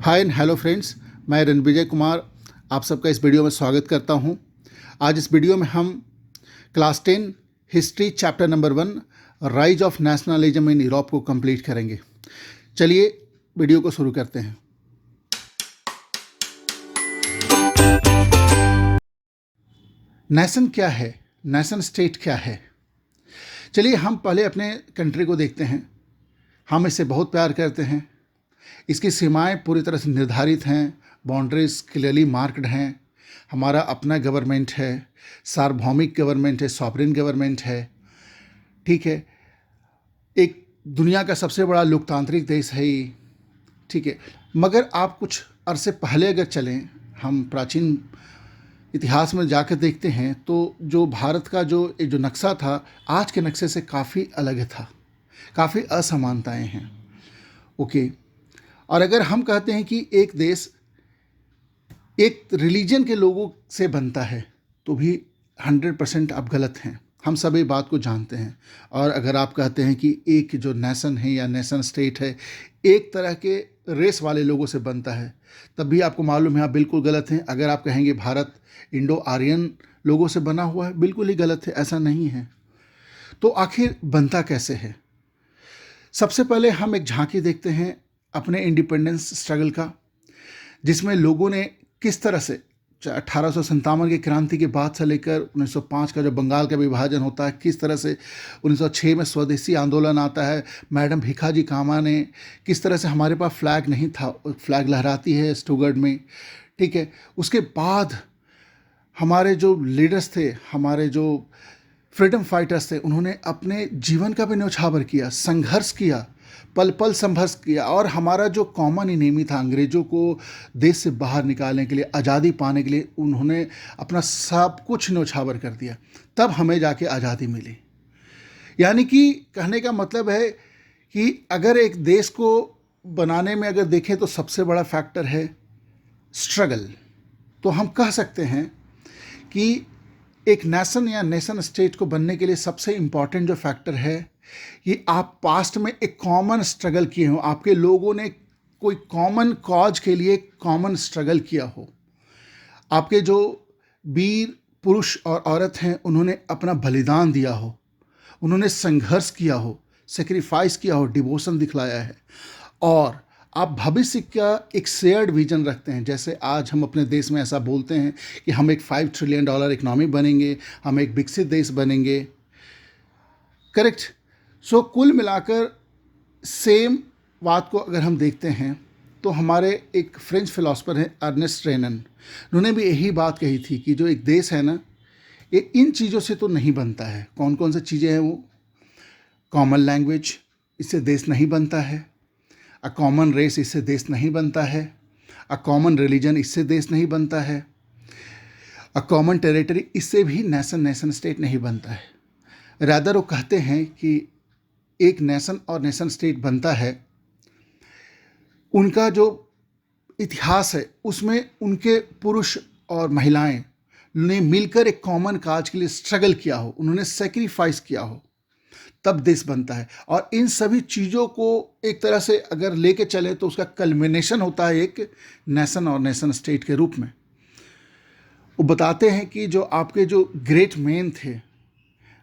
Hi and hello friends, मैं रणविजय कुमार आप सबका इस वीडियो में स्वागत करता हूं। आज इस वीडियो में हम class 10 history chapter number 1 rise of nationalism in Europe को कंप्लीट करेंगे। चलिए वीडियो को शुरू करते हैं। नेशन क्या है, नेशन स्टेट क्या है? चलिए हम पहले अपने कंट्री को देखते हैं। हम इससे बहुत प्यार करते हैं। इसकी सीमाएं पूरी तरह से निर्धारित हैं, बाउंड्रीज क्लियरली मार्क्ड हैं। हमारा अपना गवर्नमेंट है, सार्वभौमिक गवर्नमेंट है, सॉवरेन गवर्नमेंट है। ठीक है, एक दुनिया का सबसे बड़ा लोकतांत्रिक देश है ये। ठीक है, मगर आप कुछ अरसे पहले अगर चलें, हम प्राचीन इतिहास में जाकर देखते हैं तो जो भारत का जो नक्शा था आज के नक्शे से काफ़ी अलग था, काफ़ी असमानताएं हैं। ओके, और अगर हम कहते हैं कि एक देश एक रिलीजन के लोगों से बनता है तो भी 100% आप गलत हैं। हम सभी बात को जानते हैं। और अगर आप कहते हैं कि एक जो नेशन है या नेशन स्टेट है एक तरह के रेस वाले लोगों से बनता है, तब भी आपको मालूम है आप बिल्कुल गलत हैं। अगर आप कहेंगे भारत इंडो आर्यन लोगों से बना हुआ है, बिल्कुल ही गलत है, ऐसा नहीं है। तो आखिर बनता कैसे है? सबसे पहले हम एक झांकी देखते हैं अपने इंडिपेंडेंस स्ट्रगल का, जिसमें लोगों ने किस तरह से 1857 की क्रांति के बाद से लेकर 1905 का जो बंगाल का विभाजन होता है, किस तरह से 1906 में स्वदेशी आंदोलन आता है, मैडम भीखाजी कामा ने किस तरह से, हमारे पास फ्लैग नहीं था, फ्लैग लहराती है स्टुगर्ड में। ठीक है, उसके बाद हमारे जो लीडर्स थे, हमारे जो फ्रीडम फाइटर्स थे, उन्होंने अपने जीवन का भी न्यौछावर किया, संघर्ष किया, पल पल संघर्ष किया। और हमारा जो कॉमन इनेमी था, अंग्रेज़ों को देश से बाहर निकालने के लिए, आज़ादी पाने के लिए, उन्होंने अपना सब कुछ न्यौछावर कर दिया, तब हमें जाके आज़ादी मिली। यानी कि कहने का मतलब है कि अगर एक देश को बनाने में अगर देखें तो सबसे बड़ा फैक्टर है स्ट्रगल। तो हम कह सकते हैं कि एक नेशन या नेशन स्टेट को बनने के लिए सबसे इम्पॉर्टेंट जो फैक्टर है कि आप पास्ट में एक कॉमन स्ट्रगल किए हो, आपके लोगों ने कोई कॉमन कॉज के लिए कॉमन स्ट्रगल किया हो। आपके जो वीर पुरुष और औरत हैं उन्होंने अपना बलिदान दिया हो, उन्होंने संघर्ष किया हो, सेक्रीफाइस किया हो, डिवोशन दिखलाया है। और आप भविष्य का एक शेयर्ड विजन रखते हैं। जैसे आज हम अपने देश में ऐसा बोलते हैं कि हम एक $5 ट्रिलियन इकनॉमी बनेंगे, हम एक विकसित देश बनेंगे। करेक्ट। सो कुल मिलाकर सेम बात को अगर हम देखते हैं तो हमारे एक फ्रेंच फिलोसफर हैं अर्नेस्ट रेनन, उन्होंने भी यही बात कही थी कि जो एक देश है ना, ये इन चीज़ों से तो नहीं बनता है। कौन कौन सी चीज़ें हैं वो? कॉमन लैंग्वेज, इससे देश नहीं बनता है। अ कॉमन रेस, इससे देश नहीं बनता है। अ कॉमन रिलीजन, इससे देश नहीं बनता है। अ कॉमन टेरिटरी, इससे भी नेशन स्टेट नहीं बनता है। रादर वो कहते हैं कि एक नेशन और नेशन स्टेट बनता है, उनका जो इतिहास है उसमें उनके पुरुष और महिलाएं ने मिलकर एक कॉमन काज के लिए स्ट्रगल किया हो, उन्होंने सेक्रीफाइस किया हो, तब देश बनता है। और इन सभी चीज़ों को एक तरह से अगर लेके चले तो उसका कल्मिनेशन होता है एक नेशन और नेशन स्टेट के रूप में। वो बताते हैं कि जो आपके जो ग्रेट मैन थे,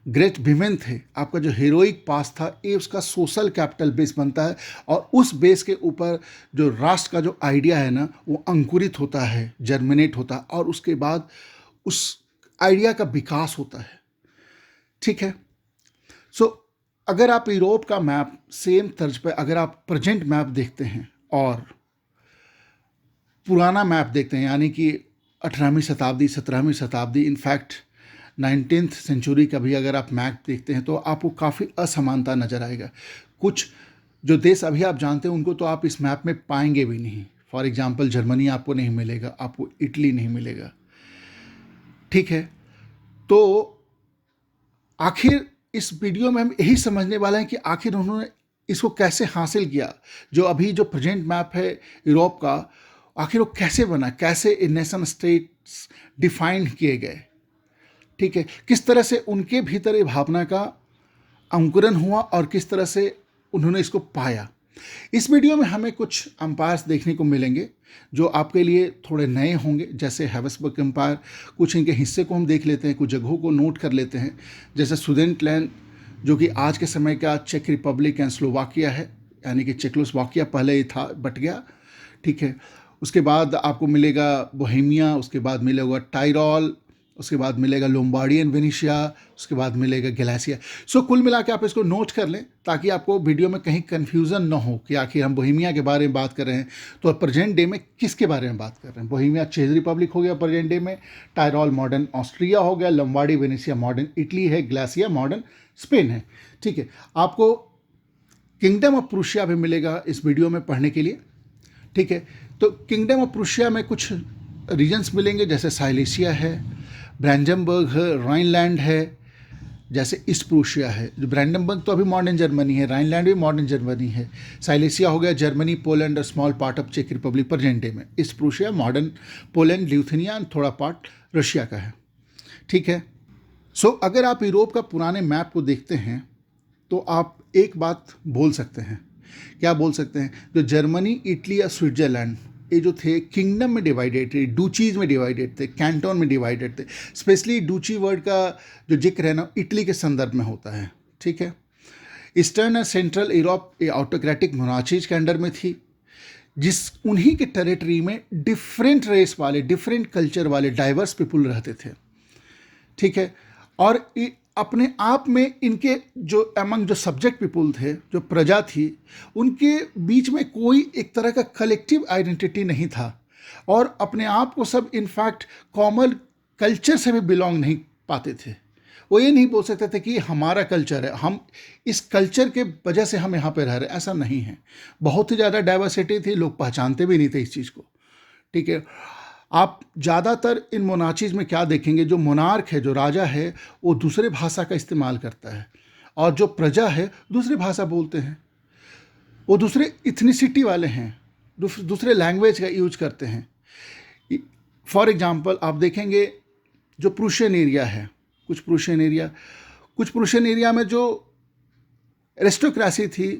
ग्रेट विमेन थे, आपका जो हीरोइक पास था, ये उसका सोशल कैपिटल बेस बनता है। और उस बेस के ऊपर जो राष्ट्र का जो आइडिया है ना, वो अंकुरित होता है, जर्मिनेट होता है, और उसके बाद उस आइडिया का विकास होता है। ठीक है। सो अगर आप यूरोप का मैप सेम तर्ज पर, अगर आप प्रेजेंट मैप देखते हैं और पुराना मैप देखते हैं, यानी कि 18वीं शताब्दी, 17वीं शताब्दी, इनफैक्ट 19th सेंचुरी का भी अगर आप मैप देखते हैं तो आपको काफ़ी असमानता नज़र आएगा। कुछ जो देश अभी आप जानते हैं उनको तो आप इस मैप में पाएंगे भी नहीं। फॉर एग्जांपल जर्मनी आपको नहीं मिलेगा, आपको इटली नहीं मिलेगा। ठीक है। तो आखिर इस वीडियो में हम यही समझने वाले हैं कि आखिर उन्होंने इसको कैसे हासिल किया। जो अभी जो प्रेजेंट मैप है यूरोप का, आखिर वो कैसे बना, कैसे नेशन स्टेट्स डिफाइन किए गए। ठीक है, किस तरह से उनके भीतर ये भावना का अंकुरन हुआ और किस तरह से उन्होंने इसको पाया। इस वीडियो में हमें कुछ अंपायर्स देखने को मिलेंगे जो आपके लिए थोड़े नए होंगे, जैसे हैबिसबर्ग एम्पायर। कुछ इनके हिस्से को हम देख लेते हैं, कुछ जगहों को नोट कर लेते हैं, जैसे सुदेनलैंड जो कि आज के समय का चेक रिपब्लिक एंड स्लोवाकिया है, यानी कि चेकोस्लोवाकिया पहले ही था, बट गया, ठीक है। उसके बाद आपको मिलेगा बोहेमिया, उसके बाद मिलेगा टाइरोल, उसके बाद मिलेगा लोम्बार्डियन वेनेशिया, उसके बाद मिलेगा गैलिसिया। सो कुल मिला के आप इसको नोट कर लें ताकि आपको वीडियो में कहीं कन्फ्यूज़न ना हो कि आखिर हम बोहेमिया के बारे में बात कर रहे हैं तो प्रेजेंट डे में किसके बारे में बात कर रहे हैं। बोहेमिया चेक रिपब्लिक हो गया प्रेजेंट डे में, टाइरोल मॉडर्न ऑस्ट्रिया हो गया, लोम्बार्डी वेनेशिया मॉडर्न इटली है, गैलिसिया मॉडर्न स्पेन है, ठीक है। आपको किंगडम ऑफ प्रूशिया भी मिलेगा इस वीडियो में पढ़ने के लिए, ठीक है। तो किंगडम ऑफ प्रूशिया में कुछ रीजन्स मिलेंगे, जैसे साइलेशिया है, ब्रांडनबर्ग है, राइनलैंड है, जैसे ईस्ट प्रूशिया है। जो ब्रांडनबर्ग तो अभी मॉडर्न जर्मनी है, राइनलैंड भी मॉडर्न जर्मनी है, साइलेशिया हो गया जर्मनी, पोलैंड और स्मॉल पार्ट ऑफ चेक रिपब्लिक प्रेजेंट डे में। East Prussia modern Poland, Lithuania and थोड़ा पार्ट रशिया का है, ठीक है। सो अगर आप यूरोप का पुराने मैप को देखते हैं तो आप एक बात बोल सकते हैं, क्या बोल सकते हैं, जो जर्मनी, इटली या स्विट्जरलैंड ये जो थे किंगडम में डिवाइडेड थे, डूचीज में डिवाइडेड थे, कैंटोन में डिवाइडेड थे। स्पेशली डूची वर्ड का जो जिक्र है ना इटली के संदर्भ में होता है, ठीक है। ईस्टर्न और सेंट्रल यूरोप ये ऑटोक्रेटिक मोनार्चीज के अंडर में थी, जिस उन्हीं के टेरिटरी में डिफरेंट रेस वाले, डिफरेंट कल्चर वाले डाइवर्स पीपुल रहते थे, ठीक है। और अपने आप में इनके जो अमंग जो सब्जेक्ट पीपुल थे, जो प्रजा थी, उनके बीच में कोई एक तरह का कलेक्टिव आइडेंटिटी नहीं था और अपने आप को सब इनफैक्ट कॉमन कल्चर से भी बिलोंग नहीं पाते थे। वो ये नहीं बोल सकते थे कि हमारा कल्चर है, हम इस कल्चर के वजह से हम यहाँ पे रह रहे हैं, ऐसा नहीं है। बहुत ही ज़्यादा डाइवर्सिटी थी, लोग पहचानते भी नहीं थे इस चीज़ को, ठीक है। आप ज़्यादातर इन मोनार्चीज़ में क्या देखेंगे, जो मोनार्क है, जो राजा है, वो दूसरे भाषा का इस्तेमाल करता है और जो प्रजा है दूसरे भाषा बोलते हैं, वो दूसरे इथनिसिटी वाले हैं, दूसरे लैंग्वेज का यूज करते हैं। फॉर एग्जांपल आप देखेंगे जो प्रूशियन एरिया है, कुछ प्रूशियन एरिया में जो एरिस्टोक्रेसी थी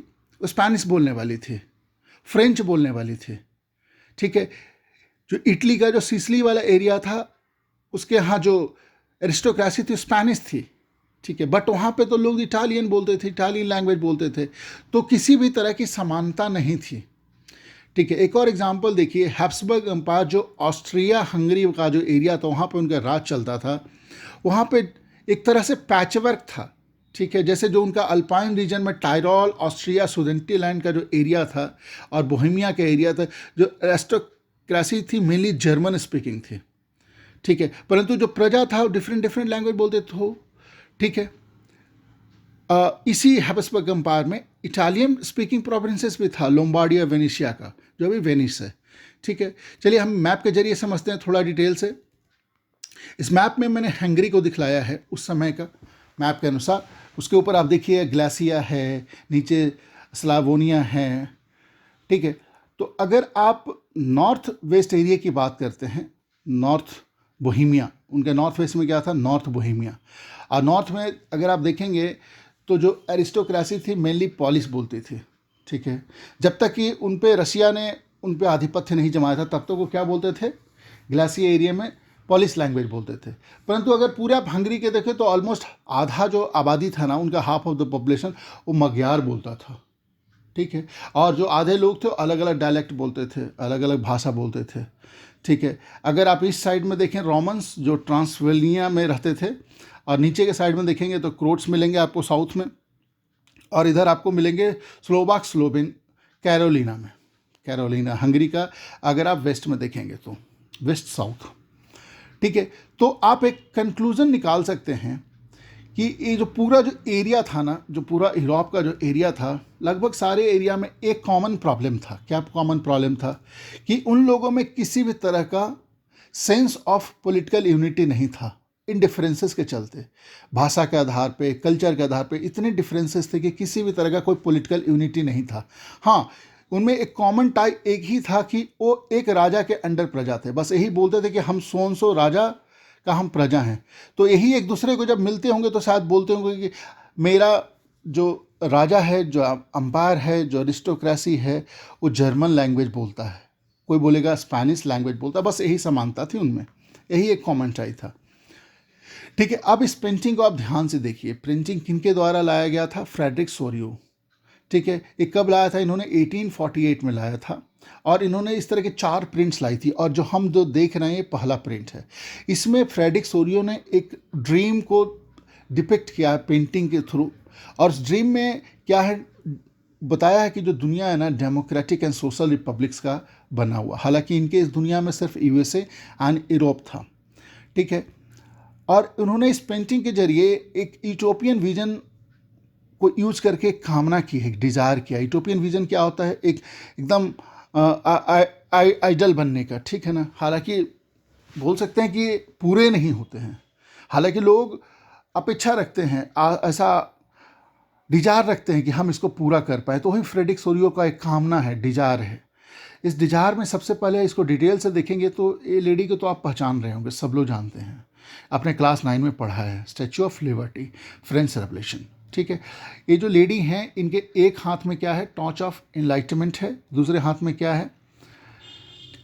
वो स्पेनिश बोलने वाली थी, फ्रेंच बोलने वाली थी, ठीक है। जो इटली का जो सिसिली वाला एरिया था उसके यहाँ जो एरिस्टोक्रेसी थी स्पेनिश थी, ठीक है। बट वहाँ पे तो लोग इटालियन बोलते थे, इटालियन लैंग्वेज बोलते थे, तो किसी भी तरह की समानता नहीं थी, ठीक है। एक और एग्जांपल देखिए, हैब्सबर्ग एम्पायर जो ऑस्ट्रिया हंगरी का जो एरिया था वहाँ पे उनका राज चलता था, वहाँ पे एक तरह से पैचवर्क था, ठीक है। जैसे जो उनका अल्पाइन रीजन में टाइरोल, ऑस्ट्रिया, सुदेंटीलैंड का जो एरिया था और बोहेमिया का एरिया था, जो एरिस्टोक्रेसी थी मेनली जर्मन स्पीकिंग थी, ठीक है। परंतु जो प्रजा था वो डिफरेंट लैंग्वेज बोलते थे, ठीक है। इसी हैबिसबर्ग एम्पायर में इटालियन स्पीकिंग प्रोविंसेस भी था, लोम्बार्डिया वेनेशिया का, जो अभी वेनिस है, ठीक है। चलिए हम मैप के जरिए समझते हैं थोड़ा डिटेल से। इस मैप में मैंने हंगरी को दिखलाया है उस समय का मैप के अनुसार। उसके ऊपर आप देखिए ग्लासिया है, नीचे स्लावोनिया है, ठीक है। तो अगर आप नॉर्थ वेस्ट एरिया की बात करते हैं, नॉर्थ बोहेमिया, उनका नॉर्थ वेस्ट में क्या था, नॉर्थ बोहेमिया। और नॉर्थ में अगर आप देखेंगे तो जो एरिस्टोक्रेसी थी मेनली पॉलिश बोलती थी, ठीक है। जब तक कि उन पे रशिया ने उन पे आधिपत्य नहीं जमाया था तब तक वो क्या बोलते थे, ग्लासिया एरिया में पॉलिश लैंग्वेज बोलते थे। परंतु अगर पूरे आप हंगरी के देखें तो ऑलमोस्ट आधा जो आबादी था ना, उनका हाफ ऑफ द पॉपुलेशन वो मग्यार बोलता था, ठीक है। और जो आधे लोग थे अलग अलग डायलेक्ट बोलते थे, अलग अलग भाषा बोलते थे, ठीक है। अगर आप इस साइड में देखें रोमन्स जो ट्रांसवेलिया में रहते थे, और नीचे के साइड में देखेंगे तो क्रोट्स मिलेंगे आपको साउथ में, और इधर आपको मिलेंगे स्लोवाक स्लोवेन कैरोलिना में, कैरोलिना हंगरी का अगर आप वेस्ट में देखेंगे तो वेस्ट साउथ, ठीक है। तो आप एक कंक्लूजन निकाल सकते हैं कि ये जो पूरा जो एरिया था ना, जो पूरा यूरोप का जो एरिया था, लगभग सारे एरिया में एक कॉमन प्रॉब्लम था। क्या कॉमन प्रॉब्लम था कि उन लोगों में किसी भी तरह का सेंस ऑफ पॉलिटिकल यूनिटी नहीं था, इन डिफरेंसेस के चलते, भाषा के आधार पे, कल्चर के आधार पे इतने डिफरेंसेस थे कि किसी भी तरह का कोई पॉलिटिकल यूनिटी नहीं था। हाँ, उनमें एक कॉमन टाइप एक ही था कि वो एक राजा के अंडर प्रजा थे, बस यही बोलते थे कि हम सो राजा का हम प्रजा हैं। तो यही एक दूसरे को जब मिलते होंगे तो शायद बोलते होंगे कि मेरा जो राजा है, जो अंपायर है, जो अरिस्टोक्रेसी है, वो जर्मन लैंग्वेज बोलता है, कोई बोलेगा स्पेनिश लैंग्वेज बोलता है, बस यही समानता थी उनमें, यही एक कॉमन ट्राई था। ठीक है, अब इस पेंटिंग को आप ध्यान से देखिए। प्रिंटिंग किनके द्वारा लाया गया था? Frederick Sorio. ठीक है, ये कब लाया था? इन्होंने 1848 में लाया था, और इन्होंने इस तरह के 4 प्रिंट्स लाई थी, और जो हम जो देख रहे हैं ये पहला प्रिंट है। इसमें फ्रेडरिक सोरियो ने एक ड्रीम को डिपिक्ट किया है पेंटिंग के थ्रू, और उस ड्रीम में क्या है बताया है कि जो दुनिया है ना, डेमोक्रेटिक एंड सोशल रिपब्लिक्स का बना हुआ। हालांकि इनके इस दुनिया में सिर्फ यूएसए एंड यूरोप था। ठीक है, और उन्होंने इस पेंटिंग के जरिए एक यूटोपियन विजन को यूज करके एक कामना की है, एक डिज़ायर किया। यूटोपियन विजन क्या होता है? एक एकदम आइडल बनने का। ठीक है ना, हालांकि बोल सकते हैं कि पूरे नहीं होते हैं, हालांकि लोग अपेक्षा रखते हैं, ऐसा डिजायर रखते हैं कि हम इसको पूरा कर पाए। तो वही फ्रेडरिक सोरियो का एक कामना है, डिजायर है। इस डिजायर में सबसे पहले इसको डिटेल से देखेंगे तो ये लेडी को तो आप पहचान रहे होंगे, सब लोग जानते हैं, आपने क्लास 9 में पढ़ा है, statue of liberty, French revolution. ठीक है, ये जो लेडी हैं, इनके एक हाथ में क्या है? टॉर्च ऑफ एनलाइटमेंट है, दूसरे हाथ में क्या है?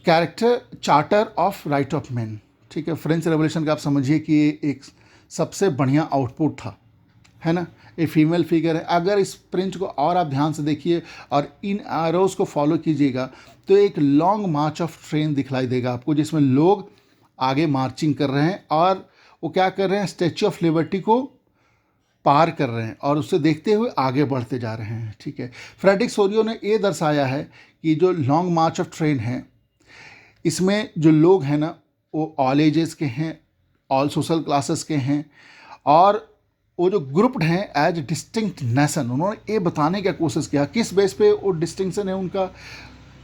Character charter of right of man. ठीक है, फ्रेंच रेवोल्यूशन का आप समझिए कि ये एक सबसे बढ़िया आउटपुट था, है ना। ये फीमेल फिगर है। अगर इस प्रिंट को और आप ध्यान से देखिए और इन एरोज को फॉलो कीजिएगा तो एक लॉन्ग मार्च ऑफ ट्रेन दिखलाई देगा आपको, जिसमें लोग आगे मार्चिंग कर रहे हैं, और वो क्या कर रहे हैं? स्टैच्यू ऑफ लिबर्टी को पार कर रहे हैं और उससे देखते हुए आगे बढ़ते जा रहे हैं। ठीक है, फ्रेडरिक सोरियो ने ये दर्शाया है कि जो लॉन्ग मार्च ऑफ ट्रेन है, इसमें जो लोग हैं ना, वो ऑल एजेस के हैं, ऑल सोशल क्लासेस के हैं, और वो जो ग्रुप्ड हैं एज डिस्टिंक्ट नेशन। उन्होंने ये बताने की कोशिश किया किस बेस पे वो डिस्टिंक्शन है उनका?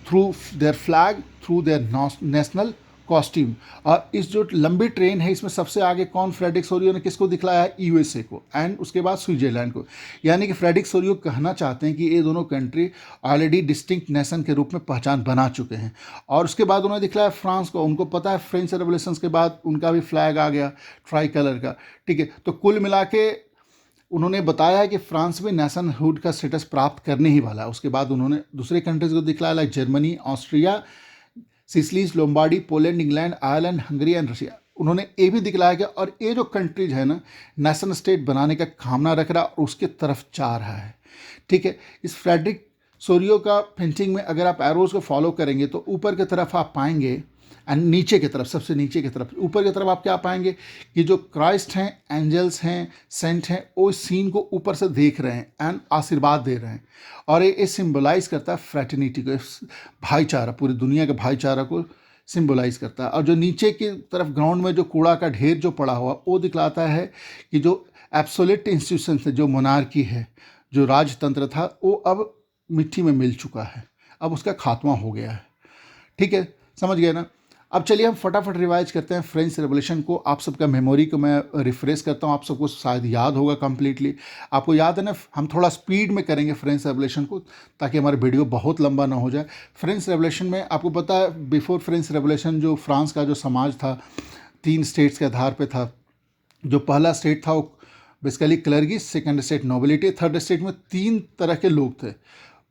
Through their flag, through their national costume. और इस जो लंबी ट्रेन है, इसमें सबसे आगे कौन? फ्रेडरिक सोरियो ने किसको दिखलाया है? यूएसए को, एंड उसके बाद स्विट्जरलैंड को। यानी कि फ्रेडरिक सोरियो कहना चाहते हैं कि ये दोनों कंट्री ऑलरेडी डिस्टिंक्ट नेशन के रूप में पहचान बना चुके हैं। और उसके बाद उन्होंने दिखलाया फ्रांस को। उनको पता है फ्रेंच रेवोल्यूशन के बाद उनका भी फ्लैग आ गया ट्राई कलर का। ठीक है, तो कुल मिला के उन्होंने बताया है कि फ्रांस में नेशनहुड का स्टेटस प्राप्त करने ही वाला है। उसके बाद उन्होंने दूसरे कंट्रीज को दिखलाया, like Germany, Austria, Sicilies, Lombardy, Poland, England, Ireland, Hungary and Russia. उन्होंने ये भी दिखलाया कि और ये जो कंट्रीज है ना, नेशनल स्टेट बनाने का कामना रख रहा और उसके तरफ जा रहा है। ठीक है, इस फ्रेडरिक सोरियो का पेंटिंग में अगर आप एरोज को फॉलो करेंगे तो ऊपर की तरफ आप पाएंगे, एंड नीचे की तरफ, सबसे नीचे की तरफ, ऊपर की तरफ आप क्या पाएंगे कि जो क्राइस्ट हैं, एंजल्स हैं, सेंट हैं, वो इस सीन को ऊपर से देख रहे हैं एंड आशीर्वाद दे रहे हैं। और ये सिंबलाइज करता है फ्रेटर्निटी को, भाईचारा, पूरी दुनिया के भाईचारा को सिंबलाइज करता है। और जो नीचे की तरफ ग्राउंड में जो कूड़ा का ढेर जो पड़ा हुआ, वो दिखलाता है कि जो एब्सोल्यूट इंस्टीट्यूशन थे, जो मोनार्की है, जो राजतंत्र था, वो अब मिट्टी में मिल चुका है, अब उसका खात्मा हो गया है। ठीक है, समझ गए ना। अब चलिए हम फटाफट रिवाइज करते हैं फ्रेंच रेवोल्यूशन को। आप सबका मेमोरी को मैं रिफ्रेश करता हूँ, आप सबको शायद याद होगा कंप्लीटली। आपको याद है ना, हम थोड़ा स्पीड में करेंगे फ्रेंच रेवोल्यूशन को ताकि हमारा वीडियो बहुत लंबा ना हो जाए। फ्रेंच रेवोल्यूशन में आपको पता है, बिफोर फ्रेंच रेवोल्यूशन जो फ्रांस का जो समाज था 3 स्टेट्स के आधार पर था। जो पहला स्टेट था वो basically clergies, second state nobility, third state में 3 तरह के लोग थे।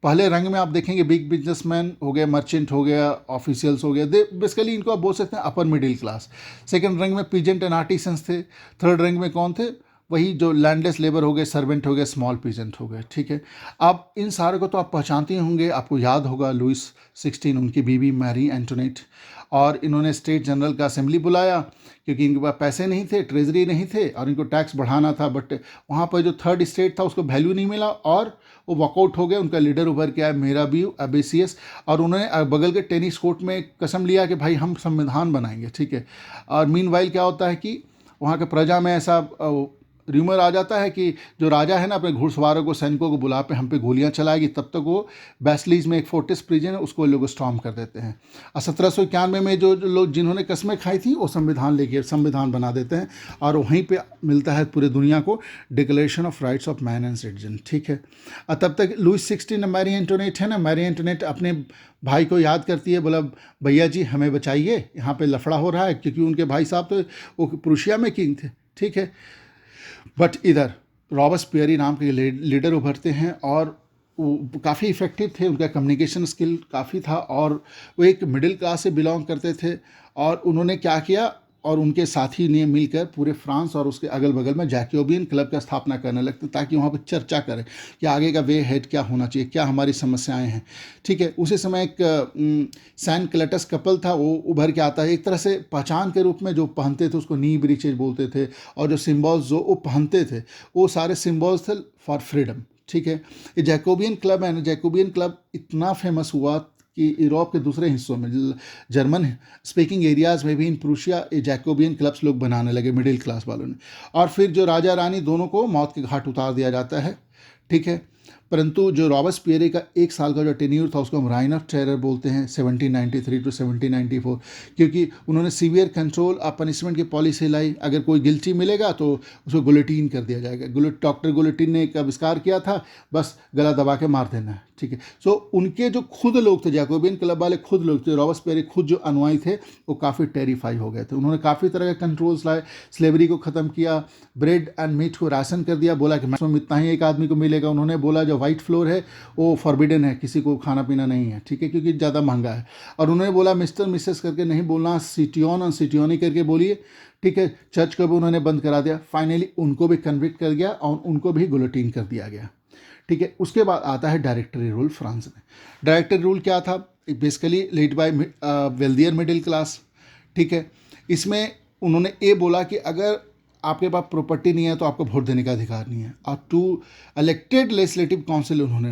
पहले रंग में आप देखेंगे बिग बिजनेसमैन हो गए, मर्चेंट हो गया, ऑफिशियल्स हो गए, दे बेसिकली इनको आप बोल सकते हैं अपर मिडिल क्लास। सेकंड रंग में पीजेंट एंड आर्टिसंस थे। थर्ड रंग में कौन थे? वही जो लैंडलेस लेबर हो गए, सर्वेंट हो गए, स्मॉल पीजेंट हो गए। ठीक है, अब इन सारे को तो आप पहचानते होंगे, आपको याद होगा लुइस 16, उनकी बीवी मैरी एंटोनेट, और इन्होंने स्टेट जनरल का असेंबली बुलाया क्योंकि इनके पास पैसे नहीं थे, ट्रेजरी नहीं थे, और इनको टैक्स बढ़ाना था। बट वहाँ पर जो थर्ड स्टेट था उसको वैल्यू नहीं मिला और वो वॉकआउट हो गए। उनका लीडर उभर के आया, मेराबियो एबेसियस, और उन्होंने बगल के टेनिस कोर्ट में कसम लिया कि भाई हम संविधान बनाएंगे। ठीक है, और मीनवाइल क्या होता है कि वहाँ के प्रजा में ऐसा र्यूमर आ जाता है कि जो राजा है ना, अपने घुड़सवारों को, सैनिकों को बुला पे हम पे गोलियां चलाएगी। तब तक वो बैसलीज में एक फोर्टिस प्रिजन है, उसको लोग स्टॉर्म कर देते हैं। और 1791 में जो लोग जिन्होंने कस्में खाई थी वो संविधान लेके संविधान बना देते हैं, और वहीं पे मिलता है पूरी दुनिया को declaration of rights of man and citizen. ठीक है, और तब तक लुइस 16 मैरी एंटोनेट है ना, मैरी एंटोनेट अपने भाई को याद करती है, बोला भैया जी हमें बचाइए, यहाँ पे लफड़ा हो रहा है, क्योंकि उनके भाई साहब तो वो प्रुशिया में किंग थे। ठीक है, बट इधर रॉबस्पियरी नाम के लीडर उभरते हैं और वो काफ़ी इफ़ेक्टिव थे, उनका कम्युनिकेशन स्किल काफ़ी था और वो एक मिडिल क्लास से बिलोंग करते थे। और उन्होंने क्या किया, और उनके साथी ने मिलकर पूरे फ्रांस और उसके अगल बगल में जैकोबियन क्लब का स्थापना करने लगते, ताकि वहाँ पर चर्चा करें कि आगे का वे हेड क्या होना चाहिए, क्या हमारी समस्याएं हैं। ठीक है, उसी समय एक सैन क्लेटस कपल था, वो उभर के आता है। एक तरह से पहचान के रूप में जो पहनते थे उसको नी ब्रीचेज बोलते थे, और जो सिम्बॉल्स जो वो पहनते थे वो सारे सिम्बॉल्स थे फॉर फ्रीडम। ठीक है, ये जैकोबियन क्लब है ना, जैकोबियन क्लब इतना फेमस हुआ कि यूरोप के दूसरे हिस्सों में, जर्मन स्पीकिंग एरियाज़ में भी इन प्रूशिया जैकोबियन क्लब्स लोग बनाने लगे, मिडिल क्लास वालों ने। और फिर जो राजा रानी दोनों को मौत के घाट उतार दिया जाता है। ठीक है, परंतु जो रॉबस्पियरे का 1 साल का जो टेन्यूर था उसको हम राइन ऑफ टेरर बोलते हैं, 1793 टू 1794, क्योंकि उन्होंने सीवियर कंट्रोल और पनिशमेंट की पॉलिसी लाई। अगर कोई गिल्टी मिलेगा तो उसको गुलेटीन कर दिया जाएगा। डॉक्टर गुलेटीन ने एक आविष्कार किया था, बस गला दबा के मार देना है। ठीक है, सो उनके जो खुद लोग थे, जैकोबियन क्लब वाले खुद लोग थे, रॉबस्पियरे खुद जो अनुयायी थे, वो काफ़ी टेरिफाई हो गए थे। उन्होंने काफ़ी तरह के कंट्रोल्स लाए, स्लेवरी को ख़त्म किया, ब्रेड एंड मीट को राशन कर दिया, बोला कि मैक्सिमम इतना ही एक आदमी को मिलेगा। उन्होंने बोला जो वाइट फ्लोर है वो फॉरबिडन है, किसी को खाना पीना नहीं है। ठीक है, क्योंकि ज़्यादा महंगा है। और उन्होंने बोला मिस्टर मिसेस करके नहीं बोलना, सिटियन और सिटियनी करके बोलिए। ठीक है, चर्च को भी उन्होंने बंद करा दिया। फाइनली उनको भी कन्विक्ट कर गया और उनको भी गुलेटीन कर दिया गया। ठीक है, उसके बाद आता है डायरेक्टरी रूल फ्रांस में। डायरेक्टरी रूल क्या था? Basically lead by wealthier middle class. ठीक है, इसमें उन्होंने ये बोला कि अगर आपके पास प्रॉपर्टी नहीं है तो आपको वोट देने का अधिकार नहीं है। और 2 इलेक्टेड लेजिस्लेटिव काउंसिल उन्होंने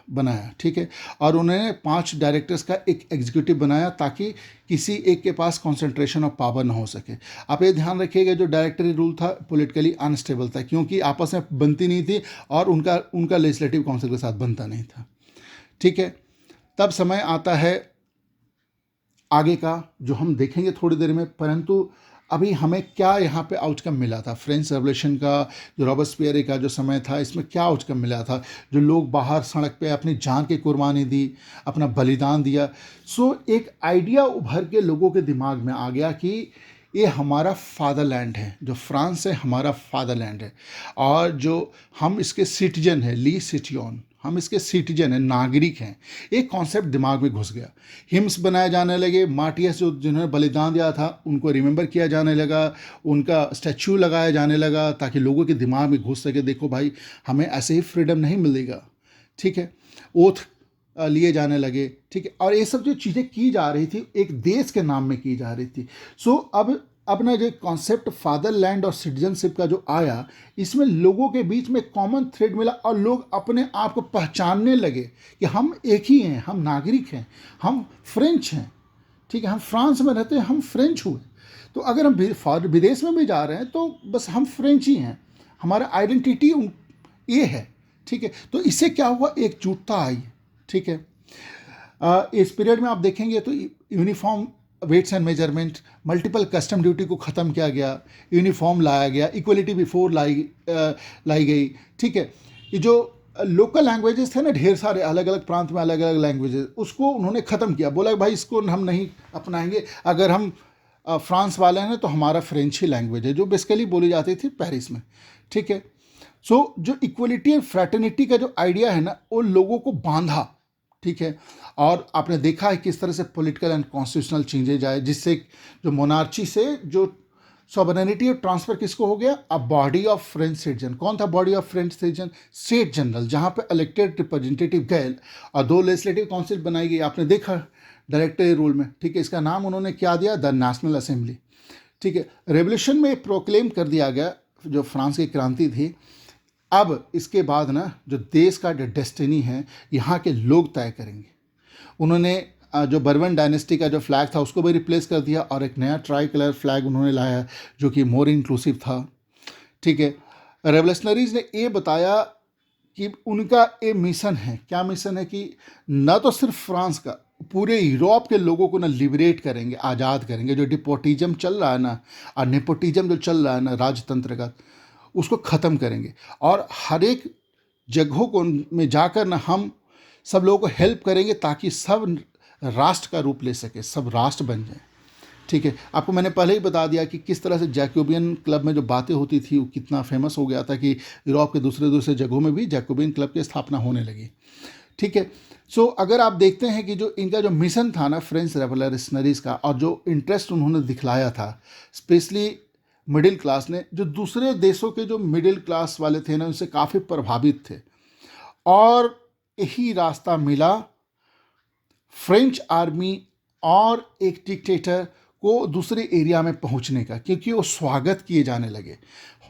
बनाया। ठीक है, और उन्होंने 5 डायरेक्टर्स का एक एग्जीक्यूटिव बनाया, ताकि किसी एक के पास कॉन्सेंट्रेशन ऑफ पावर ना हो सके। आप ये ध्यान रखिएगा, जो डायरेक्टरी रूल था पॉलिटिकली अनस्टेबल था, क्योंकि आपस में बनती नहीं थी और उनका लेजिस्लेटिव काउंसिल के साथ बनता नहीं था। ठीक है, तब समय आता है आगे का, जो हम देखेंगे थोड़ी देर में। परंतु अभी हमें क्या यहाँ पे आउटकम मिला था फ्रेंच रेवोल्यूशन का, जो रॉबस्पियरे का जो समय था, इसमें क्या आउटकम मिला था? जो लोग बाहर सड़क पे अपनी जान की कुर्बानी दी, अपना बलिदान दिया। सो एक आइडिया उभर के लोगों के दिमाग में आ गया कि ये हमारा फादरलैंड है, जो फ्रांस है हमारा फादरलैंड है, और जो हम इसके सिटीजन हैं, ली सिटियन, हम इसके सिटीजन हैं, नागरिक हैं। एक कॉन्सेप्ट दिमाग में घुस गया। हिम्स बनाए जाने लगे, मार्टियस जो जिन्होंने बलिदान दिया था उनको रिमेंबर किया जाने लगा, उनका स्टैचू लगाया जाने लगा, ताकि लोगों के दिमाग में घुस सके, देखो भाई हमें ऐसे ही फ्रीडम नहीं मिलेगा। ठीक है, ओथ लिए जाने लगे। ठीक है, और ये सब जो चीज़ें की जा रही थी एक देश के नाम में की जा रही थी। सो अब ना जो कॉन्सेप्ट फादरलैंड और सिटीजनशिप का जो आया, इसमें लोगों के बीच में कॉमन थ्रेड मिला और लोग अपने आप को पहचानने लगे कि हम एक ही हैं, हम नागरिक हैं, हम फ्रेंच हैं। ठीक है, हम फ्रांस में रहते हैं, हम फ्रेंच हुए। तो अगर हम विदेश में भी जा रहे हैं तो बस हम फ्रेंच ही हैं, हमारा आइडेंटिटी ये है। ठीक है, तो इससे क्या हुआ, एकजुटता आई। ठीक है, इस पीरियड में आप देखेंगे तो uniform weights and measurement, multiple custom duty को ख़त्म किया गया, यूनिफॉर्म लाया गया, इक्वलिटी बिफोर लाई गई। ठीक है, ये जो लोकल लैंग्वेजेस थे ना, ढेर सारे अलग अलग प्रांत में अलग अलग लैंग्वेजेस, उसको उन्होंने ख़त्म किया। बोला भाई इसको हम नहीं अपनाएंगे, अगर हम फ्रांस वाले हैं तो हमारा फ्रेंच ही लैंग्वेज है, जो बेसिकली बोली जाती थी पेरिस में। ठीक है, सो जो इक्वलिटी एंड फ्रैटर्निटी का जो आइडिया है ना, वो लोगों को बांधा। ठीक है, और आपने देखा है किस तरह से पॉलिटिकल एंड कॉन्स्टिट्यूशनल चेंजेज आए, जिससे जो मोनार्ची से जो सॉवरेनिटी और ट्रांसफर किसको हो गया, a body of French citizen. कौन था body of French citizen? State general, जहाँ पे इलेक्टेड रिप्रेजेंटेटिव गए और 2 लेजिस्लेटिव काउंसिल बनाई गई। आपने देखा डायरेक्टरी रूल में। ठीक है, इसका नाम उन्होंने क्या दिया, द नेशनल असेंबली। ठीक है, रेवोल्यूशन में प्रोक्लेम कर दिया गया, जो फ्रांस की क्रांति थी, अब इसके बाद ना जो देश का जो डेस्टिनी है यहाँ के लोग तय करेंगे। उन्होंने जो बर्बन डायनेस्टी का जो फ्लैग था उसको भी रिप्लेस कर दिया और एक नया ट्राई कलर फ्लैग उन्होंने लाया, जो कि मोर इंक्लूसिव था। ठीक है, रेवोल्यूशनरीज ने ये बताया कि उनका ये मिशन है, क्या मिशन है, कि न तो सिर्फ फ्रांस का, पूरे यूरोप के लोगों को ना लिबरेट करेंगे, आज़ाद करेंगे। जो डिपोटिज्म चल रहा है ना, और नेपोटिज्म जो चल रहा है ना राजतंत्र का, उसको ख़त्म करेंगे। और हर एक जगहों को में जाकर ना हम सब लोगों को हेल्प करेंगे, ताकि सब राष्ट्र का रूप ले सके, सब राष्ट्र बन जाए। ठीक है, आपको मैंने पहले ही बता दिया कि किस तरह से जैकोबियन क्लब में जो बातें होती थी वो कितना फेमस हो गया था कि यूरोप के दूसरे दूसरे जगहों में भी जैकोबियन क्लब की स्थापना होने लगी। ठीक है, सो अगर आप देखते हैं कि जो इनका जो मिशन था ना फ्रेंच रेवोल्यूशनरीज का, और जो इंटरेस्ट उन्होंने दिखलाया था स्पेशली मिडिल क्लास ने, जो दूसरे देशों के जो मिडिल क्लास वाले थे ना उनसे काफ़ी प्रभावित थे, और यही रास्ता मिला फ्रेंच आर्मी और एक डिक्टेटर को दूसरे एरिया में पहुंचने का, क्योंकि वो स्वागत किए जाने लगे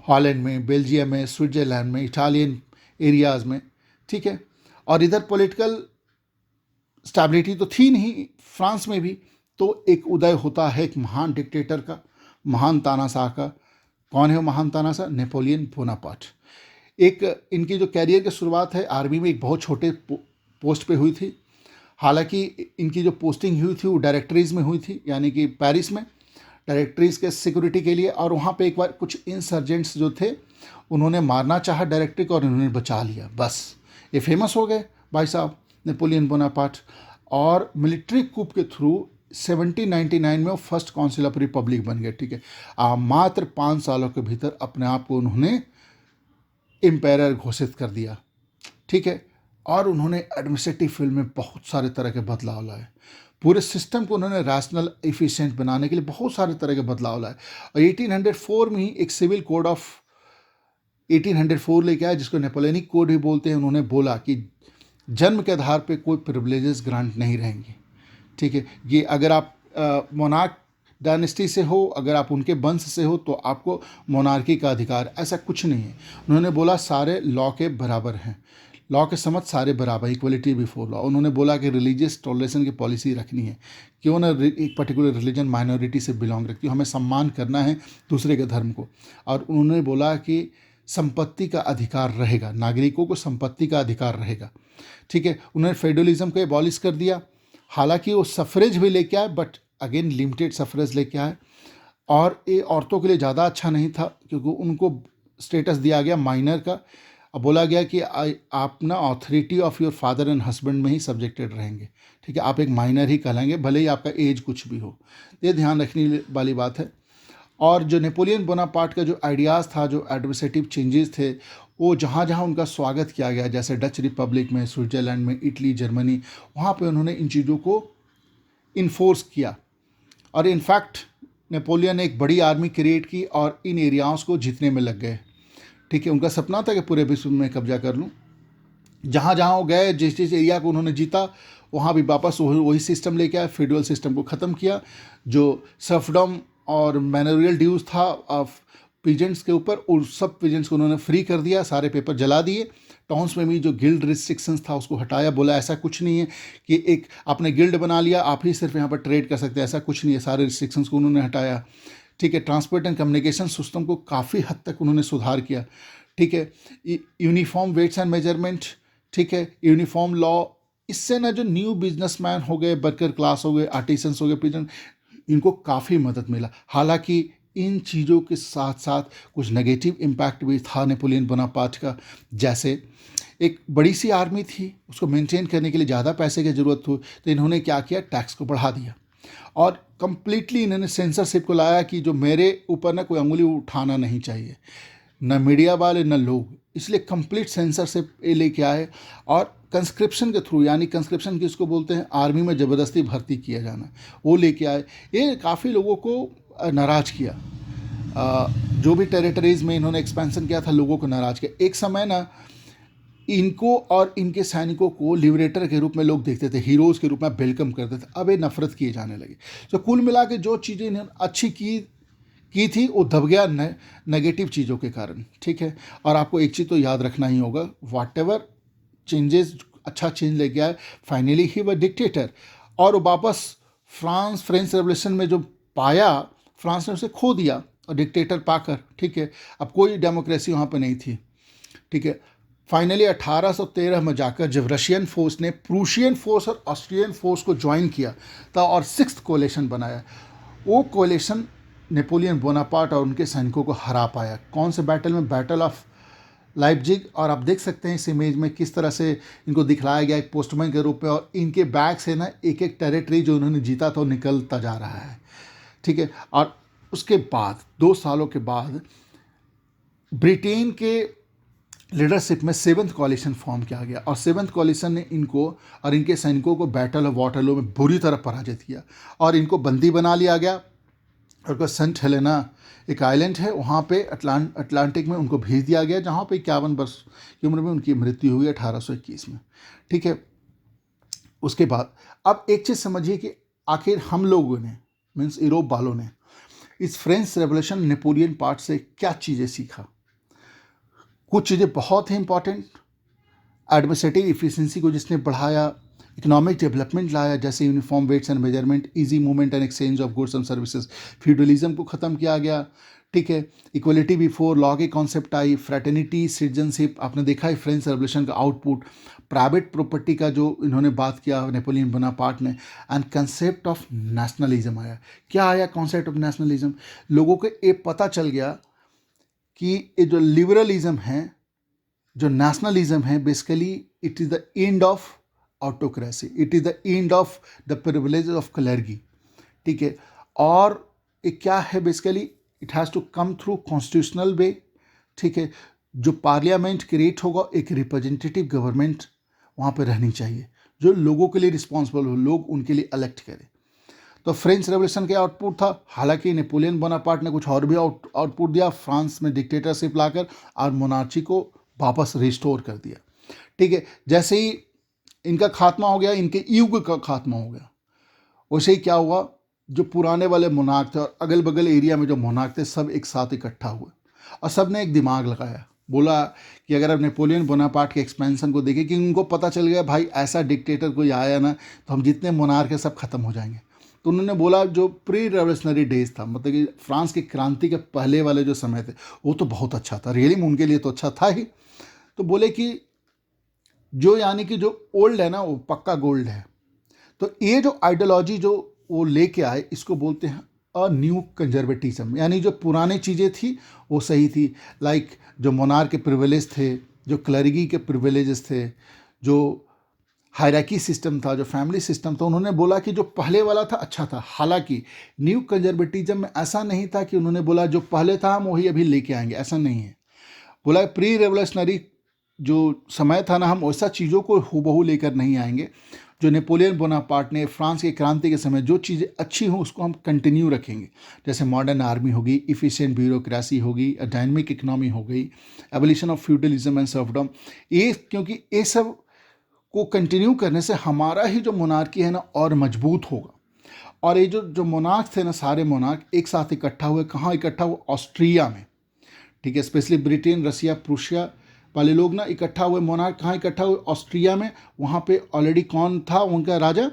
हॉलैंड में, बेल्जियम में, स्विट्ज़रलैंड में, इटालियन एरियाज़ में। ठीक है, और इधर पॉलिटिकल स्टेबिलिटी तो थी नहीं फ्रांस में भी, तो एक उदय होता है एक महान डिक्टेटर का, महान तानाशाह का। कौन है वो महान तानाशाह? Napoleon Bonaparte. एक इनकी जो कैरियर की शुरुआत है आर्मी में एक बहुत छोटे पोस्ट पे हुई थी। हालांकि इनकी जो पोस्टिंग हुई थी वो डायरेक्टरीज में हुई थी, यानी कि पेरिस में डायरेक्टरीज के सिक्योरिटी के लिए, और वहाँ पे एक बार कुछ इंसर्जेंट्स जो थे उन्होंने मारना चाहा डायरेक्टरी को और उन्होंने बचा लिया, बस ये फेमस हो गए भाई साहब नेपोलियन बोनापार्ट। और मिलिट्री कूप के थ्रू 1799 में वो फर्स्ट काउंसिल ऑफ रिपब्लिक बन गए। ठीक है, मात्र 5 सालों के भीतर अपने आप को उन्होंने एम्पायर घोषित कर दिया। ठीक है, और उन्होंने एडमिनिस्ट्रेटिव फील्ड में बहुत सारे तरह के बदलाव लाए, पूरे सिस्टम को उन्होंने रैशनल एफिशिएंट बनाने के लिए बहुत सारे तरह के बदलाव लाए। और 1804 में ही एक सिविल कोड ऑफ 1804 लेके आया जिसको नेपोलियनिक कोड भी बोलते हैं। उन्होंने बोला कि जन्म के आधार पे कोई प्रिविलेजेस ग्रांट नहीं रहेंगे। ठीक है, ये अगर आप मोनार्क डायनेस्टी से हो, अगर आप उनके वंश से हो तो आपको मोनार्की का अधिकार, ऐसा कुछ नहीं है। उन्होंने बोला सारे लॉ के बराबर हैं, लॉ के समझ सारे बराबर, इक्वलिटी बिफोर लॉ। उन्होंने बोला कि रिलीजियस टॉलरेशन की पॉलिसी रखनी है, क्यों ना एक पर्टिकुलर रिलीजन माइनॉरिटी से बिलोंग रखती हो, हमें सम्मान करना है दूसरे के धर्म को। और उन्होंने बोला कि संपत्ति का अधिकार रहेगा, नागरिकों को संपत्ति का अधिकार रहेगा। ठीक है, उन्होंने फेडरलिज्म को एबॉलिश कर दिया। हालांकि वो सफरेज भी लेके आए, बट अगेन लिमिटेड सफरेज लेके आए, और ये औरतों के लिए ज़्यादा अच्छा नहीं था क्योंकि उनको स्टेटस दिया गया माइनर का। अब बोला गया कि आप ना authority of your father and husband में ही सब्जेक्टेड रहेंगे। ठीक है, आप एक माइनर ही कहलाएंगे भले ही आपका एज कुछ भी हो, ये ध्यान रखने वाली बात है। और जो नेपोलियन बोनापार्ट का जो आइडियाज़ था, जो एडमिनिस्ट्रेटिव चेंजेस थे, वो जहाँ जहाँ उनका स्वागत किया गया, जैसे डच रिपब्लिक में, स्विट्ज़रलैंड में, इटली, जर्मनी, वहाँ पे उन्होंने इन चीज़ों को इन्फोर्स किया। और इनफैक्ट नेपोलियन ने एक बड़ी आर्मी क्रिएट की और इन एरियाज़ को जीतने में लग गए। ठीक है, उनका सपना था कि पूरे विश्व में कब्जा कर लूँ। जहाँ जहाँ वो गए, जिस जिस एरिया को उन्होंने जीता, वहाँ भी वापस वही सिस्टम लेके आए, फेडरल सिस्टम को ख़त्म किया। जो सर्फडम और मैनोरियल ड्यूज था ऑफ पीजेंट्स के ऊपर, उस सब पीजेंट्स को उन्होंने फ्री कर दिया, सारे पेपर जला दिए। टाउन्स में भी जो गिल्ड रिस्ट्रिक्शंस था उसको हटाया, बोला ऐसा कुछ नहीं है कि एक आपने गिल्ड बना लिया आप ही सिर्फ यहाँ पर ट्रेड कर सकते हैं, ऐसा कुछ नहीं है, सारे रिस्ट्रिक्शंस को उन्होंने हटाया। ठीक है, ट्रांसपोर्ट एंड कम्युनिकेशन सिस्टम को काफ़ी हद तक उन्होंने सुधार किया। ठीक है, यूनिफॉर्म वेट्स एंड मेजरमेंट, ठीक है, यूनिफॉर्म लॉ, इससे ना जो न्यू बिजनेसमैन हो गए, वर्कर क्लास हो गए, आर्टिसंस हो गए, पीजेंट, इनको काफ़ी मदद मिला। हालांकि इन चीज़ों के साथ साथ कुछ नेगेटिव इम्पैक्ट भी था नेपोलियन बोनापार्ट का। जैसे एक बड़ी सी आर्मी थी, उसको मेंटेन करने के लिए ज़्यादा पैसे की ज़रूरत थी, तो इन्होंने क्या किया, टैक्स को बढ़ा दिया और कंप्लीटली इन्होंने सेंसरशिप को लाया कि जो मेरे ऊपर ना कोई उंगली उठाना नहीं चाहिए, न मीडिया वाले न लोग, इसलिए कंप्लीट सेंसरशिप लेके आए। और कंस्क्रिप्शन के थ्रू, यानी कंस्क्रिप्शन किसको बोलते हैं, आर्मी में ज़बरदस्ती भर्ती किया जाना, वो लेके आए। ये काफ़ी लोगों को नाराज़ किया। जो भी टेरिटरीज़ में इन्होंने एक्सपेंशन किया था, लोगों को नाराज़ किया। एक समय ना इनको और इनके सैनिकों को लिबरेटर के रूप में लोग देखते थे, हीरोज़ के रूप में वेलकम करते थे, अब ये नफरत किए जाने लगे। तो कुल मिला के जो चीज़ें इन्होंने अच्छी की थी वो दब गया नेगेटिव चीज़ों के कारण। ठीक है, और आपको एक चीज़ तो याद रखना ही होगा, वाट एवर चेंजेस, अच्छा चेंज लेके आए, फाइनली ही वह डिक्टेटर। और वो वापस फ्रेंच रेवोल्यूशन में जो पाया, फ्रांस ने उसे खो दिया और डिक्टेटर पाकर। ठीक है, अब कोई डेमोक्रेसी वहाँ पर नहीं थी। ठीक है, फाइनली 1813 में जाकर जब रशियन फोर्स ने प्रूशियन फोर्स और ऑस्ट्रियन फोर्स को ज्वाइन किया था और 6th कोलिशन बनाया, वो कोलिशन नेपोलियन बोनापार्ट और उनके सैनिकों को हरा पाया। कौन से बैटल में, बैटल ऑफ लाइप्जिग। और आप देख सकते हैं इस इमेज में किस तरह से इनको दिखलाया गया एक पोस्टमैन के रूप में, और इनके बैग से ना एक एक टेरिटरी जो उन्होंने जीता था वो निकलता जा रहा है। ठीक है। और उसके बाद 2 सालों के बाद ब्रिटेन के लीडरशिप में 7th कॉलिशन फॉर्म किया गया और 7th कॉलिशन ने इनको और इनके सैनिकों को बैटल ऑफ वाटरलू में बुरी तरह पराजित किया और इनको बंदी बना लिया गया। और सेंट हेलेना एक आइलैंड है, वहाँ पे अटलांटिक में उनको भेज दिया गया, जहाँ पे 51 वर्ष की उम्र में उनकी मृत्यु हुई 1821 में। ठीक है। उसके बाद अब एक चीज़ समझिए कि आखिर हम लोगों ने मीन्स यूरोप वालों ने इस फ्रेंच रेवोल्यूशन नेपोलियन पार्ट से क्या चीज़ें सीखा। कुछ चीज़ें बहुत ही इंपॉर्टेंट, एडमिनिस्ट्रेटिव इफिशिएंसी को जिसने बढ़ाया, इकोनॉमिक डेवलपमेंट लाया, जैसे uniform weights and measurement, easy movement and exchange of goods and services, feudalism को ख़त्म किया गया। ठीक है। इक्वलिटी बिफोर लॉ की कॉन्सेप्ट आई, फ्रेटर्निटी, सिटीजनशिप, आपने देखा है फ्रेंच रेवोल्यूशन का आउटपुट, प्राइवेट प्रॉपर्टी का जो इन्होंने बात किया नेपोलियन बोनापार्ट ने, एंड कंसेप्ट ऑफ नेशनलिज्म आया। क्या आया कॉन्सेप्ट ऑफ नेशनलिज्म? लोगों को ये पता चल गया कि ये जो लिबरलिज्म है, जो नेशनलिज्म है, basically it is the end of autocracy, it is the end of the privilege of clergy. ठीक है। और ये क्या है basically, it has to come through constitutional way. ठीक है। जो पार्लियामेंट क्रिएट होगा, एक रिप्रेजेंटेटिव गवर्नमेंट वहाँ पे रहनी चाहिए जो लोगों के लिए रिस्पॉन्सिबल हो, लोग उनके लिए इलेक्ट करें। तो फ्रेंच रेवोल्यूशन का आउटपुट था। हालांकि नेपोलियन बोनापार्ट ने कुछ और भी आउटपुट दिया, फ्रांस में डिक्टेटरशिप लाकर और मोनार्ची को वापस रिस्टोर कर दिया। ठीक है। जैसे ही इनका खात्मा हो गया, इनके युग का खात्मा हो गया, वैसे ही क्या हुआ, जो पुराने वाले मोनार्क थे और अगल बगल एरिया में जो मोनार्क थे, सब एक साथ इकट्ठा हुए और सब ने एक दिमाग लगाया। बोला कि अगर आप नेपोलियन बोनापार्ट के एक्सपेंशन को देखें, कि उनको पता चल गया भाई ऐसा डिक्टेटर कोई आया ना तो हम जितने मोनार्क हैं सब खत्म हो जाएंगे। तो उन्होंने बोला जो प्री रेवोल्यूशनरी डेज था, मतलब कि फ्रांस की क्रांति के पहले वाले जो समय थे, वो तो बहुत अच्छा था, रियली में उनके लिए तो अच्छा था ही। तो बोले कि जो यानी कि जो ओल्ड है ना वो पक्का गोल्ड है। तो ये जो आइडियोलॉजी जो वो लेके आए, इसको बोलते हैं अ न्यू कंजर्वेटिज्म, यानी जो पुरानी चीज़ें थी वो सही थी। लाइक जो मोनार्क के प्रिविलेज थे, जो क्लर्गी के प्रिविलेजेस थे, जो हायरार्की सिस्टम था, जो फैमिली सिस्टम था, उन्होंने बोला कि जो पहले वाला था अच्छा था। हालांकि न्यू कंजर्वेटिज्म में ऐसा नहीं था कि उन्होंने बोला जो पहले था हम वही अभी लेके आएंगे, ऐसा नहीं है। बोला प्री रेवोल्यूशनरी जो समय था ना, हम वैसा चीज़ों को हूबहू लेकर नहीं आएंगे। जो नेपोलियन बोनापार्ट ने फ्रांस की क्रांति के समय जो चीज़ें अच्छी हों उसको हम कंटिन्यू रखेंगे, जैसे मॉडर्न आर्मी होगी, इफ़िशिएंट ब्यूरोक्रेसी होगी, डायनामिक इकोनॉमी हो गई, abolition of feudalism and serfdom. ये क्योंकि ये सब को कंटिन्यू करने से हमारा ही जो मोनार्की है ना और मजबूत होगा। और ये जो मोनार्क थे ना, सारे मोनार्क एक साथ इकट्ठा हुए। कहाँ इकट्ठा हुए? ऑस्ट्रिया में। ठीक है। स्पेशली ब्रिटेन, रसिया, प्रूशिया वाले लोग ना इकट्ठा हुए। मोनार्क कहाँ इकट्ठा हुए? ऑस्ट्रिया में। वहाँ पे ऑलरेडी कौन था उनका राजा?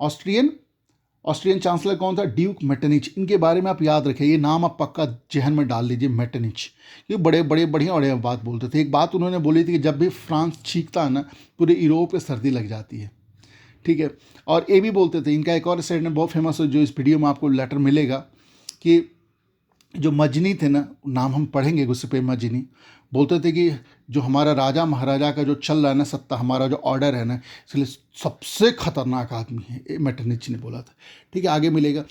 ऑस्ट्रियन चांसलर कौन था? ड्यूक मेटरनिच। इनके बारे में आप याद रखें, ये नाम आप पक्का जहन में डाल लीजिए, मेटरनिच। ये बड़े बड़े बढ़िया बढ़िया बात बोलते थे। एक बात उन्होंने बोली थी कि जब भी फ्रांस छींकता है ना, पूरे यूरोप में सर्दी लग जाती है। ठीक है। और ये भी बोलते थे, इनका एक और स्टेटमेंट बहुत फेमस है जो इस वीडियो में आपको लेटर मिलेगा, कि जो मजनी थे ना, नाम हम पढ़ेंगे गुस्से मजनी, बोलते थे कि जो हमारा राजा महाराजा का जो चल रहा है ना सत्ता, हमारा जो ऑर्डर है ना, इसलिए सबसे खतरनाक आदमी है, ये मेटरनिच ने बोला था। ठीक है। आगे मिलेगा।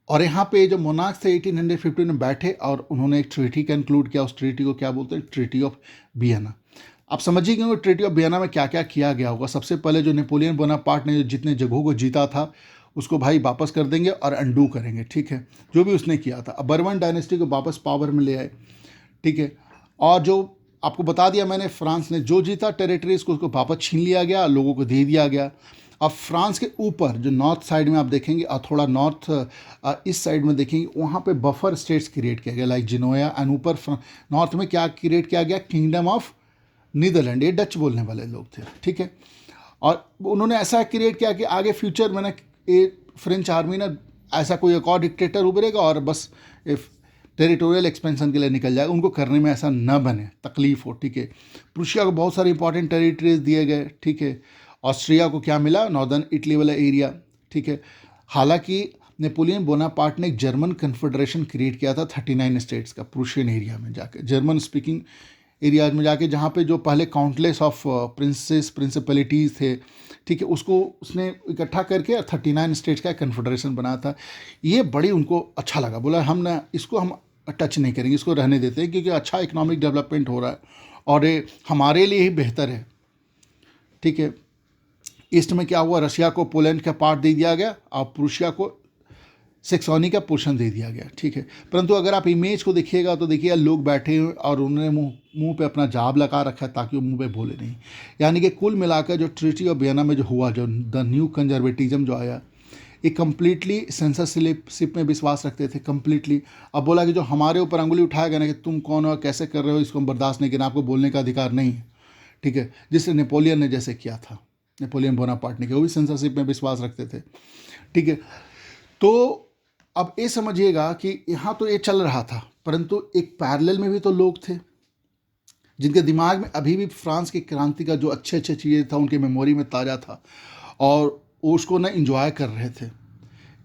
और यहाँ पे जो मोनार्क थे 1850 में बैठे और उन्होंने एक ट्रीटी कंक्लूड किया। उस ट्रीटी को क्या बोलते हैं? Treaty of Vienna. आप समझिए कि ट्रीटी ऑफ वियना में क्या क्या किया गया होगा। सबसे पहले जो नेपोलियन बोनापार्ट ने जितने जगहों को जीता था उसको भाई वापस कर देंगे और अंडू करेंगे। ठीक है। जो भी उसने किया था, अब बर्बन डायनेस्टी को वापस पावर में ले आए। ठीक है। और जो आपको बता दिया मैंने, फ्रांस ने जो जीता टेरिटरीज को उसको वापस छीन लिया गया, लोगों को दे दिया गया। अब फ्रांस के ऊपर जो नॉर्थ साइड में आप देखेंगे और थोड़ा नॉर्थ इस साइड में देखेंगे, वहाँ पे बफर स्टेट्स क्रिएट किया गया, लाइक जिनोया। एंड ऊपर नॉर्थ में क्या क्रिएट किया गया? Kingdom of Netherland. ये डच बोलने वाले लोग थे। ठीक है। और उन्होंने ऐसा क्रिएट किया कि आगे फ्यूचर में ना ये फ्रेंच आर्मी ना ऐसा कोई एक और डिक्टेटर उभरेगा और बस टेरिटोरियल एक्सपेंशन के लिए निकल जाएगा, उनको करने में ऐसा न बने, तकलीफ हो। ठीक है। प्रूशिया को बहुत सारे इंपॉर्टेंट टेरिटरीज दिए गए। ठीक है। ऑस्ट्रिया को क्या मिला? नॉर्दर्न इटली वाला एरिया। ठीक है। हालांकि नेपोलियन बोनापार्ट ने एक जर्मन कन्फेडरेशन क्रिएट किया था 39 स्टेट्स का, प्रूशियन एरिया में जाके, जर्मन स्पीकिंग एरियाज में जाके, जहाँ पे जो पहले काउंटलेस ऑफ प्रिंसेस प्रिंसिपलिटीज़ थे, ठीक है, उसको उसने इकट्ठा करके 39 स्टेट्स का कन्फेडरेशन बनाया था। ये बड़ी उनको अच्छा लगा, बोला हम ना इसको हम टच नहीं करेंगे, इसको रहने देते हैं, क्योंकि अच्छा इकोनॉमिक डेवलपमेंट हो रहा है और ये हमारे लिए ही बेहतर है। ठीक है, ईस्ट में क्या हुआ, रशिया को पोलैंड का पार्ट दे दिया गया और प्रूशिया को सेक्सोनी का पोर्शन दे दिया गया। ठीक है, परंतु अगर आप इमेज को देखिएगा तो देखिए लोग बैठे हैं और उन्होंने मुंह पे अपना जाब लगा रखा है ताकि वो मुंह पे बोले नहीं। यानी कि कुल मिलाकर जो ट्रीटी ऑफ वियना में जो हुआ, जो द न्यू कंजर्वेटिज्म जो आया, ये कम्प्लीटली सेंसरशिप में विश्वास रखते थे कम्प्लीटली। अब बोला कि जो हमारे ऊपर अंगुली उठाया गया ना कि तुम कौन हो, कैसे कर रहे हो, इसको हम बर्दाश्त नहीं करना, आपको बोलने का अधिकार नहीं है। ठीक है, जिससे नेपोलियन ने जैसे किया था, नेपोलियन बोनापार्ट ने किया, वो भी सेंसरशिप में विश्वास रखते थे। ठीक है, तो अब ये समझिएगा कि यहाँ तो ये चल रहा था, परंतु एक पैरेलल में भी तो लोग थे जिनके दिमाग में अभी भी फ्रांस की क्रांति का जो अच्छे अच्छे चीज़ें था उनके मेमोरी में ताज़ा था और वो उसको ना इंजॉय कर रहे थे।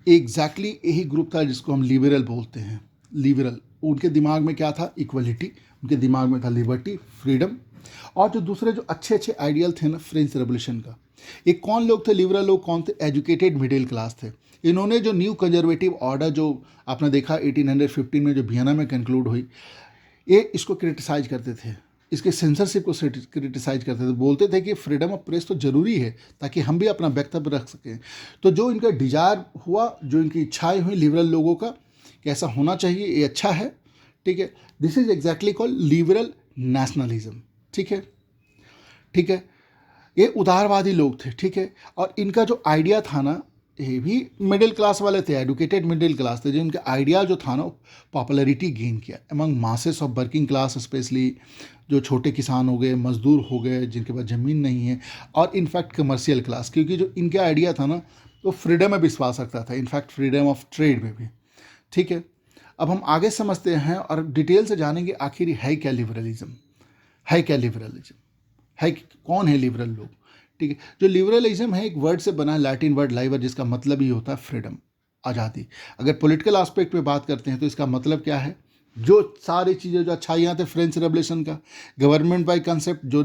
एग्जैक्टली यही ग्रुप था जिसको हम लिबरल बोलते हैं। लिबरल, उनके दिमाग में क्या था, इक्वलिटी, उनके दिमाग में था लिबर्टी, फ्रीडम, और जो दूसरे जो अच्छे अच्छे आइडियल थे ना फ्रेंच रेवोल्यूशन का। ये कौन लोग थे लिबरल लोग, कौन थे, एजुकेटेड मिडिल क्लास थे। इन्होंने जो न्यू कंजर्वेटिव ऑर्डर जो आपने देखा 1815 में जो वियना में कंक्लूड हुई, ये इसको क्रिटिसाइज करते थे, इसके सेंसरशिप को क्रिटिसाइज करते थे, बोलते थे कि फ्रीडम ऑफ प्रेस तो ज़रूरी है ताकि हम भी अपना वक्तव्य रख सकें। तो जो इनका डिजायर हुआ, जो इनकी इच्छाएं हुई लिबरल लोगों का कि ऐसा होना चाहिए, ये अच्छा है। ठीक है, this is exactly called liberal nationalism. ठीक है, ठीक है, ये उदारवादी लोग थे। ठीक है, और इनका जो आइडिया था ना, ये भी मिडिल क्लास वाले थे, एडुकेटेड मिडिल क्लास थे, जो इनका आइडिया जो था ना पॉपुलैरिटी गेन किया among masses of working class, specially जो छोटे किसान हो गए, मजदूर हो गए, जिनके पास ज़मीन नहीं है, और इनफैक्ट कमर्शियल क्लास, क्योंकि जो इनका आइडिया था ना वो फ्रीडम में विश्वास रखता था, इनफैक्ट फ्रीडम ऑफ ट्रेड में भी। ठीक है, अब हम आगे समझते हैं और डिटेल से जानेंगे आखिर है क्या लिबरलिज्म, है क्या लिबरलिज्म, है कौन है लिबरल लोग। ठीक है, जो लिबरलिज्म है एक वर्ड से बना है, लैटिन वर्ड लाइवर, जिसका मतलब ही होता है फ्रीडम, आज़ादी। अगर पॉलिटिकल एस्पेक्ट पे बात करते हैं तो इसका मतलब क्या है, जो सारी चीज़ें जो अच्छाइयाँ थे फ्रेंच रेवोल्यूशन का, गवर्नमेंट बाय कंसेप्ट जो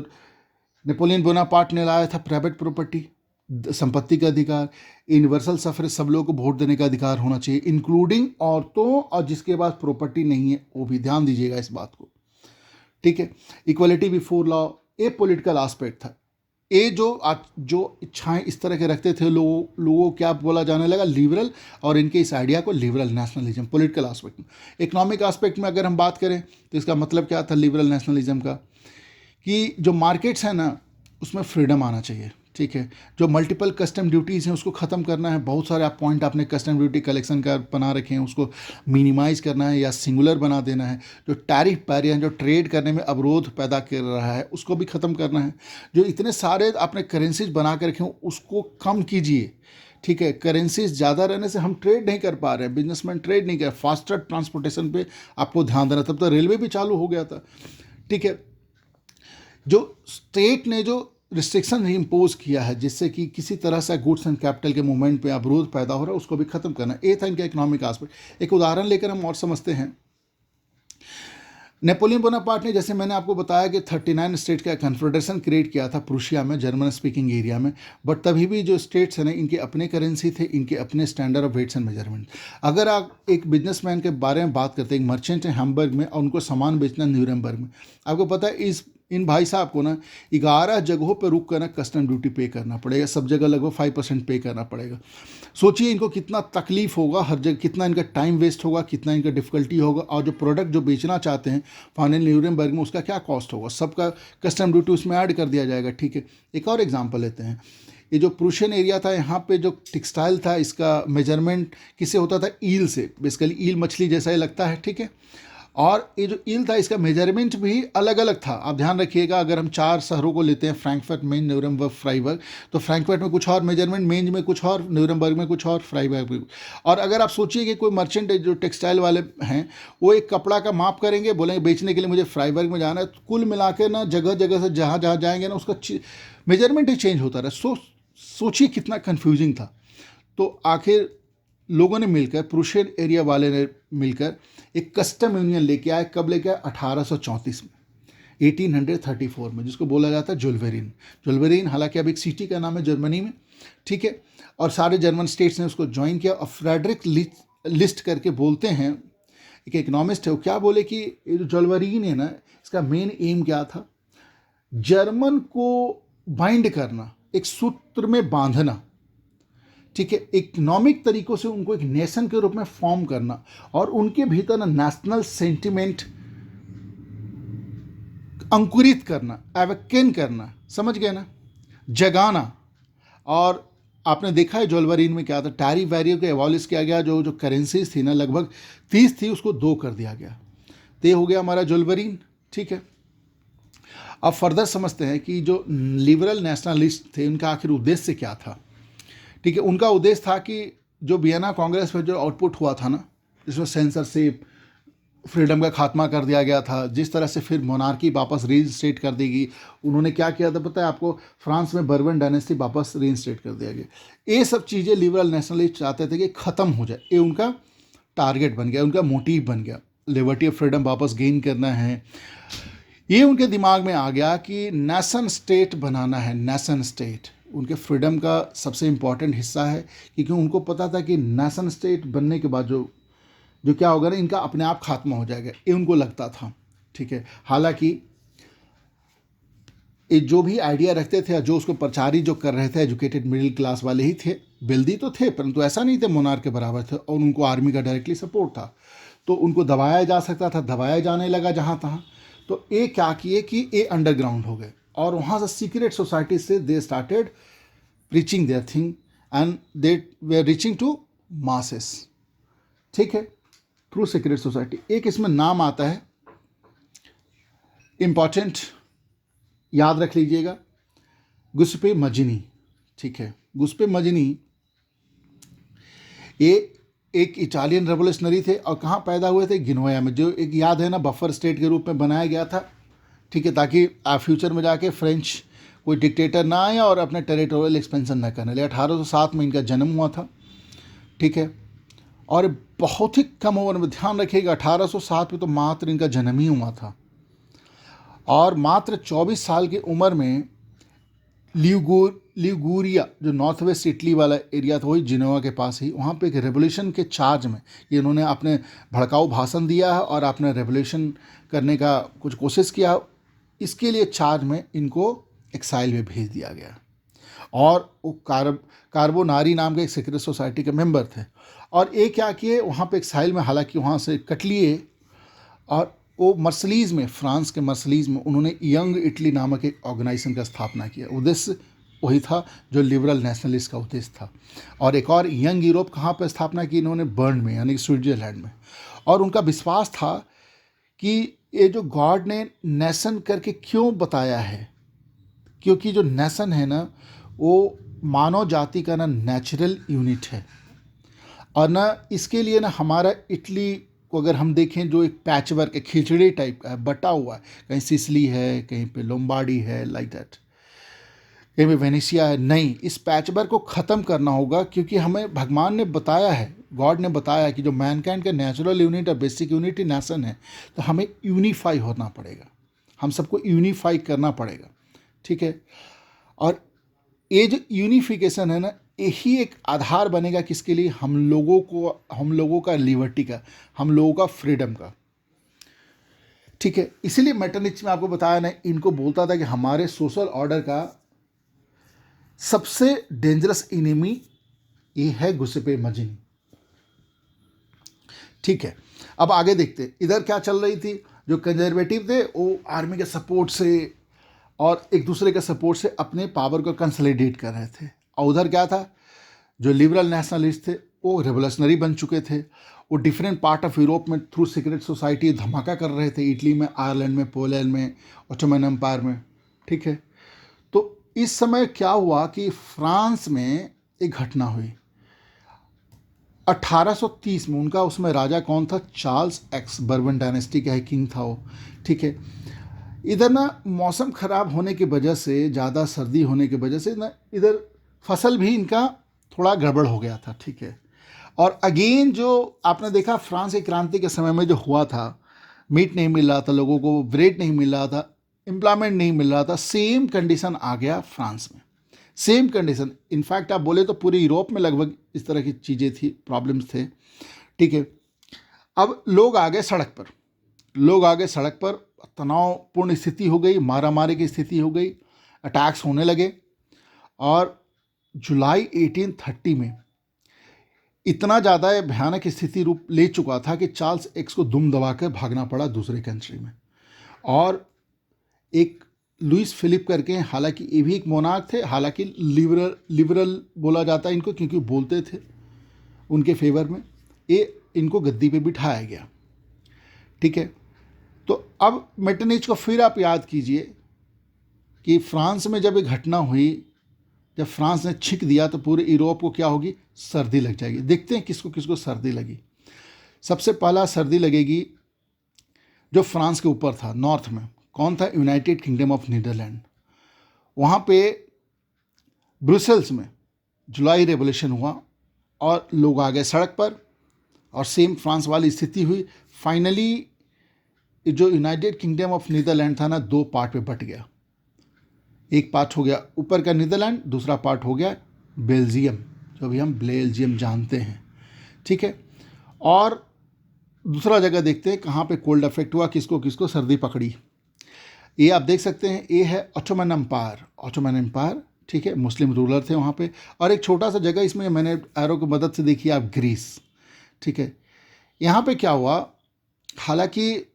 नेपोलियन बोनापार्ट ने लाया था, प्राइवेट प्रॉपर्टी, संपत्ति का अधिकार, यूनिवर्सल सफरेज, सब लोगों को वोट देने का अधिकार होना चाहिए, इंक्लूडिंग औरतों, और जिसके पास प्रॉपर्टी नहीं है वो भी, ध्यान दीजिएगा इस बात को। ठीक है, इक्वलिटी बिफोर लॉ, ये पॉलिटिकल एस्पेक्ट था। ये जो इच्छाएं इस तरह के रखते थे लोगों क्या बोला जाने लगा, लिबरल, और इनके इस आइडिया को लिबरल नेशनलिज्म। पॉलिटिकल एस्पेक्ट में, इकोनॉमिक एस्पेक्ट में अगर हम बात करें तो इसका मतलब क्या था लिबरल नेशनलिज्म का, कि जो मार्केट्स हैं ना उसमें फ्रीडम आना चाहिए। ठीक है, जो मल्टीपल कस्टम ड्यूटीज़ हैं उसको ख़त्म करना है, बहुत सारे आप पॉइंट आपने कस्टम ड्यूटी कलेक्शन का बना रखे हैं, उसको मिनिमाइज़ करना है या सिंगुलर बना देना है। जो टैरिफ बैरियर जो ट्रेड करने में अवरोध पैदा कर रहा है उसको भी ख़त्म करना है। जो इतने सारे आपने करेंसीज बना के रखे हैं उसको कम कीजिए। ठीक है, करेंसीज ज़्यादा रहने से हम ट्रेड नहीं कर पा रहे हैं, बिजनेसमैन ट्रेड नहीं कर, फास्टर ट्रांसपोर्टेशन पे आपको ध्यान देना। तब तो रेलवे भी चालू हो गया था। ठीक है, जो स्टेट ने जो रिस्ट्रिक्शन इम्पोज किया है जिससे कि किसी तरह से गुड्स एंड कैपिटल के मूवमेंट पे अवरोध पैदा हो रहा है, उसको भी खत्म करना, ये था इनका इकोनॉमिक एस्पेक्ट। एक उदाहरण लेकर हम और समझते हैं। नेपोलियन बोनापार्ट ने, जैसे मैंने आपको बताया कि 39 स्टेट का कन्फेडरेशन क्रिएट किया था प्रूशिया में, जर्मन स्पीकिंग एरिया में, बट तभी भी जो स्टेट्स हैं ना इनके अपने करेंसी थे, इनके अपने standard of weights and measurement. अगर आप एक बिजनेसमैन के बारे में बात करते हैं, एक मर्चेंट है हैम्बर्ग में और उनको सामान बेचना न्यूरेमबर्ग में, आपको पता है इन भाई साहब को ना 11 जगहों पर रुक कर ना कस्टम ड्यूटी पे करना पड़ेगा, सब जगह लगभग 5% पे करना पड़ेगा। सोचिए इनको कितना तकलीफ होगा, हर जगह कितना इनका टाइम वेस्ट होगा, कितना इनका डिफिकल्टी होगा, और जो प्रोडक्ट जो बेचना चाहते हैं फाइनल न्यूरेमबर्ग में उसका क्या कॉस्ट होगा, सबका कस्टम ड्यूटी उसमें ऐड कर दिया जाएगा। ठीक है, एक और एग्जाम्पल लेते हैं। ये जो प्रूशियन एरिया था, यहाँ पे जो टेक्सटाइल था इसका मेजरमेंट किससे होता था, ईल से, बेसिकली ईल मछली जैसा ही लगता है। ठीक है, और ये जो ईल था इसका मेजरमेंट भी अलग अलग था। आप ध्यान रखिएगा, अगर हम 4 शहरों को लेते हैं, फ्रैंकफर्ट, मेन, न्यूरेमबर्ग, फ्राइबर्ग, तो फ्रैंकफर्ट में कुछ और मेजरमेंट, मेंज में कुछ और, न्यूरेमबर्ग में कुछ और, फ्राइबर्ग में। और अगर आप सोचिए कि कोई मर्चेंट जो टेक्सटाइल वाले हैं वो एक कपड़ा का माप करेंगे, बोलेंगे बेचने के लिए मुझे फ्राइबर्ग में जाना है, तो कुल मिला के ना जगह जगह से जहाँ जहाँ जाएंगे ना उसका मेजरमेंट ही चेंज होता रहा। सोचिए कितना कन्फ्यूजिंग था। तो आखिर लोगों ने मिलकर, प्रूशियन एरिया वाले ने मिलकर एक कस्टम यूनियन लेके आए। कब लेके आए, 1834 में। 1834 में, जिसको बोला जाता है जुल्वेरिन। जुल्वेरिन हालांकि अब एक सिटी का नाम है जर्मनी में, ठीक है, और सारे जर्मन स्टेट्स ने उसको ज्वाइन किया। और फ्रेडरिक लिस्ट करके बोलते हैं, एक इकोनॉमिस्ट है, वो क्या बोले कि ये जो जुल्वेरिन है ना, इसका मेन एम क्या था, जर्मन को बाइंड करना, एक सूत्र में बांधना, ठीक है, इकोनॉमिक तरीकों से उनको एक नेशन के रूप में फॉर्म करना, और उनके भीतर ना नेशनल सेंटिमेंट अंकुरित करना, एवकेन करना, समझ गए ना, जगाना। और आपने देखा है जुल्वेरिन में क्या था, टैरिफ वैल्यू को एवॉलिश किया गया, जो करेंसीज थी ना लगभग 30 थी, उसको 2 कर दिया गया। तो ये हो गया हमारा जुल्वेरिन, ठीक है। अब फर्दर समझते हैं कि जो लिबरल नेशनलिस्ट थे उनका आखिर उद्देश्य क्या था, ठीक है। उनका उद्देश्य था कि जो वियना कांग्रेस में जो आउटपुट हुआ था ना, जिसमें सेंसरशिप, फ्रीडम का खात्मा कर दिया गया था, जिस तरह से फिर मोनार्की वापस रीइंस्टेट कर देगी, उन्होंने क्या किया था पता है आपको, फ्रांस में बर्बन डायनेस्टी वापस रीइंस्टेट कर दिया गया। ये सब चीज़ें लिबरल नेशनलिस्ट चाहते थे कि ख़त्म हो जाए, ये उनका टारगेट बन गया, उनका मोटिव बन गया, लिबर्टी ऑफ फ्रीडम वापस गेन करना है। ये उनके दिमाग में आ गया कि नेशन स्टेट बनाना है, नेशन स्टेट उनके फ्रीडम का सबसे इम्पॉर्टेंट हिस्सा है, क्योंकि उनको पता था कि नेशन स्टेट बनने के बाद जो क्या होगा ना, इनका अपने आप खात्मा हो जाएगा, ये उनको लगता था, ठीक है। हालांकि ये जो भी आइडिया रखते थे, जो उसको प्रचारित जो कर रहे थे, एजुकेटेड मिडिल क्लास वाले ही थे, वेल्दी तो थे, परंतु ऐसा नहीं थे मोनार्क के बराबर थे, और उनको आर्मी का डायरेक्टली सपोर्ट था, तो उनको दबाया जा सकता था, दबाया जाने लगा जहाँ तहाँ। तो ये क्या किए कि ये अंडरग्राउंड हो गए, और वहाँ से सीक्रेट सोसाइटी से they started preaching their thing and they were reaching to masses, ठीक है, थ्रू सीक्रेट सोसाइटी। एक इसमें नाम आता है इंपॉर्टेंट, याद रख लीजिएगा, गुस्पे मजनी, ठीक है। गुस्पे मजनी ये एक इटालियन रेवोल्यूशनरी थे, और कहाँ पैदा हुए थे, गिनोया में, जो एक याद है ना बफर स्टेट के रूप में बनाया गया था, ठीक है, ताकि फ्यूचर में जाके फ्रेंच कोई डिक्टेटर ना आए और अपने टेरिटोरियल एक्सपेंशन ना करने लगे। 1807 में इनका जन्म हुआ था, ठीक है, और बहुत ही कम उम्र में, ध्यान रखिएगा 1807 में तो मात्र इनका जन्म ही हुआ था, और मात्र 24 साल की उम्र में लिगूरिया, जो नॉर्थ वेस्ट इटली वाला एरिया था, वही जिनोवा के पास ही, वहाँ पे एक रेवोल्यूशन के चार्ज में ये इन्होंने अपने भड़काऊ भाषण दिया है और अपने रेवोल्यूशन करने का कुछ कोशिश किया, इसके लिए चार्ज में इनको एक्साइल में भेज दिया गया। और वो कार्बोनारी नाम के एक सीक्रेट सोसाइटी के मेंबर थे, और ये क्या किए वहाँ पे एक्साइल में, हालांकि वहाँ से कट लिए, और वो मर्सलीज में, फ्रांस के मर्सलीज में उन्होंने यंग इटली नामक एक ऑर्गेनाइजेशन का स्थापना किया। उद्देश्य वही था जो लिबरल नेशनलिस्ट का उद्देश्य था। और एक और यंग यूरोप कहाँ पर स्थापना की इन्होंने, बर्न में, यानी स्विट्जरलैंड में। और उनका विश्वास था कि ये जो गॉड ने नेशन करके क्यों बताया है, क्योंकि जो नेशन है ना, वो मानव जाति का ना नेचुरल यूनिट है, और ना इसके लिए ना हमारा इटली को अगर हम देखें, जो एक पैच वर्क, एक खिचड़ी टाइप का है, बटा हुआ है, कहीं सिसली है, कहीं पे लोम्बार्डी है, लाइक दैट, कहीं पे वेनेशिया है। नहीं, इस पैच वर्क को ख़त्म करना होगा, क्योंकि हमें भगवान ने बताया है, गॉड ने बताया है कि जो मैनकाइंड का नेचुरल यूनिट और बेसिक यूनिट ही नेशन है, तो हमें यूनिफाई होना पड़ेगा, हम सबको यूनिफाई करना पड़ेगा, ठीक है। और ये जो यूनिफिकेशन है ना, यही एक आधार बनेगा किसके लिए, हम लोगों का लिबर्टी का, हम लोगों का फ्रीडम का, ठीक है। इसीलिए मेटरनिच में आपको बताया ना, इनको बोलता था कि हमारे सोशल ऑर्डर का सबसे डेंजरस इनेमी ये है गुस्पे मजनी, ठीक है। अब आगे देखते, इधर क्या चल रही थी, जो कंजर्वेटिव थे वो आर्मी के सपोर्ट से और एक दूसरे के सपोर्ट से अपने पावर को कंसोलिडेट कर रहे थे, और उधर क्या था, जो लिबरल नेशनलिस्ट थे वो रेवोल्यूशनरी बन चुके थे, वो डिफरेंट पार्ट ऑफ यूरोप में थ्रू सीक्रेट सोसाइटी धमाका कर रहे थे, इटली में, आयरलैंड में, पोलैंड में, ऑटोमन एम्पायर में, ठीक है। तो इस समय क्या हुआ कि फ्रांस में एक घटना हुई 1830 में, उनका उसमें राजा कौन था, चार्ल्स एक्स, बर्बन डायनेस्टी का किंग था वो, ठीक है। इधर ना मौसम ख़राब होने की वजह से, ज़्यादा सर्दी होने की वजह से ना, इधर फसल भी इनका थोड़ा गड़बड़ हो गया था, ठीक है। और अगेन जो आपने देखा फ्रांस की क्रांति के समय में जो हुआ था, मीट नहीं मिल रहा था लोगों को, ब्रेड नहीं मिल रहा था, एम्प्लॉयमेंट नहीं मिल रहा था, सेम कंडीशन आ गया फ्रांस में, सेम कंडीशन। इनफैक्ट आप बोले तो पूरे यूरोप में लगभग इस तरह की चीज़ें थी, प्रॉब्लम्स थे, ठीक है। अब लोग आ गए सड़क पर, लोग आ गए सड़क पर, तनावपूर्ण स्थिति हो गई, मारा मारी की स्थिति हो गई, अटैक्स होने लगे। और जुलाई 1830 में इतना ज़्यादा भयानक स्थिति रूप ले चुका था कि चार्ल्स एक्स को दुम दबाकर भागना पड़ा दूसरे कंट्री में। और एक लुइस फिलिप करके, हालांकि ये भी एक मोनार्क थे, हालांकि लिबरल बोला जाता है इनको क्योंकि बोलते थे उनके फेवर में, ये इनको गद्दी पे बिठाया गया, ठीक है। तो अब मेटरनिच को फिर आप याद कीजिए कि फ्रांस में जब ये घटना हुई, जब फ्रांस ने छींक दिया तो पूरे यूरोप को क्या होगी, सर्दी लग जाएगी। देखते हैं किसको किसको सर्दी लगी। सबसे पहला सर्दी लगेगी जो फ्रांस के ऊपर था, नॉर्थ में। कौन था? United Kingdom of Netherland. वहाँ पे ब्रुसेल्स में जुलाई रेवोल्यूशन हुआ और लोग आ गए सड़क पर और सेम फ्रांस वाली स्थिति हुई। फाइनली जो यूनाइटेड किंगडम ऑफ नीदरलैंड था ना, दो पार्ट में बट गया। एक पार्ट हो गया ऊपर का नीदरलैंड, दूसरा पार्ट हो गया बेल्जियम, जो भी हम बेल्जियम जानते हैं, ठीक है। और दूसरा जगह देखते हैं कहाँ पे कोल्ड अफेक्ट हुआ, किसको किसको सर्दी पकड़ी। ये आप देख सकते हैं, ये है ऑटोमन एम्पायर, ऑटोमन एम्पायर, ठीक है। मुस्लिम रूलर थे वहाँ पे। और एक छोटा सा जगह इसमें मैंने एरो की मदद से देखी आप, ग्रीस, ठीक है। यहाँ पे क्या हुआ, हालांकि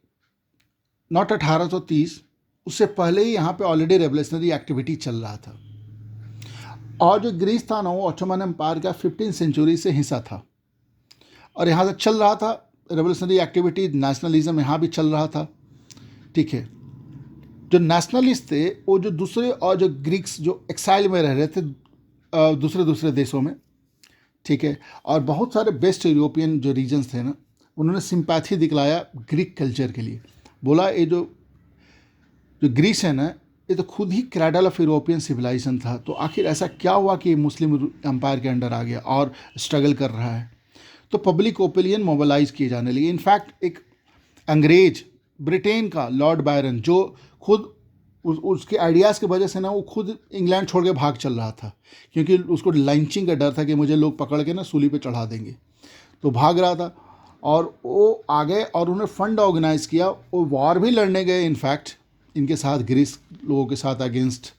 नॉट 1830, उससे पहले ही यहाँ पे ऑलरेडी रेवोल्यूशनरी एक्टिविटी चल रहा था। और जो ग्रीस था ना, वो ऑटोमन एम्पायर का 15वीं सेंचुरी से हिस्सा था और यहाँ से चल रहा था रेवोल्यूशनरी एक्टिविटी, नेशनलिज्म यहाँ भी चल रहा था, ठीक है। जो नेशनलिस्ट थे वो जो दूसरे, और जो ग्रीक्स जो एक्साइल में रह रहे थे दूसरे दूसरे देशों में, ठीक है। और बहुत सारे बेस्ट यूरोपियन जो रीजन्स थे ना, उन्होंने सिंपैथी दिखलाया ग्रीक कल्चर के लिए। बोला ये जो ग्रीस है ना, ये तो खुद ही क्रैडल ऑफ यूरोपियन सिविलाइजेशन था, तो आखिर ऐसा क्या हुआ कि मुस्लिम एम्पायर के अंडर आ गया और स्ट्रगल कर रहा है। तो पब्लिक ओपिनियन मोबिलाइज किए जाने लगे। इनफैक्ट एक अंग्रेज, ब्रिटेन का लॉर्ड बायरन, जो खुद उसके आइडियाज़ की वजह से ना वो खुद इंग्लैंड छोड़ के भाग चल रहा था, क्योंकि उसको लाइंचिंग का डर था कि मुझे लोग पकड़ के ना सूली पे चढ़ा देंगे, तो भाग रहा था। और वो आ गए और उन्होंने फंड ऑर्गेनाइज किया, वो वॉर भी लड़ने गए इनफैक्ट इनके साथ, ग्रीस लोगों के साथ अगेंस्ट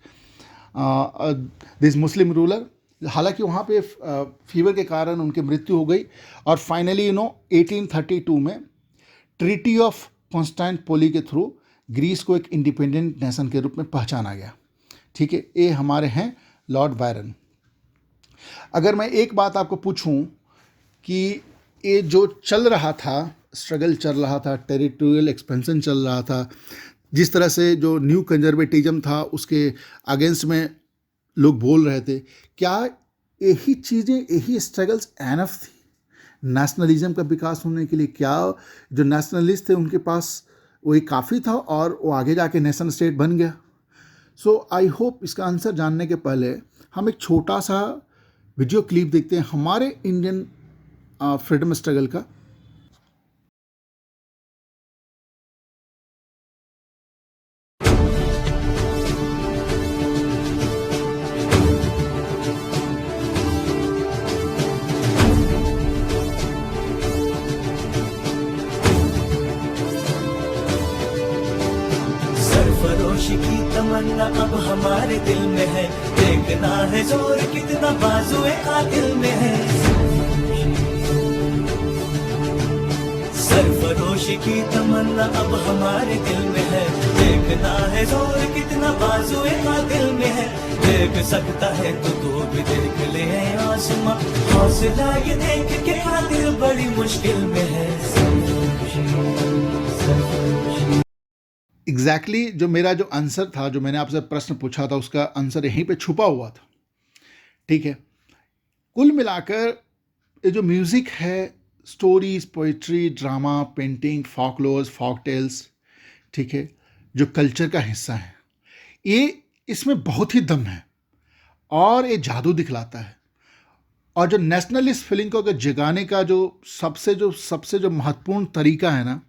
दिस मुस्लिम रूलर। हालांकि वहाँ पे फीवर के कारण उनकी मृत्यु हो गई। और फाइनली 1832 में ट्रीटी ऑफ कॉन्स्टेंटिनोपल के थ्रू ग्रीस को एक इंडिपेंडेंट नेशन के रूप में पहचाना गया, ठीक है। ये हमारे हैं लॉर्ड बायरन। अगर मैं एक बात आपको पूछूं कि ये जो चल रहा था, स्ट्रगल चल रहा था, टेरिटोरियल एक्सपेंशन चल रहा था, जिस तरह से जो न्यू कंजर्वेटिज्म था उसके अगेंस्ट में लोग बोल रहे थे, क्या यही चीज़ें, यही स्ट्रगल्स एनफ थी नेशनलिज्म का विकास होने के लिए? क्या जो नेशनलिस्ट थे उनके पास वही काफ़ी था और वो आगे जाके नेशन स्टेट बन गया? सो आई होप इसका आंसर जानने के पहले हम एक छोटा सा वीडियो क्लिप देखते हैं हमारे इंडियन फ्रीडम स्ट्रगल का। सरफरोशी की तमन्ना अब हमारे दिल में है, देखना है जोर कितना बाजुए कातिल में है। सरफरोशी की तमन्ना अब हमारे दिल में है, देखना है जोर कितना बाजुए कातिल में है। देख सकता है तो तू भी देख ले आसमां, हौसला ये देख के कातिल बड़ी मुश्किल में है। एग्जैक्टली जो मेरा जो आंसर था, जो मैंने आपसे प्रश्न पूछा था, उसका आंसर यहीं पे छुपा हुआ था, ठीक है। कुल मिलाकर ये जो म्यूज़िक है, stories, poetry, drama, painting, folklores, folk tales, ठीक है, जो कल्चर का हिस्सा है, ये इसमें बहुत ही दम है और ये जादू दिखलाता है। और जो नेशनलिस्ट फीलिंग को अगर जगाने का जो सबसे जो महत्वपूर्ण तरीका है ना,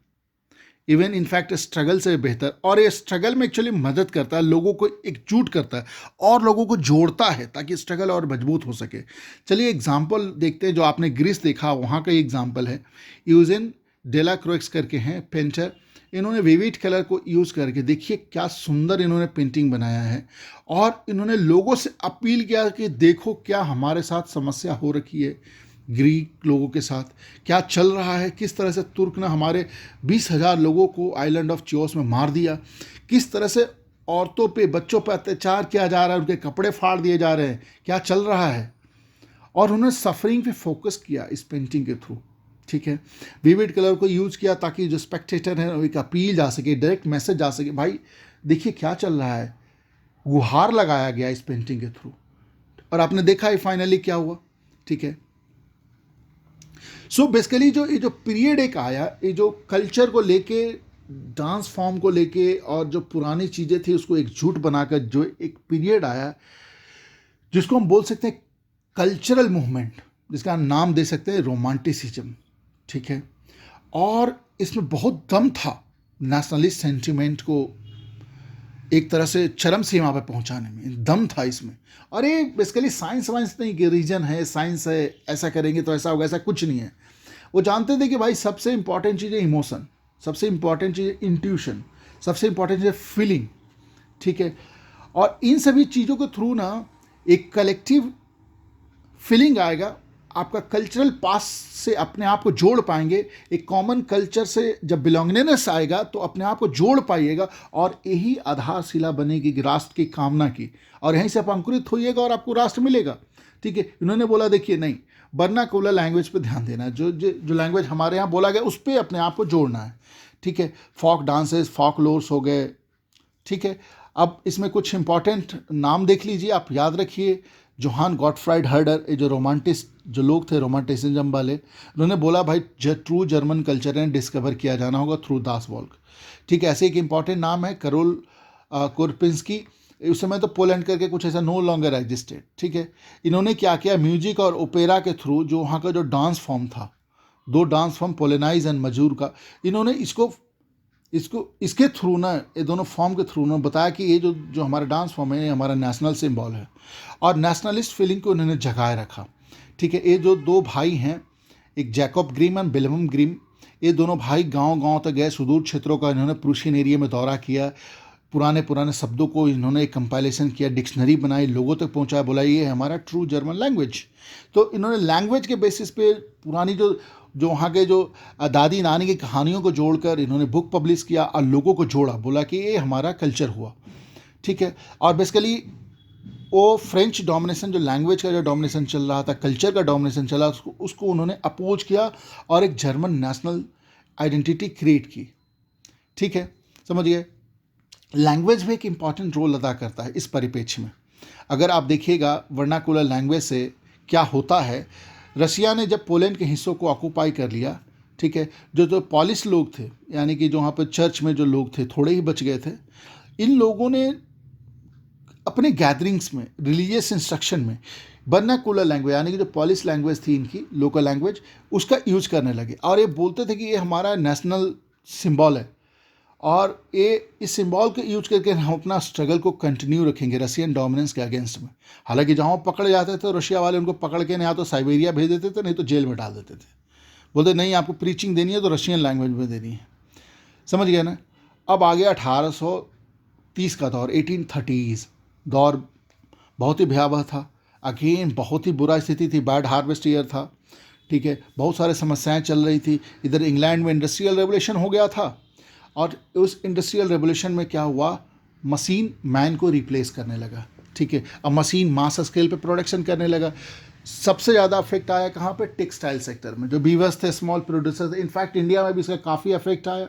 इवन इनफैक्ट स्ट्रगल से बेहतर। और ये स्ट्रगल में एक्चुअली मदद करता है, लोगों को एकजुट करता है और लोगों को जोड़ता है ताकि स्ट्रगल और मजबूत हो सके। चलिए एग्जाम्पल देखते हैं, जो आपने ग्रीस देखा वहाँ का एग्जाम्पल है। यूजेन डेलाक्रोक्स करके हैं पेंटर, इन्होंने विविड कलर को यूज़ करके देखिए क्या सुंदर इन्होंने पेंटिंग बनाया है। और इन्होंने लोगों से अपील किया कि देखो क्या हमारे साथ समस्या हो रखी है, ग्रीक लोगों के साथ क्या चल रहा है, किस तरह से तुर्क ने हमारे 20,000 लोगों को आइलैंड ऑफ चियोस में मार दिया, किस तरह से औरतों पे बच्चों पे अत्याचार किया जा रहा है, उनके कपड़े फाड़ दिए जा रहे हैं, क्या चल रहा है। और उन्होंने सफरिंग पे फोकस किया इस पेंटिंग के थ्रू। ठीक है, विविड कलर को यूज़ किया ताकि जो स्पेक्टेटर है एक अपील जा सके, डायरेक्ट मैसेज जा सके, भाई देखिए क्या चल रहा है। गुहार लगाया गया इस पेंटिंग के थ्रू और आपने देखा है फाइनली क्या हुआ। ठीक है, सो बेसिकली ये जो पीरियड एक आया, ये जो कल्चर को लेके, डांस फॉर्म को लेके और जो पुरानी चीज़ें थी उसको एकजुट बनाकर जो एक पीरियड आया जिसको हम बोल सकते हैं कल्चरल मूवमेंट, जिसका हम नाम दे सकते हैं रोमांटिसिज्म। ठीक है, और इसमें बहुत दम था नेशनलिस्ट सेंटिमेंट को एक तरह से चरम सीमा पर पहुंचाने में, दम था इसमें। और ये बेसिकली साइंस वाइंस नहीं कि रीजन है, साइंस है, ऐसा करेंगे तो ऐसा होगा, ऐसा कुछ नहीं है। वो जानते थे कि भाई सबसे इंपॉर्टेंट चीज़ है इमोशन, सबसे इंपॉर्टेंट चीज़ है इंट्यूशन, सबसे इंपॉर्टेंट चीज़ है फीलिंग। ठीक है, और इन सभी चीज़ों के थ्रू ना एक कलेक्टिव फीलिंग आएगा, आपका कल्चरल पास से अपने आप को जोड़ पाएंगे, एक कॉमन कल्चर से जब बिलोंगनेस आएगा तो अपने आप को जोड़ पाइएगा और यही आधारशिला बनेगी राष्ट्र की कामना की, और यहीं से आप अंकुरित होइएगा और आपको राष्ट्र मिलेगा। ठीक है, इन्होंने बोला देखिए नहीं, वर्नाकुलर लैंग्वेज पे ध्यान देना है, जो लैंग्वेज हमारे यहाँ बोला गया उस पर अपने आप को जोड़ना है। ठीक है, फॉक डांसेस, फॉक लोर्स हो गए। ठीक है, अब इसमें कुछ इंपॉर्टेंट नाम देख लीजिए, आप याद रखिए। जोहान गॉटफ्राइड हर्डर, ये जो रोमांटिस्ट जो लोग थे, रोमांटिसिज्म वाले, उन्होंने बोला भाई ट्रू जर्मन कल्चर है डिस्कवर किया जाना होगा थ्रू दास वॉल्क। ठीक है, ऐसे एक इंपॉर्टेंट नाम है करोल कोरपिंस्की, उस समय तो पोलैंड करके कुछ ऐसा नो लॉन्गर एग्जिस्टेड। ठीक है, इन्होंने क्या किया, म्यूजिक और ओपेरा के थ्रू जो वहाँ का जो डांस फॉर्म था, दो डांस फॉर्म पोलेनाइज एंड मजूर का, इन्होंने इसके थ्रू ना, ये दोनों फॉर्म के थ्रू ना बताया कि ये जो हमारा डांस फॉर्म है ये हमारा नेशनल सिंबल है, और नेशनलिस्ट फीलिंग को उन्होंने जगाए रखा। ठीक है, ये जो दो भाई हैं, एक Jacob Grimm and Wilhelm Grimm, ये दोनों भाई गांव-गांव तक गए, सुदूर क्षेत्रों का इन्होंने प्रूशियन एरिया में दौरा किया, पुराने शब्दों को इन्होंने एक कंपाइलेशन किया, डिक्शनरी बनाई, लोगों तक पहुंचाया, बोला ये है हमारा ट्रू जर्मन लैंग्वेज। तो इन्होंने लैंग्वेज के बेसिस पे पुरानी जो वहाँ के जो दादी नानी की कहानियों को जोड़कर इन्होंने बुक पब्लिश किया और लोगों को जोड़ा, बोला कि ये हमारा कल्चर हुआ। ठीक है, और बेसिकली वो फ्रेंच डोमिनेशन, जो लैंग्वेज का जो डोमिनेशन चल रहा था, कल्चर का डोमिनेशन चला, उसको उन्होंने अपोज किया और एक जर्मन नेशनल आइडेंटिटी क्रिएट की। ठीक है, समझ गए। लैंग्वेज भी एक इम्पॉर्टेंट रोल अदा करता है इस परिप्रेक्ष्य में। अगर आप देखिएगा वर्नाकुलर लैंग्वेज से क्या होता है, रशिया ने जब पोलैंड के हिस्सों को ऑक्यूपाई कर लिया, ठीक है, जो पॉलिश लोग थे, यानी कि जो वहाँ पर चर्च में जो लोग थे, थोड़े ही बच गए थे, इन लोगों ने अपने गैदरिंग्स में, रिलीजियस इंस्ट्रक्शन में वर्नाकुलर लैंग्वेज, यानी कि जो पॉलिश लैंग्वेज थी इनकी, लोकल लैंग्वेज, उसका यूज करने लगे। और ये बोलते थे कि ये हमारा नेशनल सिंबल है और ये इस सिंबल को यूज करके हम अपना स्ट्रगल को कंटिन्यू रखेंगे रशियन डोमिनेंस के अगेंस्ट में। हालांकि जहाँ पकड़े जाते थे रशिया वाले उनको पकड़ के या तो साइबेरिया भेज देते थे, नहीं तो जेल में डाल देते थे। बोलते नहीं, आपको प्रीचिंग देनी है तो रशियन लैंग्वेज में देनी है। समझ गए ना। अब आ गया 1830 का दौर, 1830s दौर बहुत ही भयावह था। अगेन बहुत ही बुरा स्थिति थी, बैड हार्वेस्ट ईयर था। ठीक है, बहुत सारे समस्याएं चल रही थी। इधर इंग्लैंड में इंडस्ट्रियल रेवोल्यूशन हो गया था और उस इंडस्ट्रियल रेवोल्यूशन में क्या हुआ, मशीन मैन को रिप्लेस करने लगा। ठीक है, अब मशीन मास स्केल पे प्रोडक्शन करने लगा। सबसे ज़्यादा अफेक्ट आया कहाँ पे, टेक्सटाइल सेक्टर में। जो वीवर्स थे, स्मॉल प्रोड्यूसर थे, इनफैक्ट इंडिया में भी इसका काफ़ी अफेक्ट आया।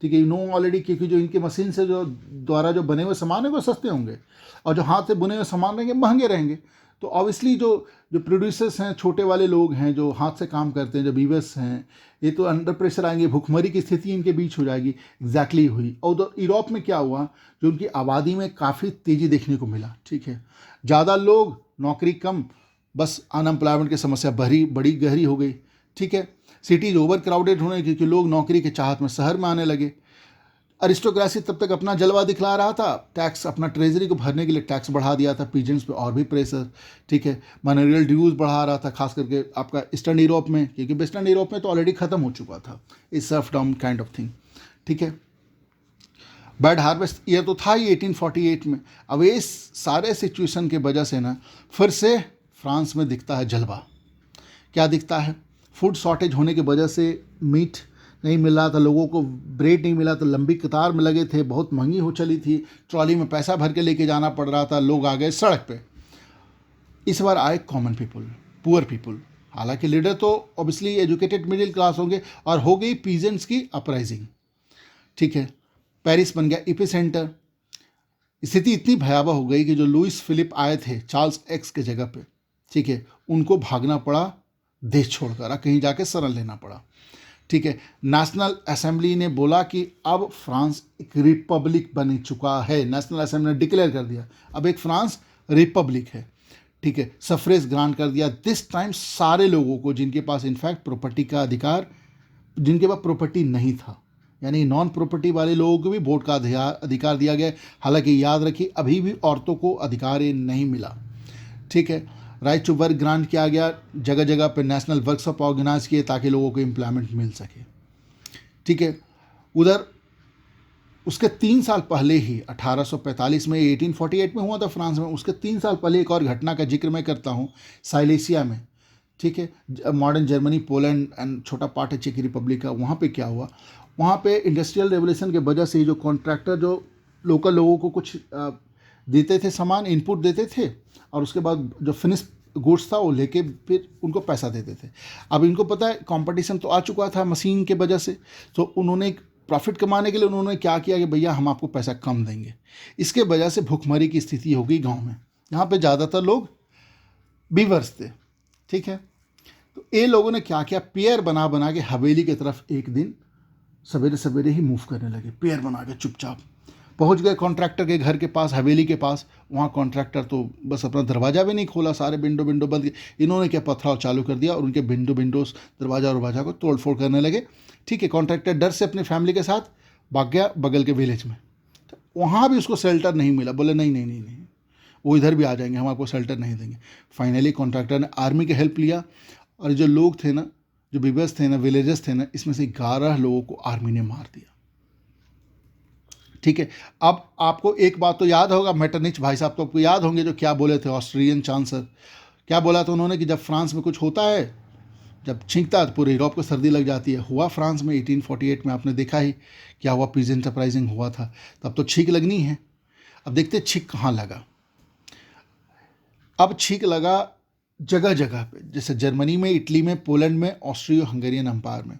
ठीक है, यू नो ऑलरेडी, क्योंकि जो इनके मशीन से जो द्वारा जो बने हुए सामान है वो सस्ते होंगे और जो हाथ से बुने हुए सामान रहेंगे महंगे रहेंगे। तो ऑब्वियसली जो प्रोड्यूसर्स हैं, छोटे वाले लोग हैं जो हाथ से काम करते हैं, जो वीवर्स हैं, ये तो अंडर प्रेशर आएंगे, भुखमरी की स्थिति इनके बीच हो जाएगी। एग्जैक्टली हुई। और उधर यूरोप में क्या हुआ, जो उनकी आबादी में काफ़ी तेज़ी देखने को मिला। ठीक है, ज़्यादा लोग, नौकरी कम, बस अनएम्प्लॉयमेंट की समस्या बड़ी गहरी हो गई। ठीक है, सिटीज ओवर क्राउडेड होने क्योंकि लोग नौकरी के चाहत में शहर में आने लगे। अरिस्टोक्रेसी तब तक अपना जलवा दिखला रहा था, टैक्स अपना ट्रेजरी को भरने के लिए टैक्स बढ़ा दिया था, पीजेंट्स पे और भी प्रेशर, ठीक है, मैनेरियल ड्यूज बढ़ा रहा था, खास करके आपका ईस्टर्न यूरोप में, क्योंकि वेस्टर्न यूरोप में तो ऑलरेडी खत्म हो चुका था इस सर्फडम काइंड ऑफ थिंग, ठीक है। बैड हार्वेस्ट ईयर तो था ही 1848 में। अब इस सारे सिचुएशन के वजह से ना फिर से फ्रांस में दिखता है जलवा। क्या दिखता है? फूड शॉर्टेज होने की वजह से मीट नहीं मिल रहा था लोगों को, ब्रेड नहीं मिला तो लंबी कतार में लगे थे, बहुत महंगी हो चली थी, ट्रॉली में पैसा भर के लेके जाना पड़ रहा था, लोग आ गए सड़क पे। इस बार आए कॉमन पीपल, पुअर पीपल। हालांकि लीडर तो ऑब्वियसली एजुकेटेड मिडिल क्लास होंगे, और हो गई पीजेंट्स की अपराइजिंग, ठीक है। पेरिस बन गया एपी सेंटर। स्थिति इतनी भयावह हो गई कि जो लुइस फिलिप आए थे चार्ल्स एक्स के जगह पे, ठीक है, उनको भागना पड़ा देश छोड़कर, कहीं जाके शरण लेना पड़ा, ठीक है। नेशनल असेंबली ने बोला कि अब फ्रांस एक रिपब्लिक बन चुका है। नेशनल असेंबली ने डिक्लेयर कर दिया अब एक फ्रांस रिपब्लिक है, ठीक है। सफरेज ग्रांट कर दिया दिस टाइम सारे लोगों को जिनके पास इनफैक्ट प्रॉपर्टी का अधिकार, जिनके पास प्रॉपर्टी नहीं था, यानी नॉन प्रॉपर्टी वाले लोगों को भी वोट का अधिकार दिया गया। हालांकि याद रखिए अभी भी औरतों को अधिकार नहीं मिला, ठीक है। राइट टू वर्क ग्रांट किया गया, जगह जगह पे नेशनल वर्कशॉप ऑर्गेनाइज किए ताकि लोगों को एम्प्लॉयमेंट मिल सके, ठीक है। उधर उसके 3 साल पहले ही 1845 में, 1848 में हुआ था फ्रांस में, उसके 3 साल पहले एक और घटना का जिक्र मैं करता हूँ, साइलेसिया में, ठीक है। मॉडर्न जर्मनी, पोलैंड एंड छोटा पार्ट है चेक रिपब्लिक का। वहाँ पे क्या हुआ, वहाँ पे इंडस्ट्रियल रेवोल्यूशन के वजह से जो कॉन्ट्रैक्टर जो लोकल लोगों को कुछ देते थे, सामान इनपुट देते थे, और उसके बाद जो फिनिश गुड्स था वो लेके फिर उनको पैसा देते थे। अब इनको पता है कंपटीशन तो आ चुका था मशीन के वजह से, तो उन्होंने प्रॉफिट कमाने के लिए उन्होंने क्या किया कि भैया हम आपको पैसा कम देंगे। इसके वजह से भूखमरी की स्थिति हो गई गाँव में, यहाँ पे ज़्यादातर लोग बीवर्स थे, ठीक है। तो ये लोगों ने क्या किया, पेयर बना बना के हवेली की तरफ एक दिन सवेरे सवेरे ही मूव करने लगे, पेयर बना के चुपचाप पहुंच गए कॉन्ट्रैक्टर के घर के पास, हवेली के पास। वहाँ कॉन्ट्रैक्टर तो बस अपना दरवाज़ा भी नहीं खोला, सारे विंडो बंद किए। इन्होंने क्या पथराव चालू कर दिया और उनके विंडोज दरवाज़ा को तोड़ फोड़ करने लगे, ठीक है। कॉन्ट्रैक्टर डर से अपनी फैमिली के साथ भाग गया बगल के विलेज में। तो वहाँ भी उसको शेल्टर नहीं मिला, बोले नहीं, वो इधर भी आ जाएंगे, हम आपको शेल्टर नहीं देंगे। फाइनली कॉन्ट्रैक्टर ने आर्मी की हेल्प लिया, और जो लोग थे ना, जो बीवर्स थे ना, विलेजर्स थे ना, इसमें से 11 लोगों को आर्मी ने मार दिया, ठीक है। अब आपको एक बात तो याद होगा, मेटरनिच भाई साहब तो आपको याद होंगे जो क्या बोले थे, ऑस्ट्रियन चांसलर क्या बोला था उन्होंने कि जब फ्रांस में कुछ होता है, जब छींकता है तो पूरे यूरोप को सर्दी लग जाती है। हुआ फ्रांस में 1848 में, आपने देखा ही क्या हुआ, पीजेंट अपराइजिंग हुआ था, तब तो छींक लगनी है। अब देखते छींक कहाँ लगा। अब छींक लगा जगह जगह पे, जैसे जर्मनी में, इटली में, पोलैंड में, ऑस्ट्रियो हंगेरियन एम्पायर में।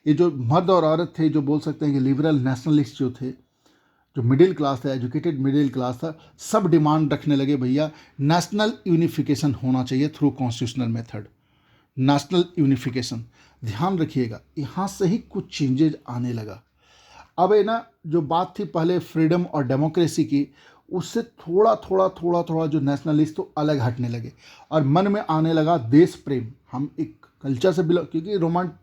ये जो मर्द और औरत थे, जो बोल सकते हैं कि लिबरल नेशनलिस्ट जो थे, जो मिडिल क्लास था, एजुकेटेड मिडिल क्लास था, सब डिमांड रखने लगे भैया नेशनल यूनिफिकेशन होना चाहिए through constitutional method. National unification, ध्यान रखिएगा, यहाँ से ही कुछ चेंजेज आने लगा। अब है ना, जो बात थी पहले फ्रीडम और डेमोक्रेसी की, उससे थोड़ा जो नेशनलिस्ट तो अलग हटने लगे, और मन में आने लगा देश प्रेम। हम एक कल्चर से बिलोंग, क्योंकि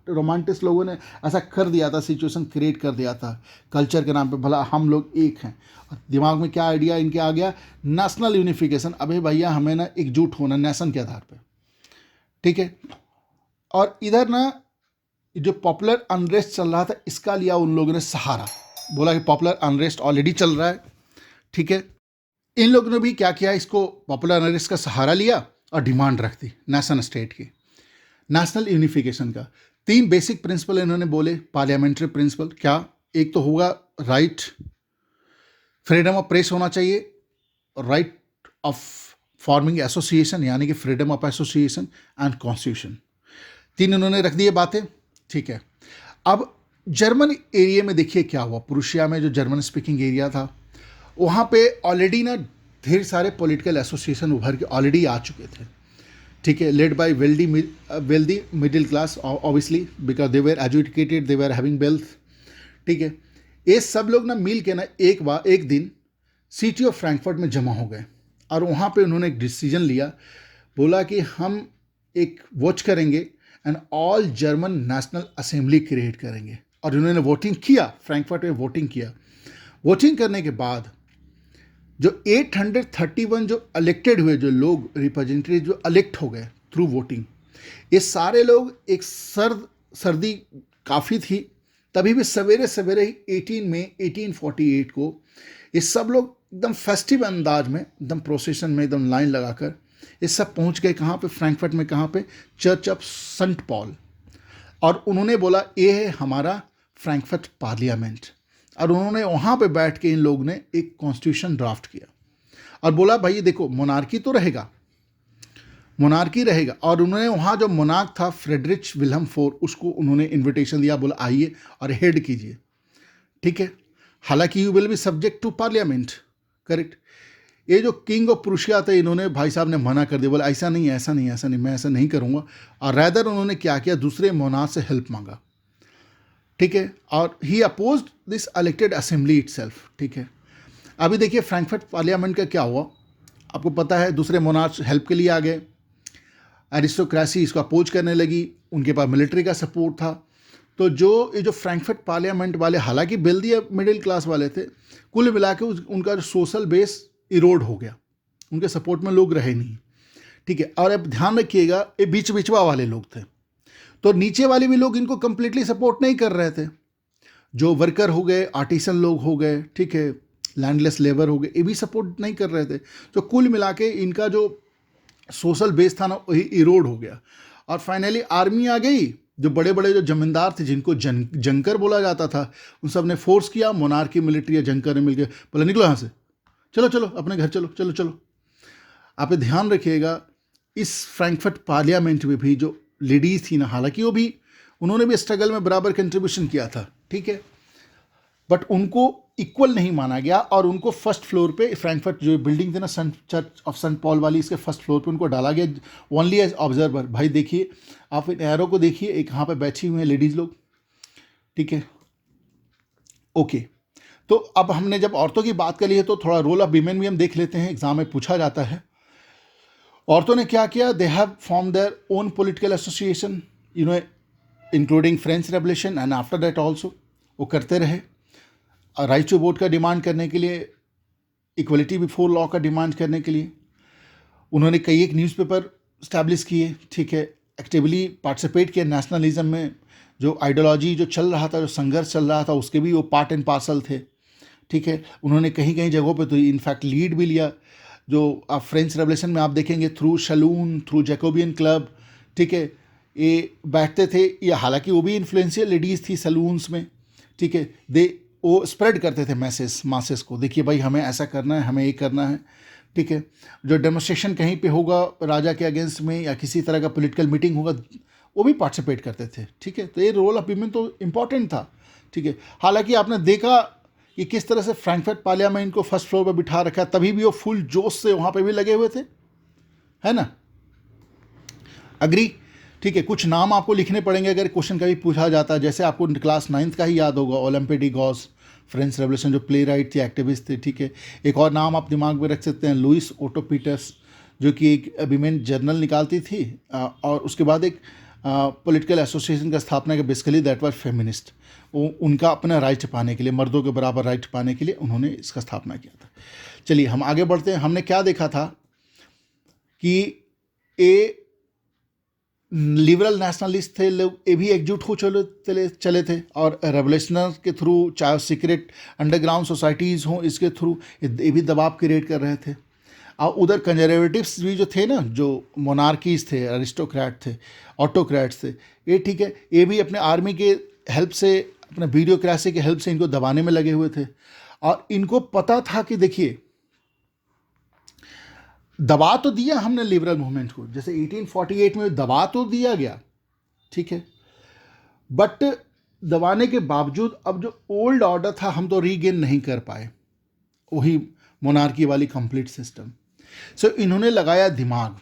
रोमांटिस्ट लोगों ने ऐसा कर दिया था, सिचुएशन क्रिएट कर दिया था कल्चर के नाम पे, भला हम लोग एक हैं। और दिमाग में क्या आइडिया इनके आ गया, नेशनल यूनिफिकेशन। अबे भैया हमें ना एकजुट होना नेशन के आधार पे, ठीक है। और इधर ना जो पॉपुलर अनरेस्ट चल रहा था, इसका लिया उन लोगों ने सहारा, बोला कि पॉपुलर अनरेस्ट ऑलरेडी चल रहा है, ठीक है। इन लोगों ने भी क्या किया, इसको पॉपुलर अनरेस्ट का सहारा लिया और डिमांड रख दी नेशन स्टेट की, नेशनल यूनिफिकेशन का। 3 बेसिक प्रिंसिपल इन्होंने बोले, पार्लियामेंट्री प्रिंसिपल। क्या? एक तो होगा राइट, फ्रीडम ऑफ प्रेस होना चाहिए, राइट ऑफ फॉर्मिंग एसोसिएशन यानी कि freedom of association, and constitution. 3 इन्होंने रख दिए बातें, ठीक है। अब जर्मन एरिया में देखिए क्या हुआ, प्रूशिया में जो जर्मन स्पीकिंग एरिया था, वहाँ पे ऑलरेडी ना ढेर सारे पॉलिटिकल एसोसिएशन उभर के ऑलरेडी आ चुके थे, ठीक है, led by wealthy middle class obviously, because they were educated, they were having wealth, ठीक है। ये सब लोग ना मिल के ना एक दिन सिटी ऑफ फ्रैंकफर्ट में जमा हो गए, और वहाँ पे उन्होंने एक डिसीजन लिया, बोला कि हम एक वॉच करेंगे and all German national assembly create करेंगे। और इन्होंने वोटिंग किया, फ्रैंकफर्ट में वोटिंग किया। वोटिंग करने के बाद जो 831 जो इलेक्टेड हुए, जो लोग रिप्रेजेंटेटिव जो इलेक्ट हो गए थ्रू वोटिंग, ये सारे लोग, एक सर्दी काफ़ी थी, तभी भी सवेरे सवेरे ही 18 मई 1848 को ये सब लोग एकदम फेस्टिव अंदाज में, एकदम प्रोसेशन में, एकदम लाइन लगाकर ये सब पहुंच गए। कहाँ पे? फ्रैंकफर्ट में। कहाँ पे? Church of saint Paul. और उन्होंने बोला ये है हमारा फ्रैंकफर्ट पार्लियामेंट। और उन्होंने वहाँ पे बैठ के इन लोग ने एक कॉन्स्टिट्यूशन ड्राफ्ट किया और बोला भाई देखो, मोनार्की तो रहेगा, मोनार्की रहेगा। और उन्होंने वहाँ जो मोनार्क था फ्रेडरिच विल्हम फोर, उसको उन्होंने इनविटेशन दिया, बोला आइए और हेड कीजिए, ठीक है। हालांकि you will be subject to parliament, correct. ये जो किंग ऑफ प्रूशिया थे, इन्होंने, भाई साहब ने मना कर दिया, बोला ऐसा नहीं, ऐसा नहीं, ऐसा नहीं, मैं ऐसा नहीं करूँगा। और रैदर उन्होंने क्या किया, दूसरे मोनार्क से हेल्प मांगा, ठीक है। और he opposed this elected assembly itself, ठीक है। अभी देखिए फ्रैंकफर्ट पार्लियामेंट का क्या हुआ, आपको पता है। दूसरे मोनार्क हेल्प के लिए आ गए, एरिस्टोक्रेसी इसको अपोज करने लगी, उनके पास मिलिट्री का सपोर्ट था। तो ये जो फ्रैंकफर्ट पार्लियामेंट वाले, हालांकि वेल्दी मिडिल क्लास वाले थे, कुल मिला के उनका जो सोशल बेस इरोड हो गया, उनके सपोर्ट में लोग रहे नहीं, ठीक है। और अब ध्यान रखिएगा, ये बीच बिचवा वाले लोग थे, तो नीचे वाले भी लोग इनको कंप्लीटली सपोर्ट नहीं कर रहे थे। जो वर्कर हो गए, आर्टिसन लोग हो गए, ठीक है, लैंडलेस लेबर हो गए, ये भी सपोर्ट नहीं कर रहे थे। तो कुल मिला के इनका जो सोशल बेस था ना, वही इरोड हो गया। और फाइनली आर्मी आ गई, जो बड़े बड़े जो जमींदार थे, जिनको जंकर बोला जाता था, उन सब ने फोर्स किया, मोनार्की, मिलिट्री या जंकर ने मिलकर बोला निकलो यहाँ से, चलो चलो अपने घर चलो, चलो चलो। आप ध्यान रखिएगा, इस फ्रैंकफर्ट पार्लियामेंट में भी जो लेडीज़ थी ना, हालांकि उन्होंने भी स्ट्रगल में बराबर कंट्रीब्यूशन किया था, ठीक है, बट उनको इक्वल नहीं माना गया। और उनको फर्स्ट फ्लोर पे, फ्रैंकफर्ट जो बिल्डिंग थी ना, चर्च ऑफ सेंट पॉल वाली, इसके फर्स्ट फ्लोर पे उनको डाला गया, ओनली एज ऑब्जर्वर। भाई देखिए, आप इन एरो को देखिए, एक यहाँ पे बैठी हुई हैं लेडीज़ लोग, ठीक है, ओके। तो अब हमने जब औरतों की बात कर ली है, तो थोड़ा रोल ऑफ वीमेन भी हम देख लेते हैं, एग्जाम में पूछा जाता है। औरतों ने क्या किया, they have form their own political association, including French revolution and after that also, वो करते रहे। राइट टू वोट का डिमांड करने के लिए, इक्वलिटी बिफोर लॉ का डिमांड करने के लिए उन्होंने कई एक न्यूज़पेपर स्टैब्लिश किए, ठीक है, एक्टिवली पार्टिसिपेट किया नेशनलिज्म में। जो आइडियोलॉजी जो चल रहा था, जो संघर्ष चल रहा था, उसके भी वो पार्ट एंड पार्सल थे, ठीक है। उन्होंने कहीं कहीं जगहों पे तो इनफैक्ट लीड भी लिया। जो आप फ्रेंच रेवोल्यूशन में आप देखेंगे, through salon, through Jacobin club, ठीक है, ये बैठते थे। ये हालांकि वो भी इन्फ्लुएंशियल लेडीज़ थी सलून्स में, ठीक है। वो स्प्रेड करते थे मासेस को, देखिए भाई हमें ऐसा करना है, हमें ये करना है, ठीक है। जो डेमोन्स्ट्रेशन कहीं पे होगा राजा के अगेंस्ट में, या किसी तरह का पॉलिटिकल मीटिंग होगा, वो भी पार्टिसिपेट करते थे, ठीक है। तो ये रोल ऑफ वीमेन तो इम्पॉर्टेंट था, ठीक है। हालांकि आपने देखा कि किस तरह से फ्रैंकफर्ट पार्लियामेंट को फर्स्ट फ्लोर पर बिठा रखा, तभी भी वो फुल जोश से वहाँ पे भी लगे हुए थे, है ना, अग्री, ठीक है। कुछ नाम आपको लिखने पड़ेंगे अगर क्वेश्चन कभी पूछा जाता है, जैसे आपको क्लास 9th का ही याद होगा, ओलंपे डी गॉस, फ्रेंच रेवोल्यूशन जो प्ले राइट थे, एक्टिविस्ट थे, ठीक है। एक और नाम आप दिमाग में रख सकते हैं, लुइस ओटो पीटर्स, जो कि एक वीमेन जर्नल निकालती थी, और उसके बाद एक पॉलिटिकल एसोसिएशन का स्थापना की, बेसिकली दैट वाज फेमिनिस्ट। उनका अपना राइट पाने के लिए, मर्दों के बराबर राइट पाने के लिए उन्होंने इसका स्थापना किया था। चलिए हम आगे बढ़ते हैं। हमने क्या देखा था कि ये लिबरल नेशनलिस्ट थे लोग, ये भी एकजुट हो चले थे, और रेवोल्यूशनर के थ्रू, चाहे सीक्रेट अंडरग्राउंड सोसाइटीज़ हों, इसके थ्रू ये भी दबाव क्रिएट कर रहे थे। और उधर कंजर्वेटिव्स भी जो थे ना, जो मोनार्कीज थे, अरिस्टोक्रेट थे, ऑटोक्रेट्स थे, ये ठीक है, ये भी अपने आर्मी के हेल्प से, अपने ब्यूरोक्रेसी के हेल्प से इनको दबाने में लगे हुए थे। और इनको पता था कि देखिए, दबा तो दिया हमने लिबरल मूवमेंट को, जैसे 1848 में दबा तो दिया गया, ठीक है, बट दबाने के बावजूद अब जो ओल्ड ऑर्डर था हम तो रीगेन नहीं कर पाए, वही मोनार्की वाली कंप्लीट सिस्टम। सो इन्होंने लगाया दिमाग,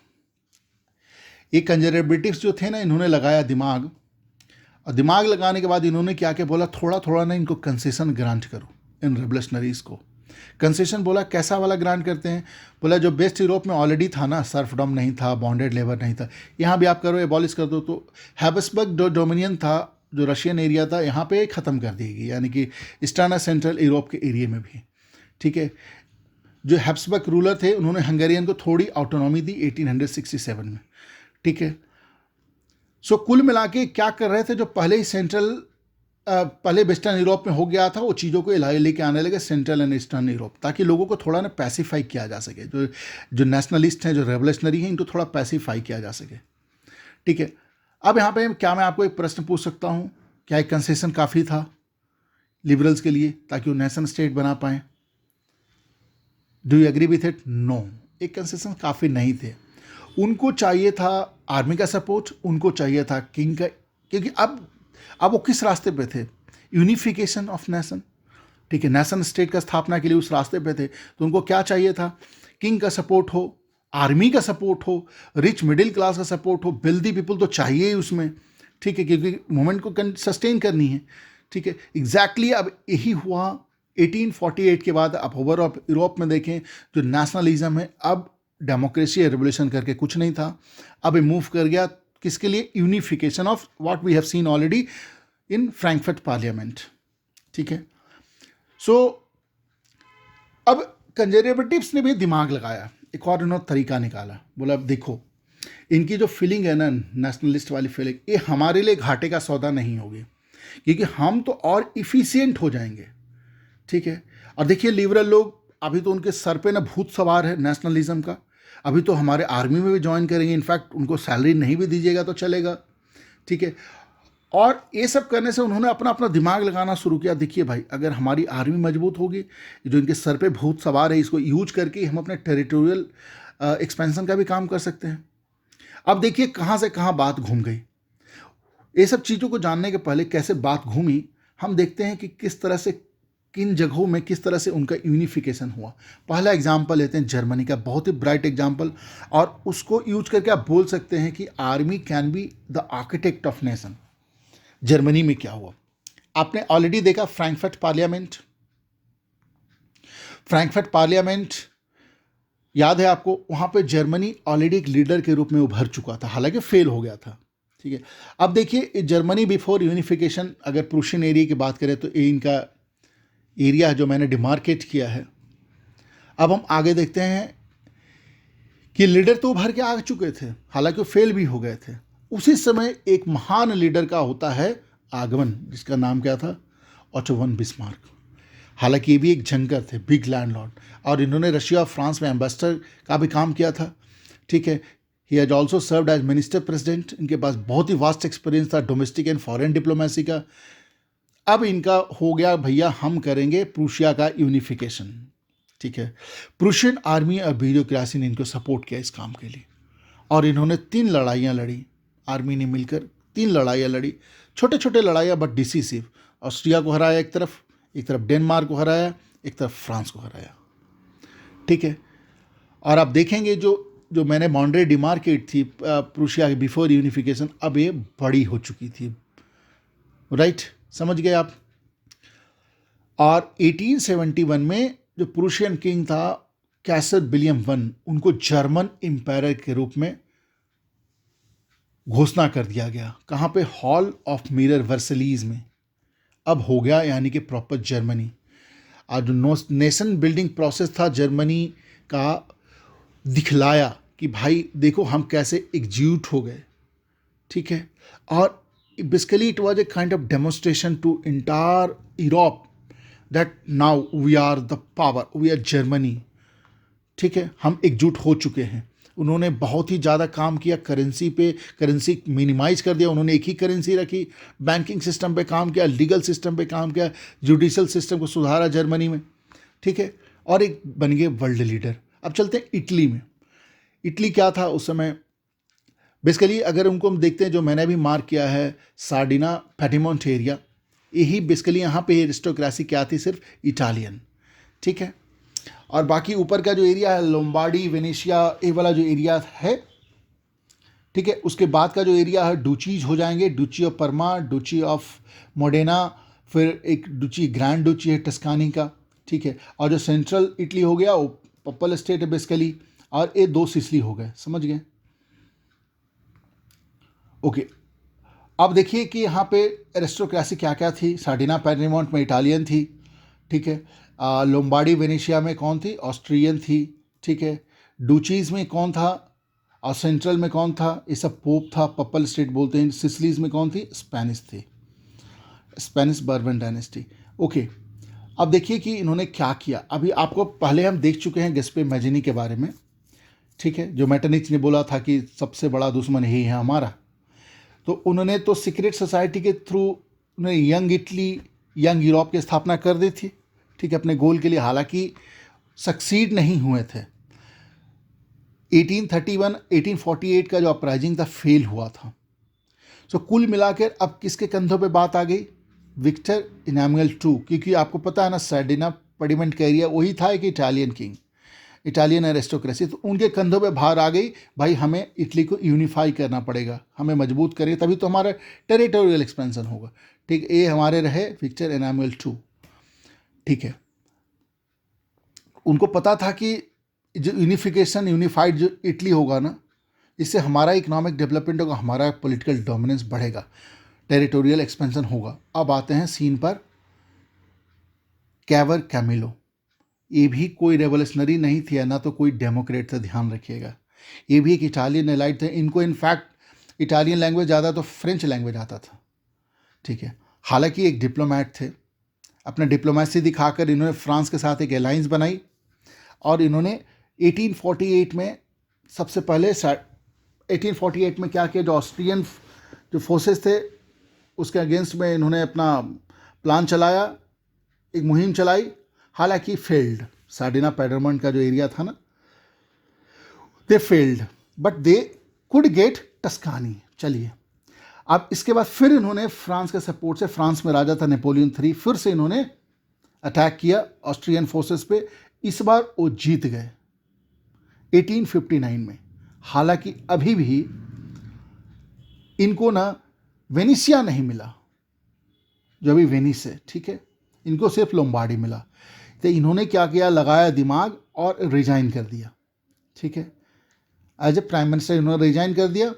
ये कंजर्वेटिव्स जो थे ना, इन्होंने लगाया दिमाग, और दिमाग लगाने के बाद इन्होंने क्या क्या बोला, थोड़ा थोड़ा ना इनको कंसेशन ग्रांट करो इन रेवोल्यूशनरीज को, कंसेशन बोला कैसा वाला ग्रांट करते हैं, बोला जो वेस्ट यूरोप में ऑलरेडी था ना, सर्फडम नहीं था, बॉन्डेड लेबर नहीं था, यहाँ भी आप करो एबॉलिश कर दो। तो हैबिसबर्ग जो डोमिनियन था, जो रशियन एरिया था, यहाँ पे ख़त्म कर दी गई, यानी कि ईस्टर्न सेंट्रल यूरोप के एरिया में भी। ठीक है, जो हैबिसबर्ग रूलर थे उन्होंने हंगेरियन को थोड़ी ऑटोनॉमी दी 1867 में। ठीक है, सो कुल मिला के क्या कर रहे थे, जो पहले ही पहले वेस्टर्न यूरोप में हो गया था, वो चीज़ों को लेके आने लगे सेंट्रल एंड ईस्टर्न यूरोप, ताकि लोगों को थोड़ा ना पैसिफाई किया जा सके, जो नेशनलिस्ट हैं, जो रेवोल्यूशनरी हैं, इनको थोड़ा पैसिफाई किया जा सके। ठीक है, अब यहाँ पे क्या मैं आपको एक प्रश्न पूछ सकता हूँ, क्या एक कंसेशन काफ़ी था लिबरल्स के लिए ताकि वो नेशन स्टेट बना पाएँ? Do you agree with it? No, एक कंसेशन काफ़ी नहीं थे। उनको चाहिए था आर्मी का सपोर्ट, उनको चाहिए था किंग का, क्योंकि अब वो किस रास्ते पे थे? Unification of nation. ठीक है, नेशन स्टेट का स्थापना के लिए उस रास्ते पे थे, तो उनको क्या चाहिए था? किंग का सपोर्ट हो, आर्मी का सपोर्ट हो, रिच मिडिल क्लास का सपोर्ट हो, वेल्दी पीपल तो चाहिए ही उसमें। ठीक है, क्योंकि मूवमेंट को सस्टेन करनी है। ठीक है, एग्जैक्टली अब यही हुआ 1848 के बाद। आप ओवर ऑफ यूरोप में देखें, जो नेशनलिज्म है, अब डेमोक्रेसी रेवोल्यूशन करके कुछ नहीं था, अब ये मूव कर गया किसके लिए? Unification of what we have seen already in Frankfurt parliament. ठीक है, सो अब कंजर्वेटिव्स ने भी दिमाग लगाया, एक और इन्होंने तरीका निकाला, बोला अब देखो इनकी जो फीलिंग है ना, नेशनलिस्ट वाली फीलिंग, ये हमारे लिए घाटे का सौदा नहीं होगी, क्योंकि हम तो और इफिशियंट हो जाएंगे। ठीक है, और देखिए लिबरल लोग अभी तो उनके सर पे ना भूत सवार है नेशनलिज्म का, अभी तो हमारे आर्मी में भी ज्वाइन करेंगे, इनफैक्ट उनको सैलरी नहीं भी दीजिएगा तो चलेगा। ठीक है, और ये सब करने से उन्होंने अपना अपना दिमाग लगाना शुरू किया। देखिए भाई, अगर हमारी आर्मी मजबूत होगी, जो इनके सर पे भूत सवार है, इसको यूज करके हम अपने टेरिटोरियल एक्सपेंशन का भी काम कर सकते हैं। अब देखिए कहाँ से कहाँ बात घूम गई। ये सब चीज़ों को जानने के पहले कैसे बात घूमी, हम देखते हैं कि किस तरह से, किन जगहों में किस तरह से उनका यूनिफिकेशन हुआ। पहला एग्जाम्पल लेते हैं जर्मनी का, बहुत ही ब्राइट एग्जाम्पल, और उसको यूज करके आप बोल सकते हैं कि army can be the architect of nation. Germany में क्या हुआ, आपने ऑलरेडी देखा फ्रैंकफर्ट पार्लियामेंट। फ्रैंकफर्ट पार्लियामेंट याद है आपको, वहाँ पे जर्मनी ऑलरेडी एक लीडर के रूप में उभर चुका था, हालांकि फेल हो गया था। ठीक है, अब देखिए जर्मनी बिफोर यूनिफिकेशन, अगर प्रूशियन एरिया की बात करें तो ये इनका एरिया है जो मैंने डिमार्केट किया है। अब हम आगे देखते हैं कि लीडर तो उभर के आ चुके थे, हालांकि फेल भी हो गए थे। उसी समय एक महान लीडर का होता है आगमन, जिसका नाम क्या था? Auto von Bismarck. हालांकि ये भी एक जंकर थे, बिग लैंडलॉर्ड, और इन्होंने रशिया और फ्रांस में एम्बेसडर का भी काम किया था। ठीक है, he has also served as minister president. इनके पास बहुत ही वास्ट एक्सपीरियंस था डोमेस्टिक एंड फॉरेन डिप्लोमेसी का। अब इनका हो गया, भैया हम करेंगे प्रूशिया का यूनिफिकेशन। ठीक है, प्रूशियन आर्मी और ब्यूरोक्रेसी ने इनको सपोर्ट किया इस काम के लिए, और इन्होंने 3 लड़ाइयाँ लड़ी, आर्मी ने मिलकर 3 लड़ाइयाँ लड़ी, छोटे छोटे लड़ाइयाँ बट डिसीसिव। ऑस्ट्रिया को हराया एक तरफ डेनमार्क को हराया, एक तरफ फ्रांस को हराया। ठीक है, और आप देखेंगे जो मैंने बाउंड्री डिमार्केट थी प्रूशिया के बिफोर यूनिफिकेशन, अब ये बड़ी हो चुकी थी। राइट, समझ गए आप। और 1871 में जो प्रूशियन किंग था कैसर विलियम वन, उनको जर्मन एम्पायर के रूप में घोषणा कर दिया गया। कहाँ पे? हॉल ऑफ मिरर वर्सलीज में अब हो गया, यानी कि प्रॉपर जर्मनी। आज जो नेशन बिल्डिंग प्रोसेस था जर्मनी का, दिखलाया कि भाई देखो हम कैसे एकजुट हो गए। ठीक है, और basically it was a kind of demonstration to entire Europe that now we are the power, we are Germany। ठीक है, हम एकजुट हो चुके हैं। उन्होंने बहुत ही ज़्यादा काम किया करेंसी पे, करेंसी मिनिमाइज कर दिया, उन्होंने एक ही करेंसी रखी, बैंकिंग सिस्टम पे काम किया, लीगल सिस्टम पे काम किया, जुडिशल सिस्टम को सुधारा जर्मनी में। ठीक है, और एक बन गए वर्ल्ड लीडर। अब चलते हैं इटली में। इटली क्या था उस समय? बेसिकली अगर उनको हम देखते हैं, जो मैंने भी मार्क किया है सार्डिना पैटिमोंट एरिया, यही बेसिकली यहाँ पे एरिस्टोक्रेसी क्या थी? सिर्फ इटालियन। ठीक है, और बाकी ऊपर का जो एरिया है लोम्बार्डी, वेनेशिया, ये वाला जो एरिया है। ठीक है, उसके बाद का जो एरिया है डूचीज हो जाएंगे, डूची ऑफ परमा, डूची ऑफ मोडेना, फिर एक डूची ग्रैंड डूची है टस्कानी का। ठीक है। और जो सेंट्रल इटली हो गया वो पपल स्टेट है बेसिकली, और ये 2 सिसिली हो गए, समझ गए। ओके, अब देखिए कि यहाँ पे एरिस्टोक्रेसी क्या क्या थी। सार्डिना पेरिमोंट में इटालियन थी, ठीक है। लोम्बार्डी वेनेशिया में कौन थी, ऑस्ट्रियन थी, ठीक है। डूचीज़ में कौन था, और सेंट्रल में कौन था, ये सब पोप था, पपल स्टेट बोलते हैं। सिसिलीज में कौन थी, स्पेनिश थी, स्पेनिश बर्बन डायनेस्टी। ओके, अब देखिए कि इन्होंने क्या किया। अभी आपको पहले हम देख चुके हैं गिस्पे मैजिनी के बारे में, ठीक है, जो मेटरनिच ने बोला था कि सबसे बड़ा दुश्मन यही है हमारा। तो उन्होंने तो सीक्रेट सोसाइटी के थ्रू उन्होंने यंग इटली, यंग यूरोप की स्थापना कर दी थी, ठीक है, अपने गोल के लिए। हालांकि सक्सीड नहीं हुए थे। 1848 का जो अपराइजिंग था फेल हुआ था। सो कुल मिलाकर अब किसके कंधों पे बात आ गई, विक्टर इनामुअल II, क्योंकि आपको पता है ना सार्डिना पेडिमेंट का एरिया वही था एक इटालियन किंग, इटालियन एरिस्टोक्रेसी। तो उनके कंधों पे भार आ गई, भाई हमें इटली को यूनिफाई करना पड़ेगा, हमें मजबूत करें, तभी तो हमारा टेरिटोरियल एक्सपेंशन होगा, ठीक। ये हमारे रहे विक्टर इनामुअल II, ठीक है। उनको पता था कि जो यूनिफिकेशन, यूनिफाइड जो इटली होगा ना, इससे हमारा इकोनॉमिक डेवलपमेंट होगा, हमारा पॉलिटिकल डोमिनेंस बढ़ेगा, टेरिटोरियल एक्सपेंशन होगा। अब आते हैं सीन पर कैवर कैमिलो। ये भी कोई रेवोल्यूशनरी नहीं थे, ना तो कोई डेमोक्रेट थे, ध्यान रखिएगा। ये भी एक इटालियन एलाइट थे। इनको इनफैक्ट इटालियन लैंग्वेज ज़्यादा तो फ्रेंच लैंग्वेज आता था, ठीक है। हालांकि एक डिप्लोमेट थे, अपना डिप्लोमेसी दिखाकर इन्होंने फ्रांस के साथ एक अलायंस बनाई, और इन्होंने 1848 में सबसे पहले 1848 में क्या किया, जो ऑस्ट्रियन जो फोर्सेस थे उसके अगेंस्ट में इन्होंने अपना प्लान चलाया, एक मुहिम चलाई। हालांकि फेल्ड, सार्डिना पेडरमंट का जो एरिया था ना, they failed, but they could get Tuscany. चलिए, अब इसके बाद फिर इन्होंने फ्रांस के सपोर्ट से, फ्रांस में राजा था नेपोलियन III, फिर से इन्होंने अटैक किया ऑस्ट्रियन फोर्सेस पे। इस बार वो जीत गए 1859 में। हालांकि अभी भी इनको ना वेनिसिया नहीं मिला, जो अभी वेनिस है, ठीक है, इनको सिर्फ लोम्बार्डी मिला। तो इन्होंने क्या किया, लगाया दिमाग और रिजाइन कर दिया, ठीक है। एज ए प्राइम मिनिस्टर इन्होंने रिजाइन कर दिया,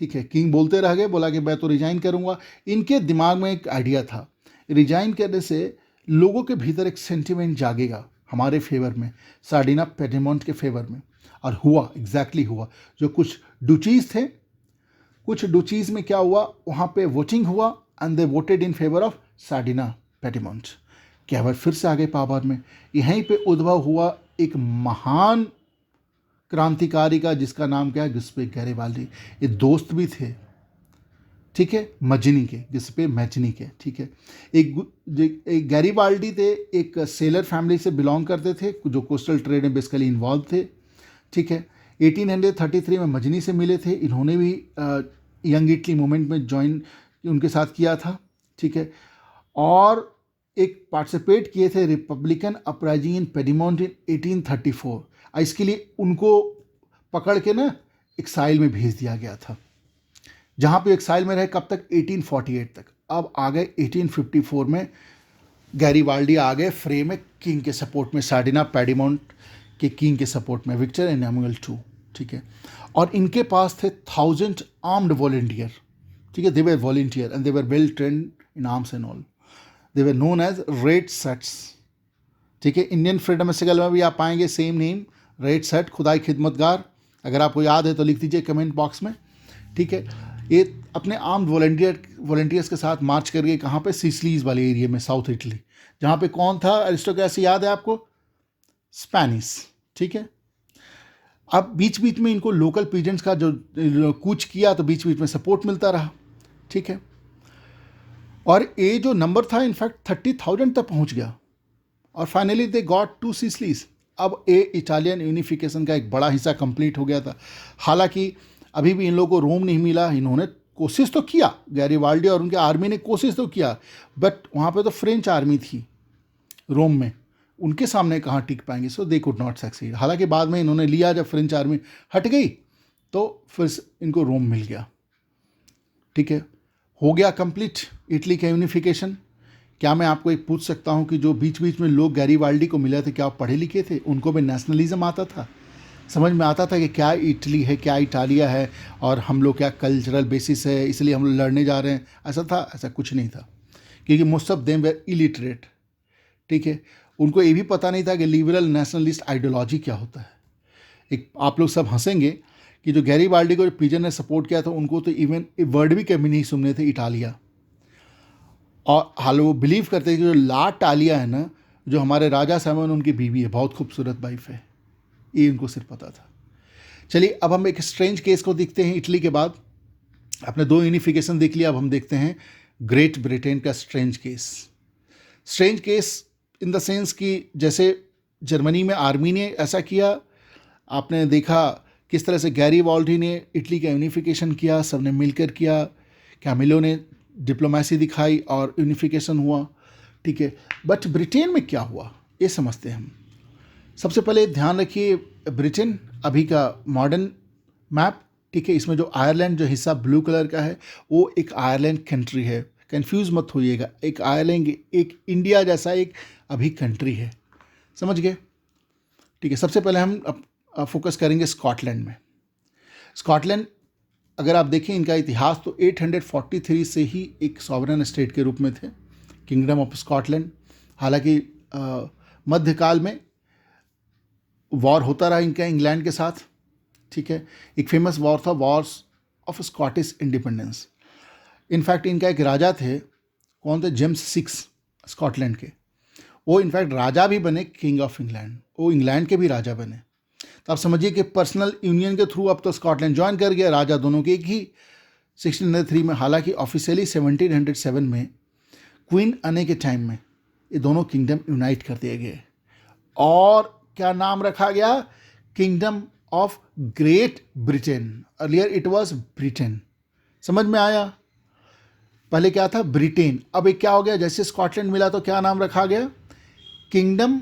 ठीक है। किंग बोलते रह गए, बोला कि मैं तो रिजाइन करूंगा। इनके दिमाग में एक आइडिया था, रिजाइन करने से लोगों के भीतर एक सेंटिमेंट जागेगा हमारे फेवर में, सार्डिना पेडिमोंट के फेवर में। और हुआ, एग्जैक्टली हुआ। जो कुछ डुचीज़ थे, कुछ डुचीज़ में क्या हुआ, वहाँ पे वोटिंग हुआ and they voted in favour of Sardinia Piedmont. Cavour फिर से आ गए पावर में। यहीं पे उद्भव हुआ एक महान क्रांतिकारी का, जिसका नाम क्या है, गिस्पे गैरिबाल्डी। ये दोस्त भी थे, ठीक है, मजनी के, गिस्पे मैजनी के, ठीक है। एक गैरिबाल्डी थे, एक सेलर फैमिली से बिलोंग करते थे, जो कोस्टल ट्रेड में बेसिकली इन्वॉल्व थे, ठीक है। 1833 में मजनी से मिले थे। इन्होंने भी यंग इटली मूवमेंट में ज्वाइन उनके साथ किया था, ठीक है। और एक पार्टिसिपेट किए थे रिपब्लिकन अपराइजिंग इन पेडिमोंट इन 1834। इसके लिए उनको पकड़ के ना एक्साइल में भेज दिया गया था, जहाँ पे एक्साइल में रहे कब तक, 1848 तक। अब आ गए 1854 में गैरिबाल्डी आ गए फ्रेम में, किंग के सपोर्ट में, सार्डिना पेडिमोंट के किंग के सपोर्ट में, विक्टर इनामुअल II, ठीक है। और इनके पास थे 1000 आर्म्ड वॉलंटियर, ठीक है। They were volunteer and they were well trained in arms and all. They were known as red shirts, ठीक है। इंडियन फ्रीडम स्ट्रगल में भी आप पाएंगे सेम नेम, रेड सेट, खुदाई खिदमतगार। अगर आपको याद है तो लिख दीजिए कमेंट बॉक्स में, ठीक है। ये अपने आर्म्ड वॉलंटियर्स के साथ मार्च कर गए, कहाँ पे, सिसिलीज वाले एरिया में, साउथ इटली, जहाँ पे कौन था एरिस्टोक्रेसी, याद है आपको, स्पेनिश, ठीक है। अब बीच बीच में इनको लोकल पीजेंट्स का जो कूच किया, तो बीच बीच में सपोर्ट मिलता रहा, ठीक है। और ये जो नंबर था इनफैक्ट 30,000 तक पहुंच गया, और फाइनली दे गॉट 2 सिसिलीज। अब ये इटालियन यूनिफिकेशन का एक बड़ा हिस्सा कंप्लीट हो गया था। हालांकि अभी भी इन लोगों को रोम नहीं मिला। इन्होंने कोशिश तो किया, गैरिबाल्डी और उनके आर्मी ने कोशिश तो किया, बट वहाँ पे तो फ्रेंच आर्मी थी रोम में, उनके सामने कहाँ टिक पाएंगे। सो दे कुड नॉट सक्सीड। हालांकि बाद में इन्होंने लिया, जब फ्रेंच आर्मी हट गई तो फिर इनको रोम मिल गया, ठीक है। हो गया कंप्लीट इटली का यूनिफिकेशन। क्या मैं आपको एक पूछ सकता हूँ कि जो बीच बीच में लोग गैरीबाल्डी को मिले थे, क्या वो पढ़े लिखे थे? उनको भी नेशनलिज्म आता था, समझ में आता था कि क्या इटली है, क्या इटालिया है, और हम लोग क्या कल्चरल बेसिस है, इसलिए हम लोग लड़ने जा रहे हैं, ऐसा था? ऐसा कुछ नहीं था, क्योंकि most of them were illiterate. ठीक है, उनको ये भी पता नहीं था कि लिबरल नेशनलिस्ट आइडियोलॉजी क्या होता है। एक आप लोग सब हंसेंगे कि जो गैरीबाल्डी को पिजन ने सपोर्ट किया था, उनको तो इवन वर्ड भी कभी नहीं सुनने थे, इटालिया। और हाल वो बिलीव करते हैं कि जो ला टालिया है ना, जो हमारे राजा साहब उनकी बीवी है, बहुत खूबसूरत वाइफ है, ये उनको सिर्फ पता था। चलिए अब हम एक स्ट्रेंज केस को देखते हैं। इटली के बाद आपने 2 यूनिफिकेशन देख लिया, अब हम देखते हैं ग्रेट ब्रिटेन का strange case. Strange case in the sense कि जैसे जर्मनी में आर्मी ने ऐसा किया, आपने देखा किस तरह से गैरीबाल्डी ने इटली का यूनिफिकेशन किया, सबने मिलकर किया, कैमिलो ने डिप्लोमेसी दिखाई और यूनिफिकेशन हुआ। ठीक है, बट ब्रिटेन में क्या हुआ ये समझते हैं हम। सबसे पहले ध्यान रखिए, ब्रिटेन अभी का मॉडर्न मैप, ठीक है, इसमें जो आयरलैंड जो हिस्सा ब्लू कलर का है वो एक आयरलैंड कंट्री है, कंफ्यूज मत होइएगा। एक आयरलैंड, एक इंडिया जैसा एक अभी कंट्री है, समझ गए? ठीक है, सबसे पहले हम फोकस करेंगे स्कॉटलैंड में। स्कॉटलैंड अगर आप देखें इनका इतिहास तो 843 से ही एक सॉवरेन स्टेट के रूप में थे, किंगडम ऑफ स्कॉटलैंड। हालांकि मध्यकाल में वॉर होता रहा इनका इंग्लैंड के साथ। ठीक है, एक फेमस वॉर था, Wars of Scottish independence. In fact इनका एक राजा थे, कौन थे? जेम्स 6 स्कॉटलैंड के। वो इनफैक्ट राजा भी बने, किंग ऑफ इंग्लैंड, वो इंग्लैंड के भी राजा बने। तो आप समझिए कि पर्सनल यूनियन के थ्रू अब तो स्कॉटलैंड ज्वाइन कर गया, राजा दोनों के एक ही 1603 में। हालांकि ऑफिशियली 1707 में क्वीन आने के टाइम में ये दोनों किंगडम यूनाइट कर दिए गए और क्या नाम रखा गया? Kingdom of great Britain. Earlier it was Britain. समझ में आया? पहले क्या था? ब्रिटेन। अब एक क्या हो गया? जैसे स्कॉटलैंड मिला तो क्या नाम रखा गया? Kingdom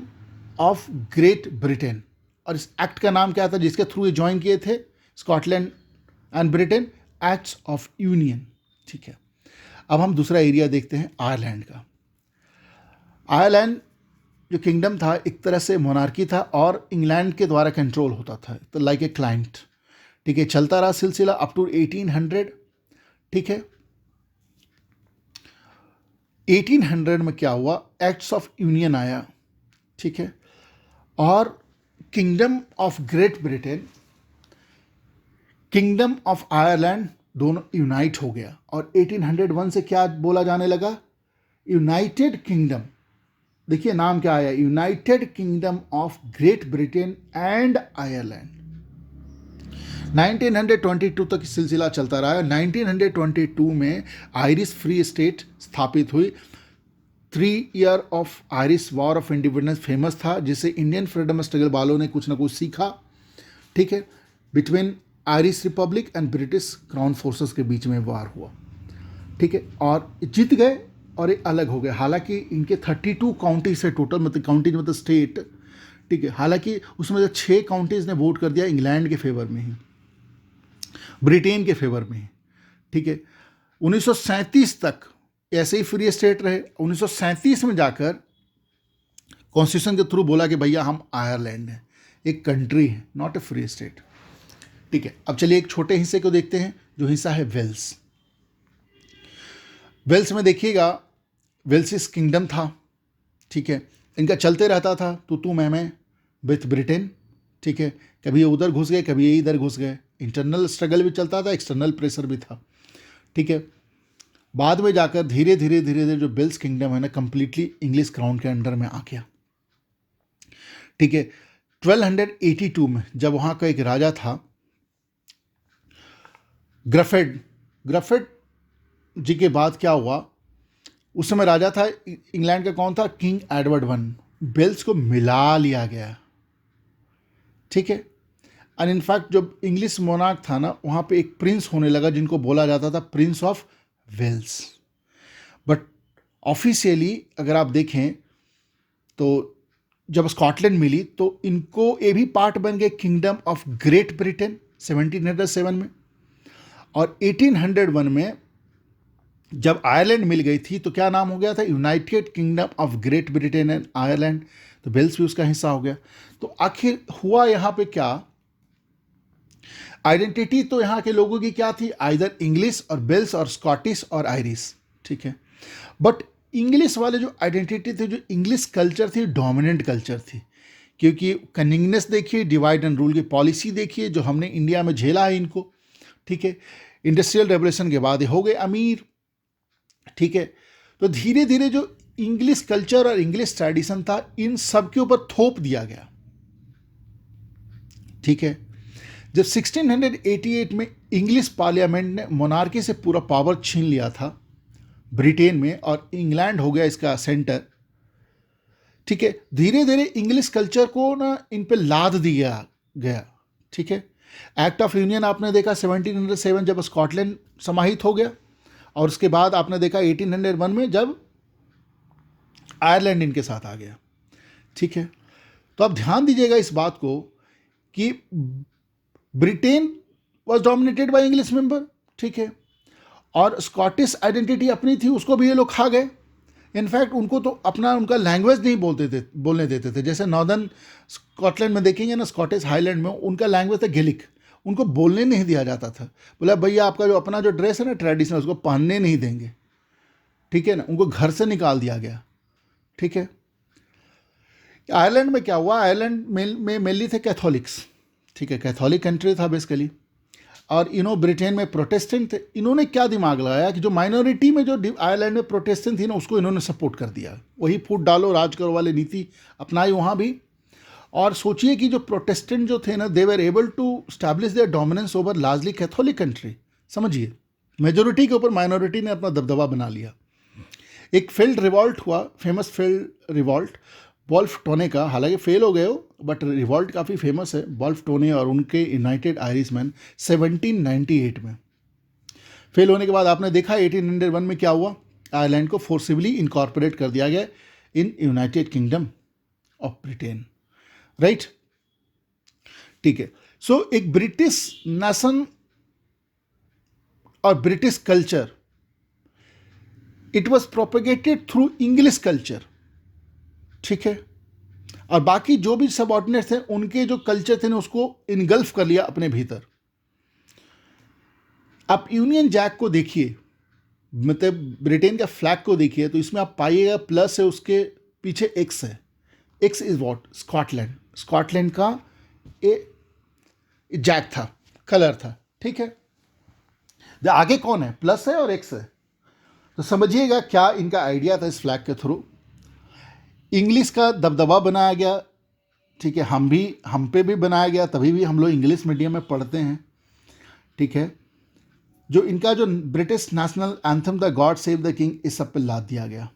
of great Britain. और इस एक्ट का नाम क्या था जिसके थ्रू ये ज्वाइन किए थे Scotland and Britain? Acts of union. ठीक है, अब हम दूसरा एरिया देखते हैं, आयरलैंड का। आयरलैंड जो किंगडम था एक तरह से मोनार्की था और इंग्लैंड के द्वारा कंट्रोल होता था, तो लाइक ए क्लाइंट। ठीक है, चलता रहा सिलसिला अप टू 1800। ठीक है, 1800 में क्या हुआ? एक्ट्स ऑफ यूनियन आया। ठीक है, और kingdom of great Britain, kingdom of Ireland दोनों यूनाइट हो गया। और 1801 से क्या बोला जाने लगा? United kingdom. देखिए नाम क्या आया? United Kingdom of great Britain and Ireland. 1922 तक सिलसिला चलता रहा। 1922 में आयरिश फ्री स्टेट स्थापित हुई। 3 year of Irish war of independence famous था, जिससे इंडियन फ्रीडम स्ट्रगल वालों ने कुछ ना कुछ सीखा। ठीक है, between Irish Republic and British crown forces के बीच में वार हुआ। ठीक है, और जीत गए और ये अलग हो गए। हालांकि इनके 32 काउंटी से टोटल, मतलब काउंटीज मतलब स्टेट। ठीक है, हालांकि उसमें से 6 काउंटीज ने वोट कर दिया इंग्लैंड के फेवर में ही, ब्रिटेन के फेवर में ही। ठीक है, 1937 तक ऐसे ही फ्री स्टेट रहे। 1937 में जाकर कॉन्स्टिट्यूशन के थ्रू बोला कि भैया हम आयरलैंड हैं, एक कंट्री है, नॉट ए फ्री स्टेट। ठीक है, अब चलिए एक छोटे हिस्से को देखते हैं, जो हिस्सा है वेल्स। वेल्स में देखिएगा, वेल्सिस किंगडम था। ठीक है, इनका चलते रहता था तू मैं विथ ब्रिटेन। ठीक है, कभी ये उधर घुस गए, कभी ये इधर घुस गए। इंटरनल स्ट्रगल भी चलता था, एक्सटर्नल प्रेशर भी था। ठीक है, बाद में जाकर धीरे धीरे जो वेल्स किंगडम है ना, कंप्लीटली इंग्लिश क्राउन के अंडर में आ गया। ठीक है, 1282 में जब वहाँ का एक राजा था ग्रफेड जी के बाद क्या हुआ? उस समय राजा था इंग्लैंड का, कौन था? King Edward I। वेल्स को मिला लिया गया। ठीक है, एंड इनफैक्ट जब इंग्लिश मोनार्क था ना, वहाँ पे एक प्रिंस होने लगा जिनको बोला जाता था prince of Wales. But officially अगर आप देखें तो जब स्कॉटलैंड मिली तो इनको ये भी पार्ट बन गए किंगडम ऑफ ग्रेट ब्रिटेन 1707 में। और 1801 में जब आयरलैंड मिल गई थी तो क्या नाम हो गया था, United Kingdom of great Britain and Ireland, तो वेल्स भी उसका हिस्सा हो गया। तो आखिर हुआ यहाँ पे क्या, आइडेंटिटी तो यहाँ के लोगों की क्या थी, आइदर इंग्लिश और वेल्स और स्कॉटिश और आयरिश, ठीक है। बट इंग्लिश वाले जो आइडेंटिटी थी, जो इंग्लिश कल्चर थी, डोमिनेंट कल्चर थी, क्योंकि कनिंगनेस देखिए, डिवाइड एंड रूल की पॉलिसी देखिए जो हमने इंडिया में झेला है इनको, ठीक है। इंडस्ट्रियल रेवोल्यूशन के बाद ये हो गए अमीर, ठीक है। तो धीरे धीरे जो इंग्लिश कल्चर और इंग्लिश ट्रेडिशन था, इन सब के ऊपर थोप दिया गया, ठीक है। जब 1688 में इंग्लिश पार्लियामेंट ने मोनार्की से पूरा पावर छीन लिया था ब्रिटेन में, और इंग्लैंड हो गया इसका सेंटर, ठीक है, धीरे धीरे इंग्लिश कल्चर को ना इन पे लाद दिया गया, ठीक है। एक्ट ऑफ यूनियन आपने देखा 1707 जब स्कॉटलैंड समाहित हो गया, और उसके बाद आपने देखा 1801 में जब आयरलैंड इनके साथ आ गया, ठीक है। तो आप ध्यान दीजिएगा इस बात को कि Britain was dominated by English member, ठीक है, और स्कॉटिश आइडेंटिटी अपनी थी, उसको भी ये लोग खा गए। इनफैक्ट उनको तो अपना उनका लैंग्वेज नहीं बोलने देते थे। जैसे नॉर्दर्न स्कॉटलैंड में देखेंगे ना, स्कॉटिश हाईलैंड में उनका लैंग्वेज था गेलिक, उनको बोलने नहीं दिया जाता था। बोला भैया आपका जो अपना जो ड्रेस है ना ट्रेडिशनल, उसको पहनने नहीं देंगे, ठीक है ना, उनको घर से निकाल दिया गया, ठीक है। आयरलैंड में क्या हुआ, आयरलैंड में मेनली थे कैथोलिक्स, ठीक है, कैथोलिक कंट्री था बेसिकली, और ब्रिटेन में प्रोटेस्टेंट थे। इन्होंने क्या दिमाग लगाया कि जो माइनॉरिटी में जो आयरलैंड में प्रोटेस्टेंट थी ना, उसको इन्होंने सपोर्ट कर दिया, वही फूट डालो राज करो वाली नीति अपनाई वहाँ भी। और सोचिए कि जो प्रोटेस्टेंट जो थे ना, they were able to establish their dominance over largely Catholic country. समझिए, मेजोरिटी के ऊपर माइनॉरिटी ने अपना दबदबा बना लिया। एक फील्ड रिवॉल्ट हुआ, famous field revolt Wolfe Tone का, हालांकि फेल हो गए हो, बट रिवॉल्ट काफ़ी फेमस है, वॉल्फ टोने और उनके यूनाइटेड आयरिशमैन 1798 में। फेल होने के बाद आपने देखा 1801 में क्या हुआ, आयरलैंड को फोर्सिबली इनकॉर्पोरेट कर दिया गया in United Kingdom of Britain, right, ठीक है। सो एक ब्रिटिश नेशन और British culture, it was propagated through English culture, ठीक है, और बाकी जो भी सबऑर्डिनेट थे उनके जो कल्चर थे ना, उसको इनगल्फ कर लिया अपने भीतर। आप यूनियन जैक को देखिए, मतलब ब्रिटेन का फ्लैग को देखिए, तो इसमें आप पाइएगा प्लस है, उसके पीछे एक्स है। X is what, Scotland, Scotland का जैक था, कलर था, ठीक है। आगे कौन है, प्लस है और एक्स है। तो समझिएगा क्या इनका आइडिया था इस फ्लैग के थ्रू। इंग्लिश का दबदबा बनाया गया, ठीक है, हम पे भी बनाया गया, तभी भी हम लोग इंग्लिश मीडियम में पढ़ते हैं, ठीक है। जो इनका जो British national anthem the God save the king, इस सब पे लाद दिया गया।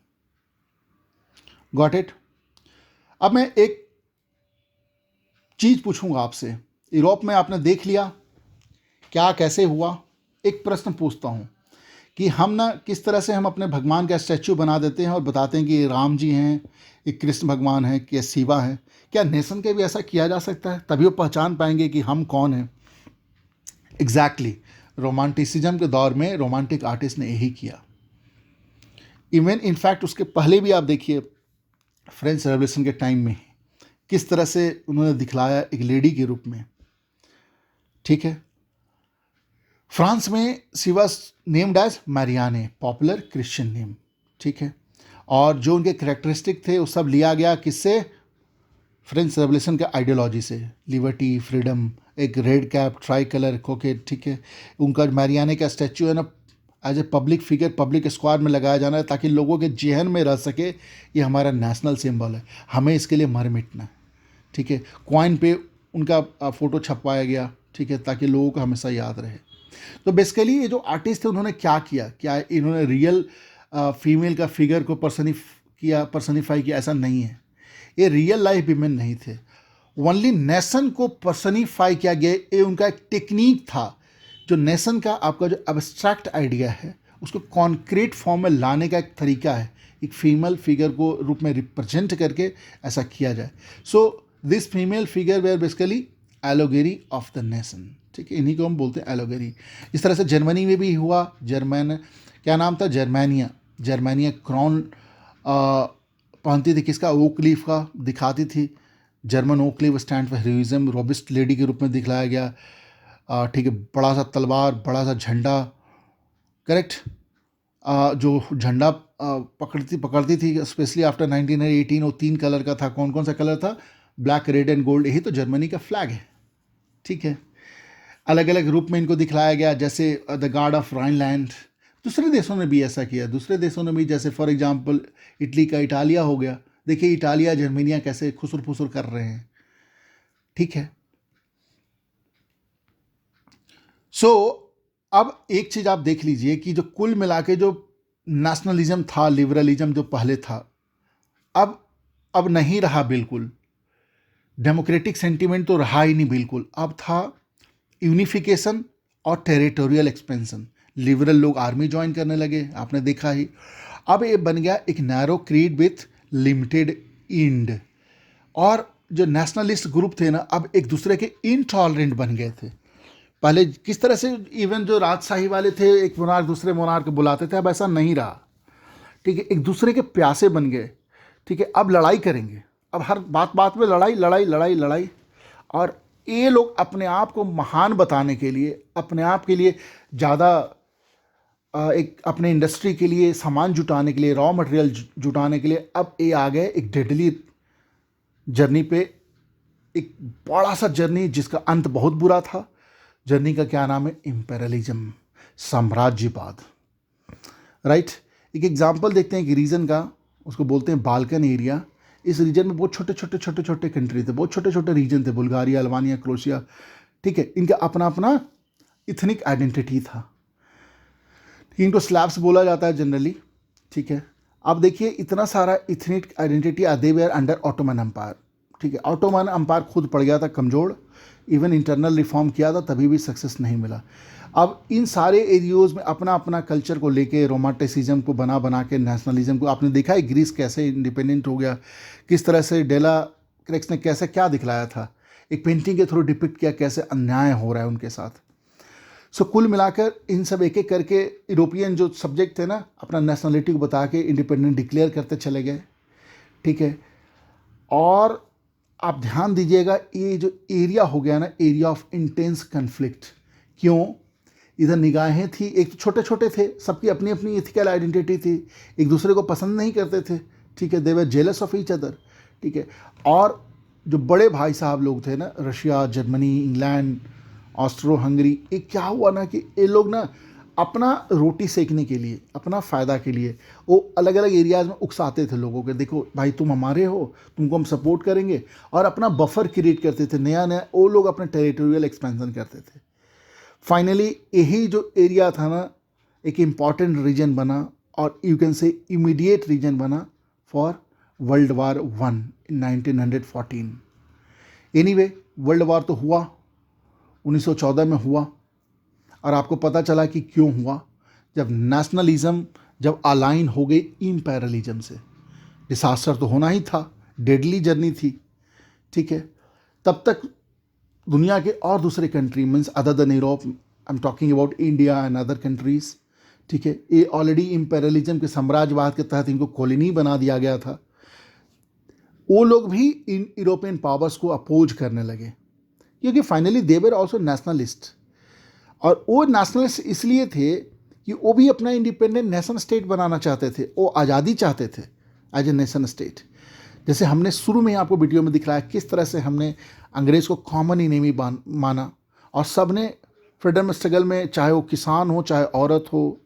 Got it. अब मैं एक चीज पूछूंगा आपसे, यूरोप में आपने देख लिया क्या कैसे हुआ, एक प्रश्न पूछता हूं कि हम ना किस तरह से हम अपने भगवान का स्टैचू बना देते हैं और बताते हैं कि ये राम जी हैं, ये कृष्ण भगवान हैं, कि शिवा है। क्या नेशन के भी ऐसा किया जा सकता है? तभी वो पहचान पाएंगे कि हम कौन हैं। एग्जैक्टली, रोमांटिसिज्म के दौर में रोमांटिक आर्टिस्ट ने यही किया। इवन इनफैक्ट उसके पहले भी आप देखिए, फ्रेंच रेवोल्यूशन के टाइम में किस तरह से उन्होंने दिखलाया एक लेडी के रूप में, ठीक है। फ्रांस में she was named as Marianne, popular Christian name, ठीक है। और जो उनके कैरेक्टरिस्टिक थे वो सब लिया गया किससे, फ्रेंच रेवोल्यूशन के आइडियोलॉजी से, लिबर्टी, फ्रीडम, एक रेड कैप, ट्राई कलर होके, ठीक है। उनका मैरियाने का स्टैचू है ना, as a public figure, public square में लगाया जाना है, ताकि लोगों के जहन में रह सके ये हमारा नेशनल सिंबल है, हमें इसके लिए मर मिटना है, ठीक है। कॉइन पे उनका फ़ोटो छपवाया गया, ठीक है, ताकि लोगों को हमेशा याद रहे। तो बेसिकली ये जो आर्टिस्ट थे उन्होंने क्या किया, क्या इन्होंने रियल फीमेल का फिगर को पर्सनिफाई किया? ऐसा नहीं है, ये रियल लाइफ वीमेन नहीं थे, ओनली नेशन को पर्सनिफाई किया गया। ये उनका एक टेक्निक था, जो नेशन का आपका जो एब्स्ट्रैक्ट आइडिया है उसको कॉन्क्रीट फॉर्म में लाने का एक तरीका है, एक फीमेल फिगर को रूप में रिप्रेजेंट करके ऐसा किया जाए। So this female figure were basically allegory of the nation, ठीक है, इन्हीं को हम बोलते हैं एलोगेरी। इस तरह से जर्मनी में भी हुआ, जर्मन क्या नाम था? जर्मेनिया। जर्मेनिया क्रॉन पहनती थी, किसका? ओक लीफ का दिखाती थी। German oak leaf stand for heroism, robust lady के रूप में दिखलाया गया। ठीक है, बड़ा सा तलवार, बड़ा सा झंडा, करेक्ट। जो झंडा पकड़ती थी स्पेशली आफ्टर 1918, वो 3 कलर का था। कौन कौन सा कलर था? Black, red and gold. यही तो जर्मनी का फ्लैग है, ठीक है। अलग अलग रूप में इनको दिखलाया गया, जैसे द गार्ड ऑफ राइनलैंड। दूसरे देशों ने भी ऐसा किया, दूसरे देशों ने भी, जैसे फॉर एग्जांपल इटली का इटालिया हो गया। देखिए इटालिया जर्मनिया कैसे खुसुर फुसुर कर रहे हैं, ठीक है। सो अब एक चीज़ आप देख लीजिए कि जो कुल मिला के जो नेशनलिज्म था, लिबरलिज्म जो पहले था, अब नहीं रहा बिल्कुल। डेमोक्रेटिक सेंटिमेंट तो रहा ही नहीं बिल्कुल। अब था यूनिफिकेशन और टेरिटोरियल एक्सपेंशन। लिबरल लोग आर्मी ज्वाइन करने लगे, आपने देखा ही। अब ये बन गया एक narrow creed with limited and. और जो नेशनलिस्ट ग्रुप थे ना, अब एक दूसरे के इनटॉलरेंट बन गए थे। पहले किस तरह से इवन जो राजशाही वाले थे, एक मोनार्क दूसरे मोनार्क को बुलाते थे, अब ऐसा नहीं रहा, ठीक है। एक दूसरे के प्यासे बन गए, ठीक है। अब लड़ाई करेंगे, अब हर बात बात में लड़ाई लड़ाई लड़ाई लड़ाई। और ये लोग अपने आप को महान बताने के लिए, अपने आप के लिए ज़्यादा एक अपने इंडस्ट्री के लिए सामान जुटाने के लिए, रॉ मटेरियल जुटाने के लिए, अब ये आ गए एक डेडली जर्नी पे। एक बड़ा सा जर्नी जिसका अंत बहुत बुरा था। जर्नी का क्या नाम है? इम्पेरियलिज्म, साम्राज्यवाद, राइट। एक एग्जांपल देखते हैं कि रीजन का, उसको बोलते हैं बाल्कन एरिया। इस रीजन में बहुत छोटे छोटे कंट्री थे, बहुत छोटे छोटे रीजन थे, बुल्गारिया, अल्बानिया, क्रोशिया, ठीक है। इनका अपना अपना इथनिक आइडेंटिटी था। इनको स्लैब्स बोला जाता है जनरली, ठीक है। अब देखिए इतना सारा ethnic identity, they were under Ottoman empire, ठीक है। ऑटोमन एम्पायर खुद पड़ गया था कमज़ोर, इवन इंटरनल रिफॉर्म किया था तभी भी सक्सेस नहीं मिला। अब इन सारे एरियोज़ में अपना अपना कल्चर को लेके, रोमांटिसिज्म को बना के, नेशनलिज्म को, आपने देखा है ग्रीस कैसे इंडिपेंडेंट हो गया, किस तरह से डेला क्रेक्स ने कैसे क्या दिखलाया था, एक पेंटिंग के थ्रू डिपिक्ट किया कैसे अन्याय हो रहा है उनके साथ। सो कुल मिलाकर इन सब एक एक करके यूरोपियन जो सब्जेक्ट थे ना, अपना नेशनलिटी को बता के इंडिपेंडेंट डिक्लेयर करते चले गए, ठीक है। और आप ध्यान दीजिएगा, ये जो एरिया हो गया ना, एरिया ऑफ इंटेंस कन्फ्लिक्ट। क्यों? इधर निगाहें थी, एक तो छोटे छोटे थे, सबकी अपनी अपनी एथिकल आइडेंटिटी थी, एक दूसरे को पसंद नहीं करते थे, ठीक है। They were jealous of each other, ठीक है। और जो बड़े भाई साहब लोग थे ना, Russia, Germany, England, Austro Hungary, ये क्या हुआ ना कि ये लोग ना अपना रोटी सेकने के लिए, अपना फ़ायदा के लिए, वो अलग अलग एरियाज़ में उकसाते थे लोगों के, देखो भाई तुम हमारे हो, तुमको हम सपोर्ट करेंगे, और अपना बफर क्रिएट करते थे, नया नया वो लोग अपने टेरिटोरियल एक्सपेंशन करते थे। फाइनली यही जो एरिया था ना, एक इम्पॉर्टेंट रीजन बना, और you can say immediate reason बना for world war 1 in 1914। Anyway, world war तो हुआ, 1914 में हुआ। और आपको पता चला कि क्यों हुआ, जब नेशनलिज्म जब अलाइन हो गई इम्पेरियलिज्म से। डिसास्टर तो होना ही था, डेडली जर्नी थी, ठीक है। तब तक दुनिया के और दूसरे country means other than Europe, I am talking about India and other countries, ठीक है, ये ऑलरेडी इम्पेरियलिज्म के साम्राज्यवाद के तहत इनको कॉलोनी बना दिया गया था। वो लोग भी इन यूरोपियन पावर्स को अपोज करने लगे, क्योंकि finally they were also nationalist. और वो नेशनलिस्ट इसलिए थे कि वो भी अपना इंडिपेंडेंट नेशन स्टेट बनाना चाहते थे, वो आज़ादी चाहते थे एज ए नेशन स्टेट। जैसे हमने शुरू में आपको वीडियो में दिखलाया किस तरह से हमने अंग्रेज़ को कॉमन इनेमी माना, और सब ने फ्रीडम स्ट्रगल में, चाहे वो किसान हो, चाहे औरत हो,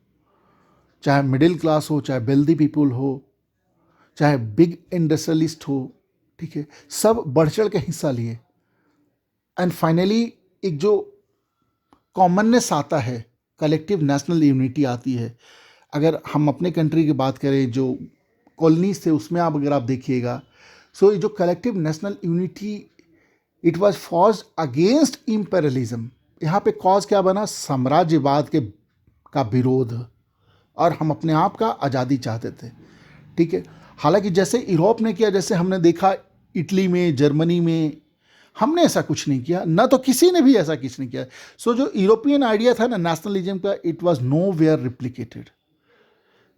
चाहे मिडिल क्लास हो, चाहे वेल्दी पीपल हो, चाहे बिग इंडस्ट्रियलिस्ट हो, ठीक है, सब बढ़ चढ़ के हिस्सा लिए। एंड फाइनली एक जो कॉमननेस आता है, कलेक्टिव नेशनल यूनिटी आती है। अगर हम अपने कंट्री की बात करें, जो कॉलोनीज थे उसमें आप अगर आप देखिएगा, सो ये जो collective national unity, it was फॉज against imperialism. यहाँ पे कॉज क्या बना? साम्राज्यवाद का विरोध, और हम अपने आप का आज़ादी चाहते थे, ठीक है। हालांकि जैसे यूरोप ने किया, जैसे हमने देखा इटली में, जर्मनी में, हमने ऐसा कुछ नहीं किया, ना तो किसी ने भी ऐसा कुछ नहीं किया। सो जो यूरोपियन आइडिया था ना नेशनलिज्म का, it was nowhere replicated,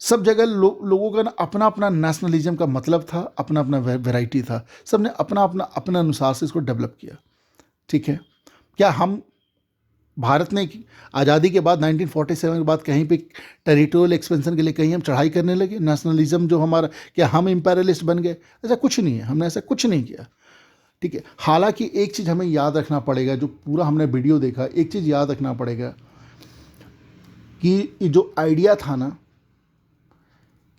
सब जगह लोगों का ना अपना अपना नेशनलिज्म का मतलब था, अपना अपना वैरायटी था, सब ने अपना अपना अपने अनुसार से इसको डेवलप किया। ठीक है, क्या हम भारत ने आज़ादी के बाद 1947 के बाद कहीं पे टेरिटोरियल एक्सपेंशन के लिए कहीं हम चढ़ाई करने लगे? नेशनलिज्म जो हमारा, क्या हम इम्पेरियलिस्ट बन गए? ऐसा कुछ नहीं है, हमने ऐसा कुछ नहीं किया। ठीक है, हालांकि एक चीज़ हमें याद रखना पड़ेगा, जो पूरा हमने वीडियो देखा, एक चीज़ याद रखना पड़ेगा कि ये जो आइडिया था ना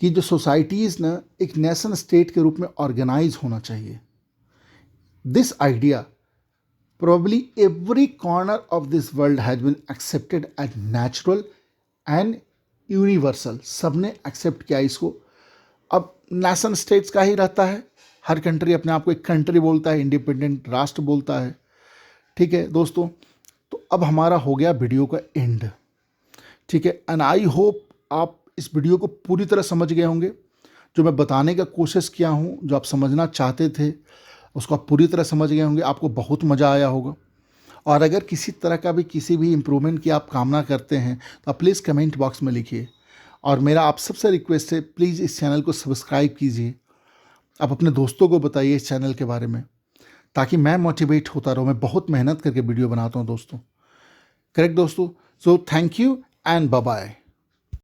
कि जो सोसाइटीज़ ना एक नेशन स्टेट के रूप में ऑर्गेनाइज होना चाहिए, this idea probably every corner of this world has been accepted as natural and universal। सबने एक्सेप्ट किया इसको। अब नेशन स्टेट्स का ही रहता है, हर कंट्री अपने आप को एक कंट्री बोलता है, इंडिपेंडेंट राष्ट्र बोलता है। ठीक है दोस्तों, तो अब हमारा हो गया वीडियो का एंड। ठीक है, एंड आई होप आप इस वीडियो को पूरी तरह समझ गए होंगे। जो मैं बताने का कोशिश किया हूँ, जो आप समझना चाहते थे, उसको आप पूरी तरह समझ गए होंगे। आपको बहुत मज़ा आया होगा। और अगर किसी तरह का भी किसी भी इम्प्रूवमेंट की आप कामना करते हैं तो आप प्लीज़ कमेंट बॉक्स में लिखिए। और मेरा आप सबसे रिक्वेस्ट है, प्लीज़ इस चैनल को सब्सक्राइब कीजिए। आप अपने दोस्तों को बताइए इस चैनल के बारे में, ताकि मैं मोटिवेट होता रहूँ। मैं बहुत मेहनत करके वीडियो बनाता हूँ दोस्तों, करेक्ट दोस्तों। So thank you and bye bye.